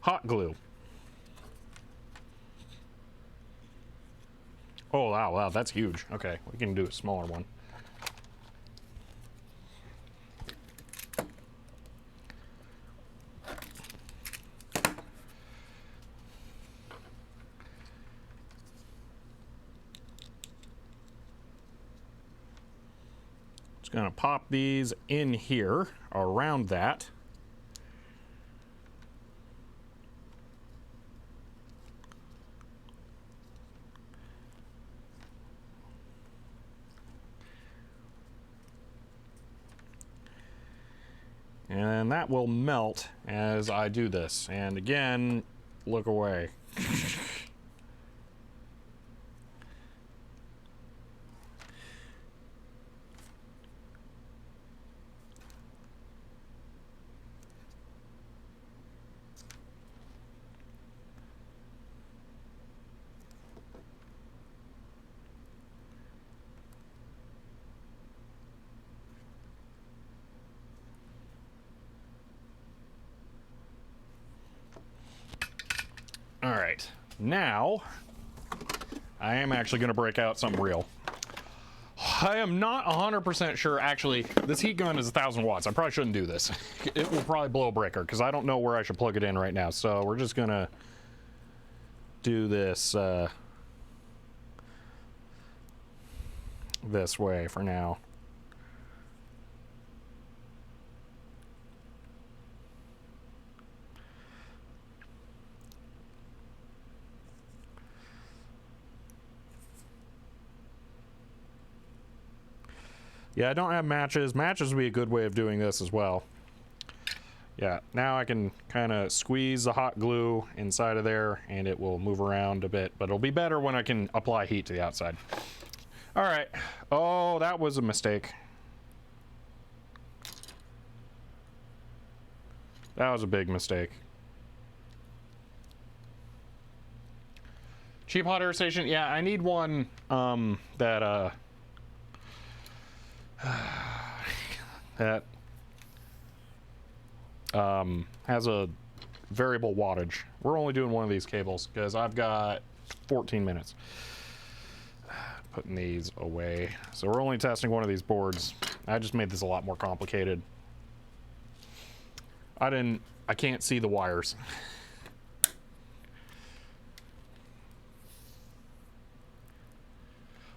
Hot glue. Oh, wow, that's huge. Okay, we can do a smaller one. Just gonna pop these in here around that. And that will melt as I do this. And again, look away. All right, now I am actually going to break out something real. I am not 100% sure. Actually, this heat gun is 1,000 watts. I probably shouldn't do this. It will probably blow a breaker because I don't know where I should plug it in right now. So we're just going to do this this way for now. Yeah, I don't have matches. Matches would be a good way of doing this as well. Yeah, now I can kind of squeeze the hot glue inside of there and it will move around a bit, but it'll be better when I can apply heat to the outside. All right. Oh, that was a mistake. That was a big mistake. Cheap hot air station. Yeah, I need one that that has a variable wattage. We're only doing one of these cables because I've got 14 minutes. Putting these away. So we're only testing one of these boards. I just made this a lot more complicated. I can't see the wires.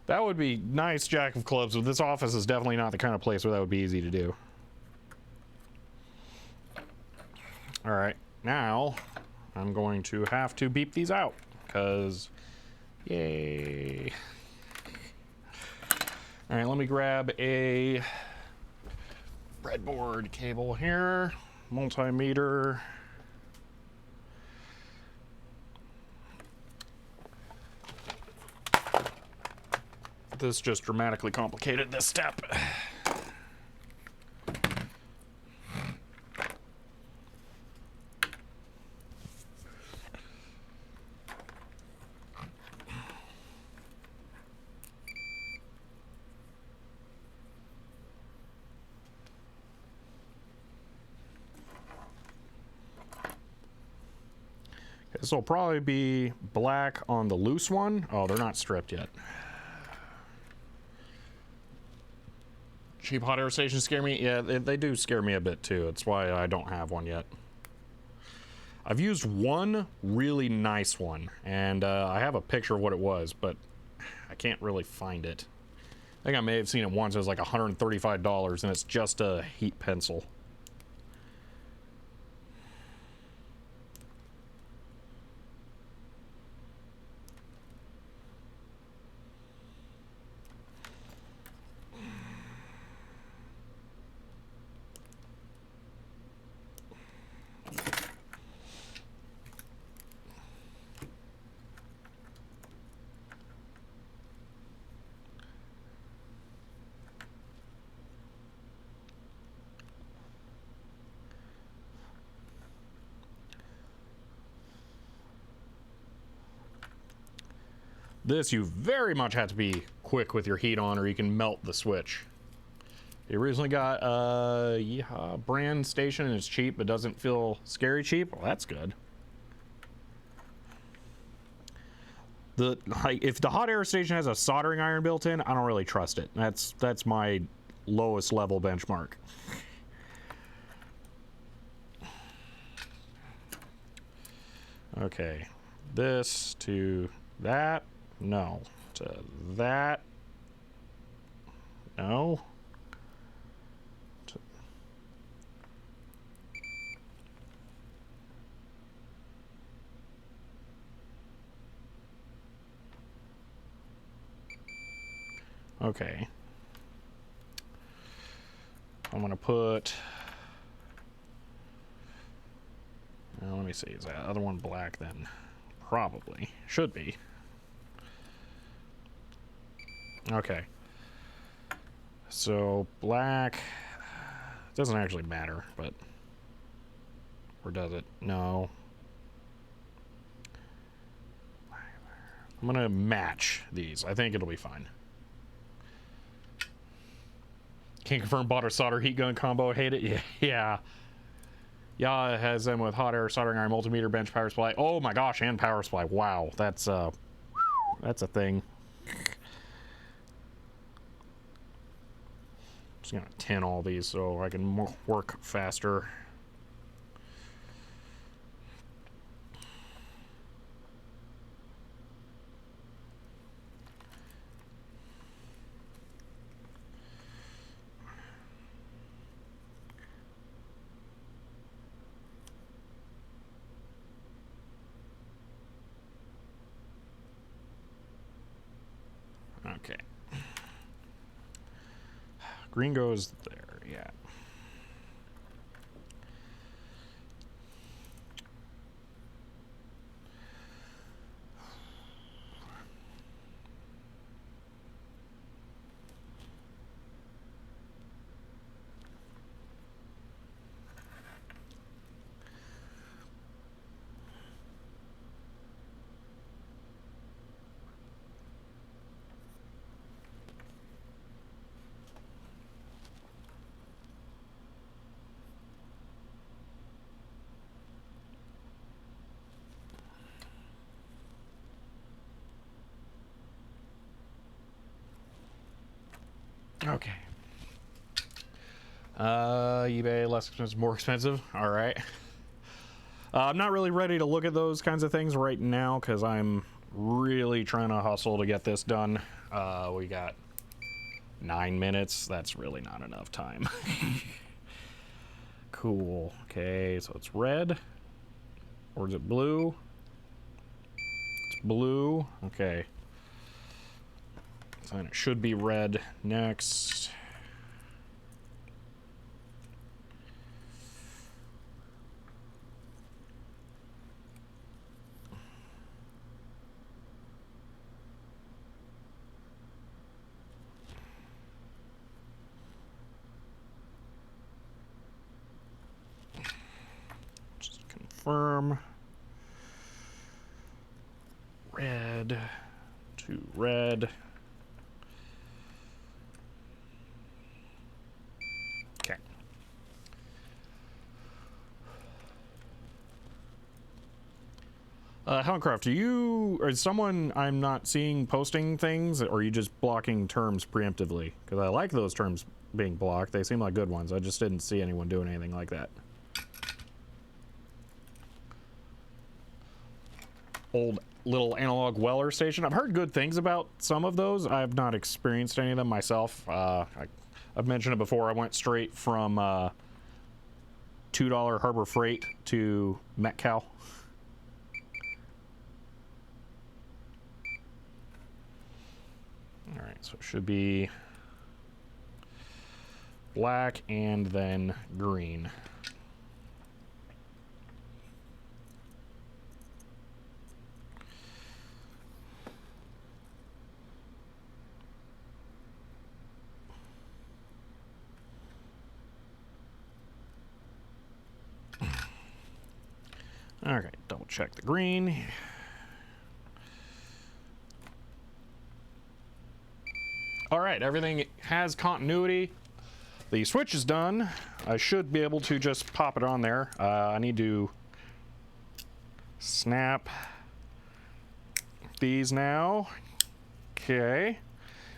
That would be nice, Jack of Clubs, but this office is definitely not the kind of place where that would be easy to do. All right, now I'm going to have to beep these out because, yay. All right, let me grab a breadboard cable here, multimeter. This just dramatically complicated this step. This will probably be black on the loose one. Oh, they're not stripped yet. Cheap hot air stations scare me. Yeah, they do scare me a bit too. That's why I don't have one yet. I've used one really nice one, and I have a picture of what it was, but I can't really find it. I think I may have seen it once. It was like $135, and it's just a heat pencil. This, you very much have to be quick with your heat on, or you can melt the switch. You originally got a brand station, and it's cheap, but doesn't feel scary cheap. Well, that's good. If the hot air station has a soldering iron built in, I don't really trust it. That's my lowest level benchmark. Okay, this to that. No. To that. No. To... Okay. I'm going to put... Well, let me see. Is that other one black then? Probably. Should be. Okay. So, black doesn't actually matter, but... Or does it? No. I'm gonna match these. I think it'll be fine. Can't confirm bought a solder heat gun combo. Hate it? Yeah. Yeah, it has them with hot air, soldering iron, multimeter, bench, power supply. Oh my gosh, and power supply. Wow, that's a thing. Just gonna tin all these so I can work faster. Okay. Green goes there, yeah. Okay. eBay, less expensive, more expensive. All right. I'm not really ready to look at those kinds of things right now because I'm really trying to hustle to get this done. We got 9 minutes. That's really not enough time. Cool. Okay, so it's red. Or is it blue? It's blue. Okay. And it should be red next. confirm. Red to red. Okay. Helmcraft, is someone I'm not seeing posting things, or are you just blocking terms preemptively? Because I like those terms being blocked. They seem like good ones. I just didn't see anyone doing anything like that. Old little analog Weller station. I've heard good things about some of those. I've not experienced any of them myself. I've mentioned it before. I went straight from $2 Harbor Freight to Metcal. All right, so it should be black and then green. All right, double check the green. All right, everything has continuity. The switch is done. I should be able to just pop it on there. I need to snap these now. Okay,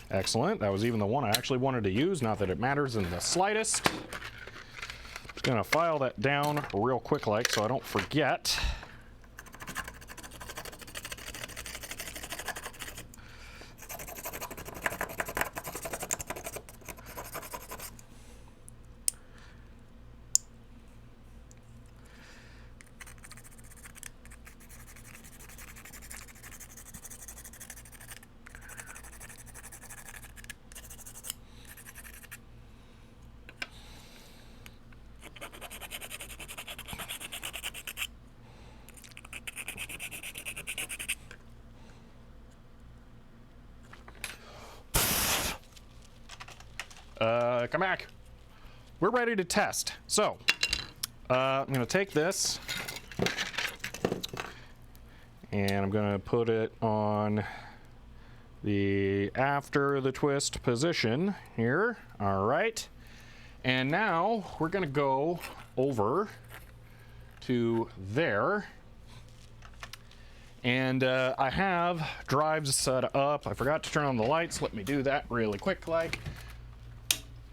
excellent. That was even the one I actually wanted to use, not that it matters in the slightest. Just gonna file that down real quick like so I don't forget. Come back. We're ready to test. So, I'm going to take this and I'm going to put it on the after the twist position here. All right. And now we're going to go over to there. And I have drives set up. I forgot to turn on the lights. Let me do that really quick like.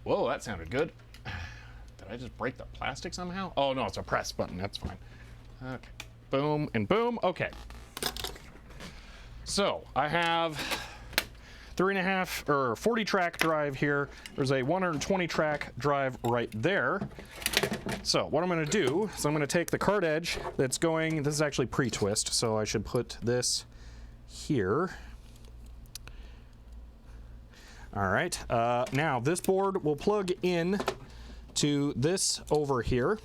Whoa, that sounded good. Did I just break the plastic somehow? Oh, no, it's a press button. That's fine. Okay. Boom and boom. Okay. So I have 3.5 or 40 track drive here. There's a 120 track drive right there. So what I'm going to do is I'm going to take the card edge that's going, this is actually pre-twist, so I should put this here. All right, now this board will plug in to this over here.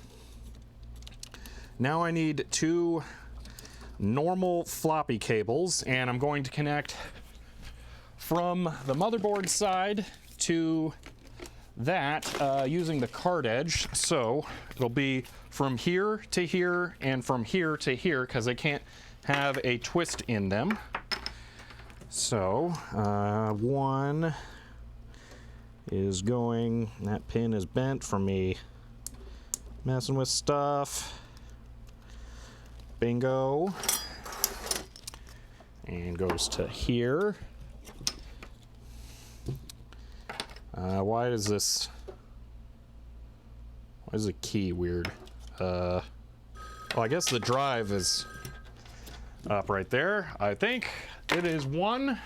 Now I need 2 normal floppy cables, and I'm going to connect from the motherboard side to that using the card edge. So it'll be from here to here and from here to here because they can't have a twist in them. So one is going, that pin is bent from me messing with stuff. Bingo. And goes to here. Why is this, why is the key weird? Well, I guess the drive is up right there. I think it is one.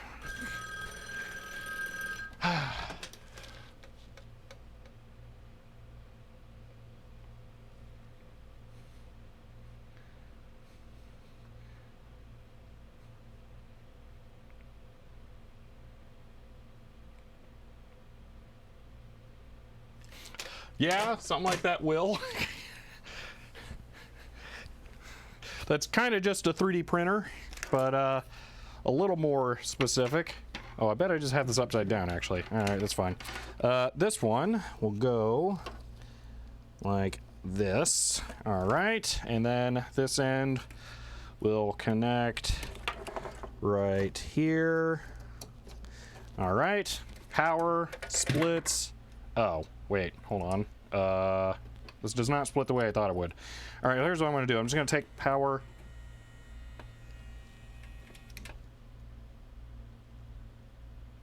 Yeah, something like that will. That's kind of just a 3D printer, but a little more specific. Oh, I bet I just have this upside down, actually. All right, that's fine. This one will go like this. All right, and then this end will connect right here. All right, power splits. Oh, wait, hold on. This does not split the way I thought it would. All right, here's what I'm gonna do. I'm just gonna take power.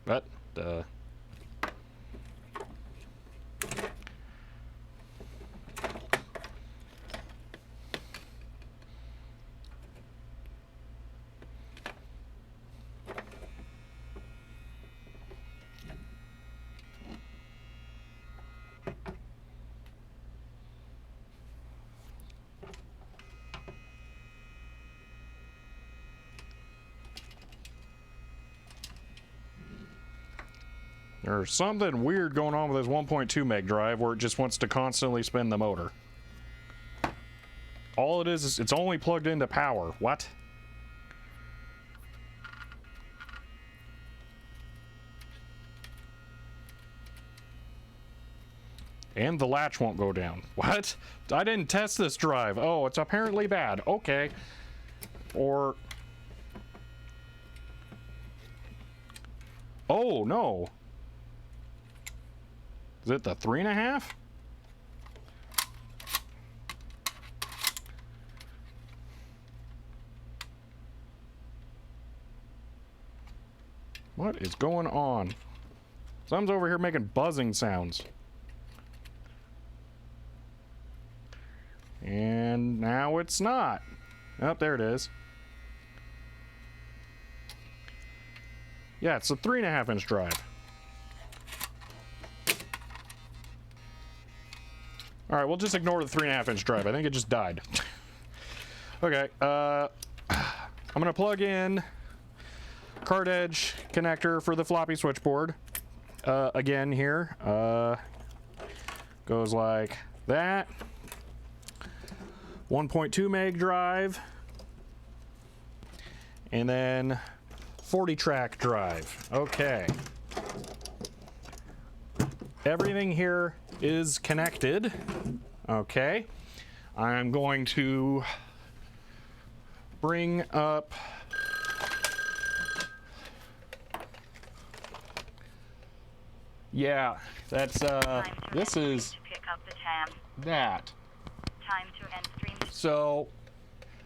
What? There's something weird going on with this 1.2 meg drive where it just wants to constantly spin the motor. All it is it's only plugged into power. What? And the latch won't go down. What? I didn't test this drive. Oh, it's apparently bad. Okay. Or... oh, no. Is it the 3.5? What is going on? Something's over here making buzzing sounds. And now it's not. Oh, there it is. Yeah, it's a 3.5-inch drive. All right, we'll just ignore the 3.5-inch drive. I think it just died. Okay, I'm gonna plug in card edge connector for the floppy switchboard. Again here, goes like that. 1.2 meg drive, and then 40 track drive. Okay. Everything here is connected. Okay. I'm going to bring up yeah, that's this is that. Time to end stream. So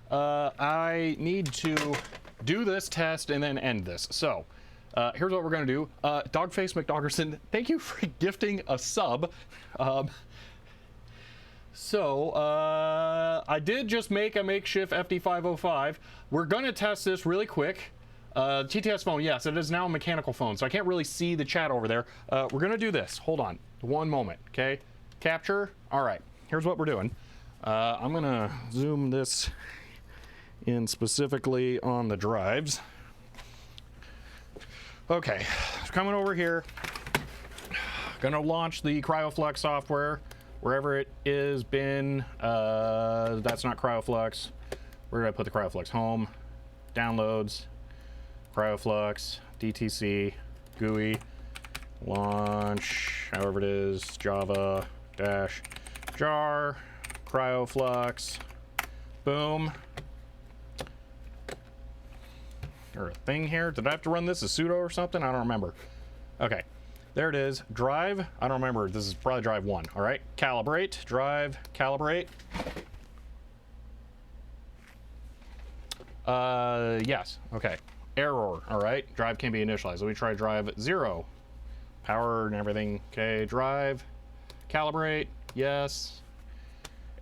I need to do this test and then end this. So here's what we're gonna do. Dogface McDoggerson, thank you for gifting a sub. I did just make a makeshift FD505. We're gonna test this really quick. TTS phone, yes, it is now a mechanical phone, so I can't really see the chat over there. We're gonna do this. Hold on, one moment, okay? Capture. All right, here's what we're doing. I'm gonna zoom this in specifically on the drives. Okay, coming over here, gonna launch the CryoFlux software wherever it is been. That's not CryoFlux. Where did I put the CryoFlux? Home, downloads, CryoFlux, DTC, GUI, launch, however it is, Java dash jar, CryoFlux, boom. Or a thing here. Did I have to run this as sudo or something? I don't remember. Okay, there it is. Drive. I don't remember. This is probably drive 1. All right. Calibrate. Drive. Calibrate. Yes. Okay. Error. All right. Drive can be initialized. Let me try drive 0. Power and everything. Okay. Drive. Calibrate. Yes.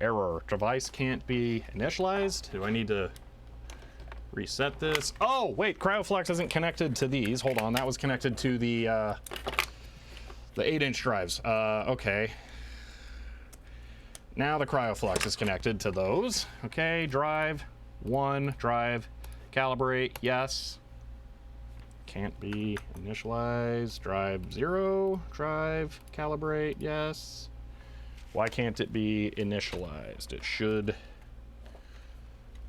Error. Device can't be initialized. Do I need to reset this? Oh, wait, CryoFlux isn't connected to these. Hold on, that was connected to the 8-inch drives. Okay. Now the CryoFlux is connected to those. Okay, drive 1, drive, calibrate, yes. Can't be initialized. Drive 0, drive, calibrate, yes. Why can't it be initialized? It should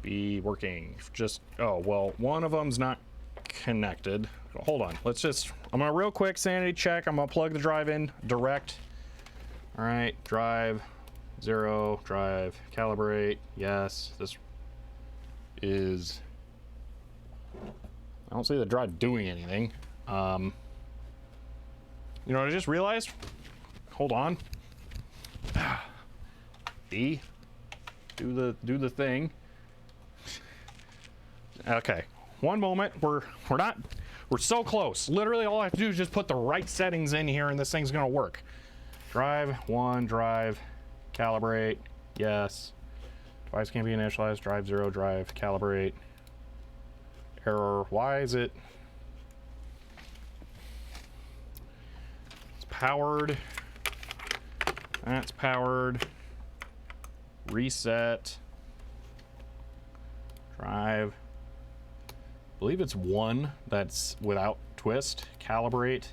be working. Just, oh, well, one of them's not connected. Hold on, let's just, I'm gonna real quick sanity check. I'm gonna plug the drive in direct. All right, drive 0, drive, calibrate, yes. This is, I don't see the drive doing anything. You know what I just realized? Hold on. B, do the thing. Okay, one moment. We're so close. Literally, all I have to do is just put the right settings in here, and this thing's gonna work. Drive 1, drive, calibrate, yes. Device can't be initialized. Drive 0, drive, calibrate. Error. Why is it? It's powered. That's powered. Reset. Drive. I believe it's 1 that's without twist. Calibrate.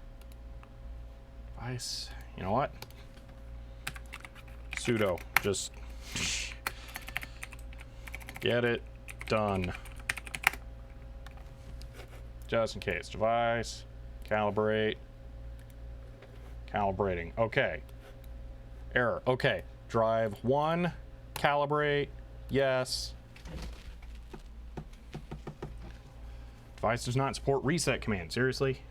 Device. You know what? Sudo. Just get it done. Just in case. Device. Calibrate. Calibrating. Okay. Error. Okay. Drive 1. Calibrate. Yes. Device does not support reset command. Seriously?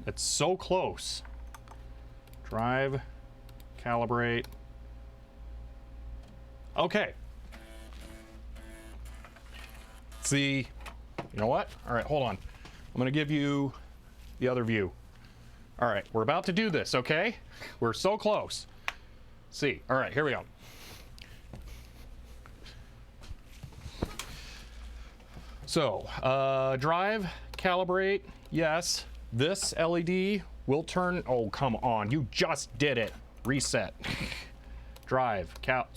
It's so close. Drive, calibrate. Okay. See, you know what? All right, hold on. I'm gonna give you the other view. All right, we're about to do this, okay? We're so close. See, all right, here we go. So, drive, calibrate, yes. This LED will turn, oh, come on, you just did it. Reset. Drive,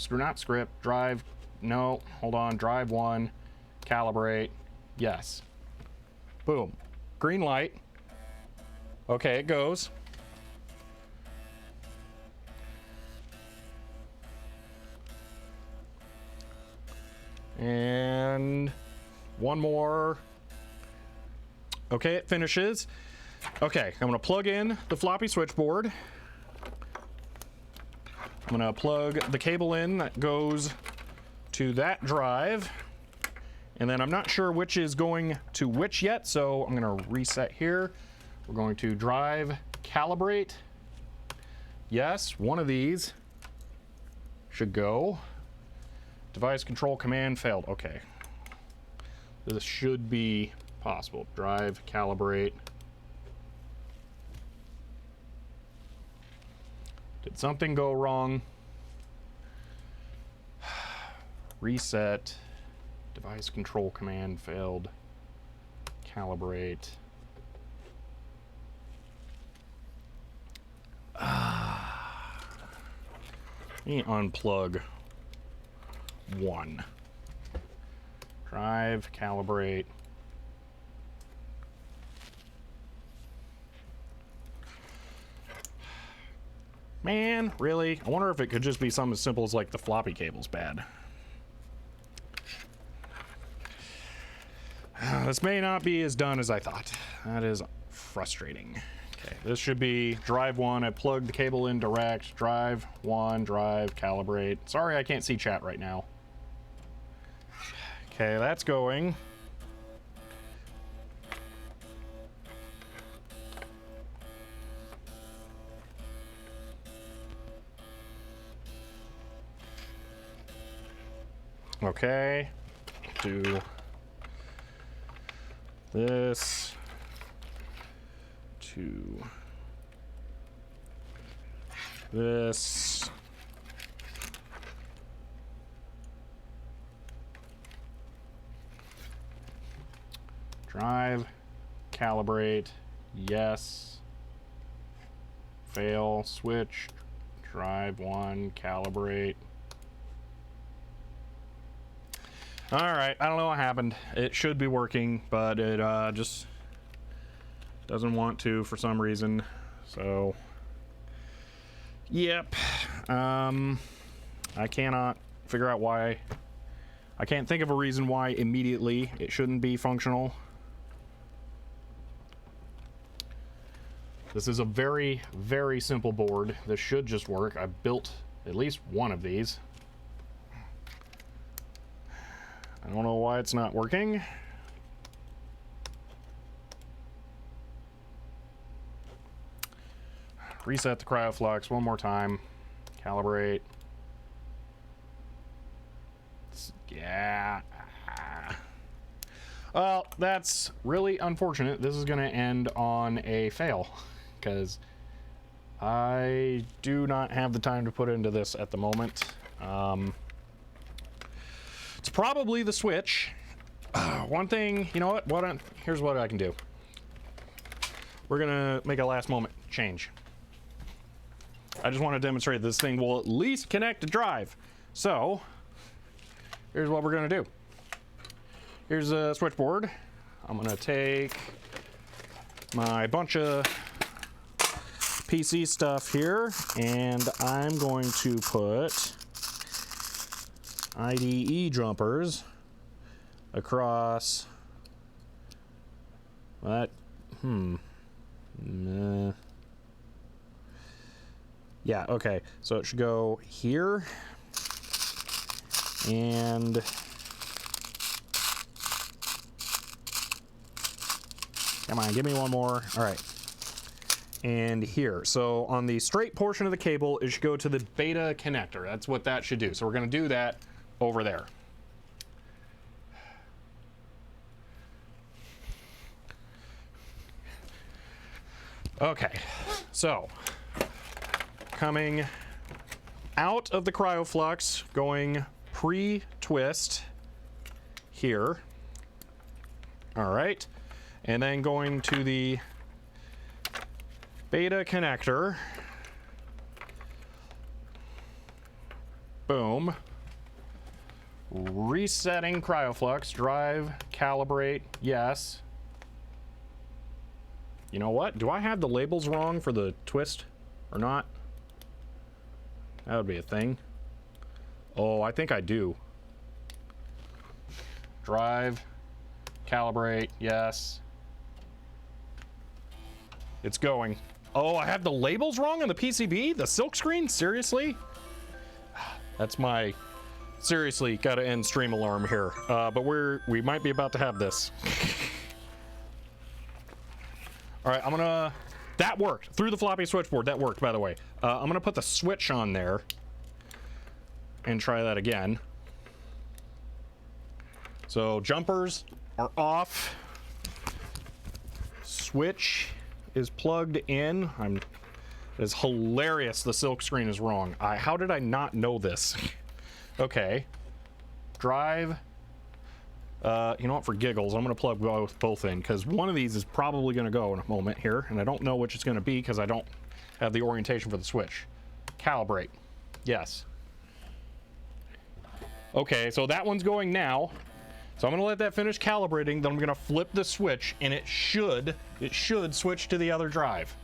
not script, drive, no, hold on, drive 1, calibrate, yes. Boom, green light. Okay, it goes. And one more. Okay, it finishes. Okay, I'm gonna plug in the floppy switchboard. I'm gonna plug the cable in that goes to that drive. And then I'm not sure which is going to which yet, so I'm gonna reset here. We're going to drive, calibrate. Yes, one of these should go. Device control command failed. Okay. This should be possible. Drive, calibrate. Did something go wrong? Reset. Device control command failed. Calibrate. Let me unplug 1. Drive, calibrate. Man, really? I wonder if it could just be something as simple as like the floppy cable's bad. This may not be as done as I thought. That is frustrating. Okay, this should be drive 1. I plugged the cable in direct. Drive 1, drive, calibrate. Sorry, I can't see chat right now. Okay, that's going. Okay, do this to this. Drive, calibrate, yes. Fail, switch, drive 1, calibrate. All right, I don't know what happened. It should be working, but it just doesn't want to for some reason. So, yep. I cannot figure out why I can't think of a reason why immediately it shouldn't be functional. This is a very, very simple board. This should just work. I built at least one of these. I don't know why it's not working. Reset the cryoflux one more time. Calibrate. Yeah. Well, that's really unfortunate. This is going to end on a fail because I do not have the time to put into this at the moment. It's probably the switch. One thing, you know what? Here's what I can do. We're going to make a last moment change. I just want to demonstrate this thing will at least connect to drive. So, here's what we're going to do. Here's a switchboard. I'm going to take my bunch of PC stuff here, and I'm going to put IDE jumpers across that. Yeah, okay. So it should go here. And come on, give me one more. All right. And here. So on the straight portion of the cable, it should go to the beta connector. That's what that should do. So we're going to do that over there. Okay. So coming out of the cryoflux, going pre-twist here. All right. And then going to the beta connector. Boom. Resetting cryoflux, drive, calibrate, yes. You know what? Do I have the labels wrong for the twist or not? That would be a thing. Oh, I think I do. Drive, calibrate, yes. It's going. Oh, I have the labels wrong on the PCB? The silkscreen? Seriously? That's my seriously gotta end stream alarm here. But we might be about to have this. All right, I'm gonna. That worked through the floppy switchboard. That worked, by the way. I'm gonna put the switch on there and try that again. So jumpers are off. Switch is plugged in. It's hilarious. The silk screen is wrong. How did I not know this? Okay. Drive. You know what? For giggles, I'm going to plug both in because one of these is probably going to go in a moment here, and I don't know which it's going to be because I don't have the orientation for the switch. Calibrate. Yes. Okay, so that one's going now. So I'm going to let that finish calibrating, then I'm going to flip the switch, and it should switch to the other drive.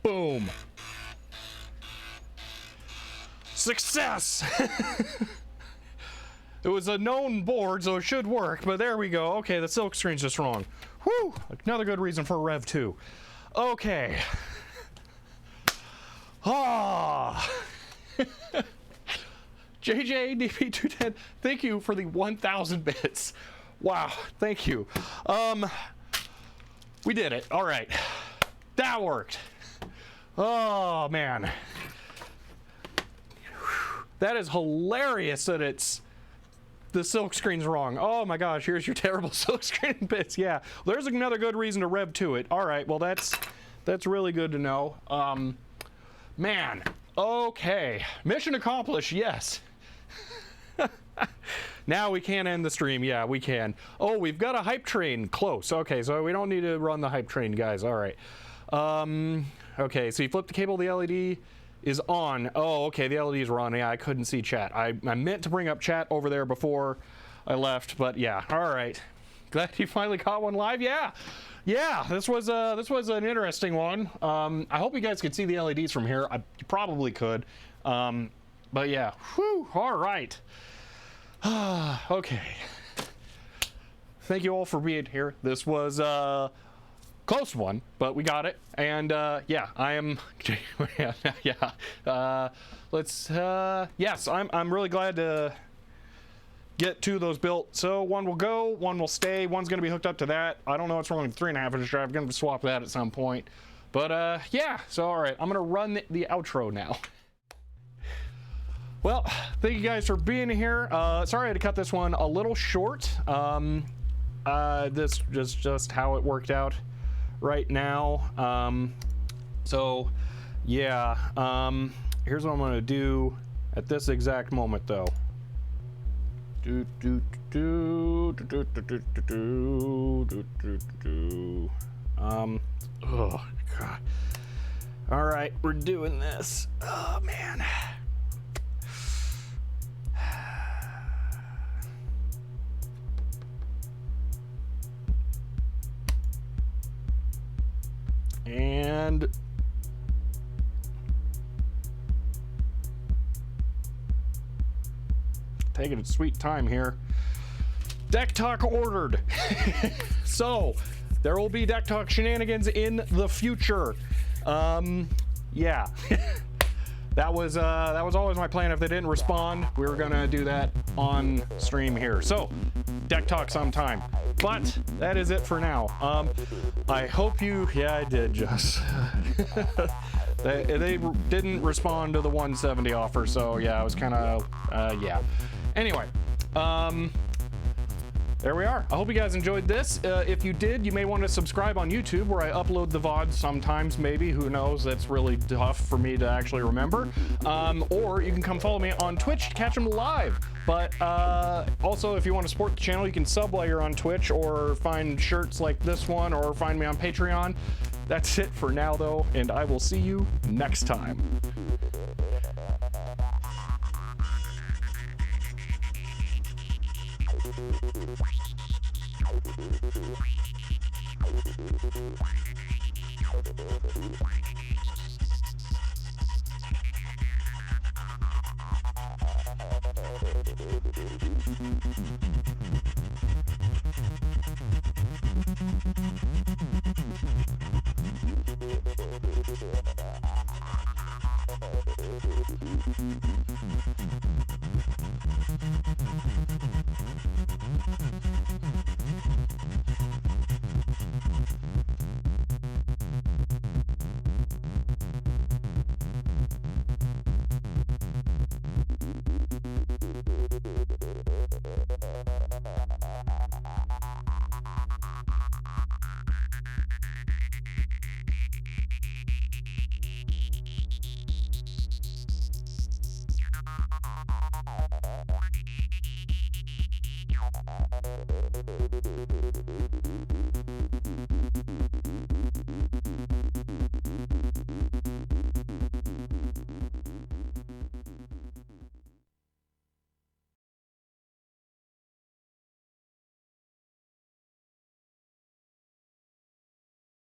Boom. Success! It was a known board, so it should work, but there we go. Okay, the silk screen's just wrong. Whew! Another good reason for Rev 2. Okay. Ah! JJDP210, thank you for the 1,000 bits. Wow, thank you. We did it. All right. That worked. Oh, man. That is hilarious that the silk screen's wrong. Oh my gosh, here's your terrible silk screen bits. Yeah, there's another good reason to rev to it. All right, well that's really good to know. Man, okay, mission accomplished. Yes. Now we can end the stream. Yeah, we can. Oh, we've got a hype train close. Okay, so we don't need to run the hype train, guys. All right. Okay, so you flip the cable, the LED is on. Oh, okay, the LEDs were on. Yeah, I couldn't see chat. I meant to bring up chat over there before I left, but yeah, all right. glad you finally caught one live. Yeah, this was an interesting one. I hope you guys could see the LEDs from here. You probably could, but yeah. Whew, all right. Okay. Thank you all for being here. This was a close one, but we got it. And yeah, I am. Yeah. Yes, I'm really glad to get 2 of those built. So 1 will go, 1 will stay, 1's going to be hooked up to that. I don't know what's wrong with the 3.5-inch drive. I'm going to swap that at some point. But yeah, so all right, I'm going to run the outro now. Well, thank you guys for being here. Sorry I had to cut this one a little short. This is just how it worked out right now. So yeah, here's what I'm going to do at this exact moment though. Oh god. All right, we're doing this. Oh man. And taking a sweet time here. Deck Talk ordered. So there will be Deck Talk shenanigans in the future. Yeah. That was always my plan. If they didn't respond, we were gonna do that on stream here. So Deck Talk sometime. But that is it for now. I hope you. Yeah, I did just. They didn't respond to the 170 offer, so yeah, I was kind of yeah. Anyway, there we are. I hope you guys enjoyed this. If you did, you may want to subscribe on YouTube, where I upload the VODs sometimes, maybe. Who knows? That's really tough for me to actually remember. Or you can come follow me on Twitch to catch them live. But also, if you want to support the channel, you can sub while you're on Twitch, or find shirts like this one, or find me on Patreon. That's it for now, though, and I will see you next time.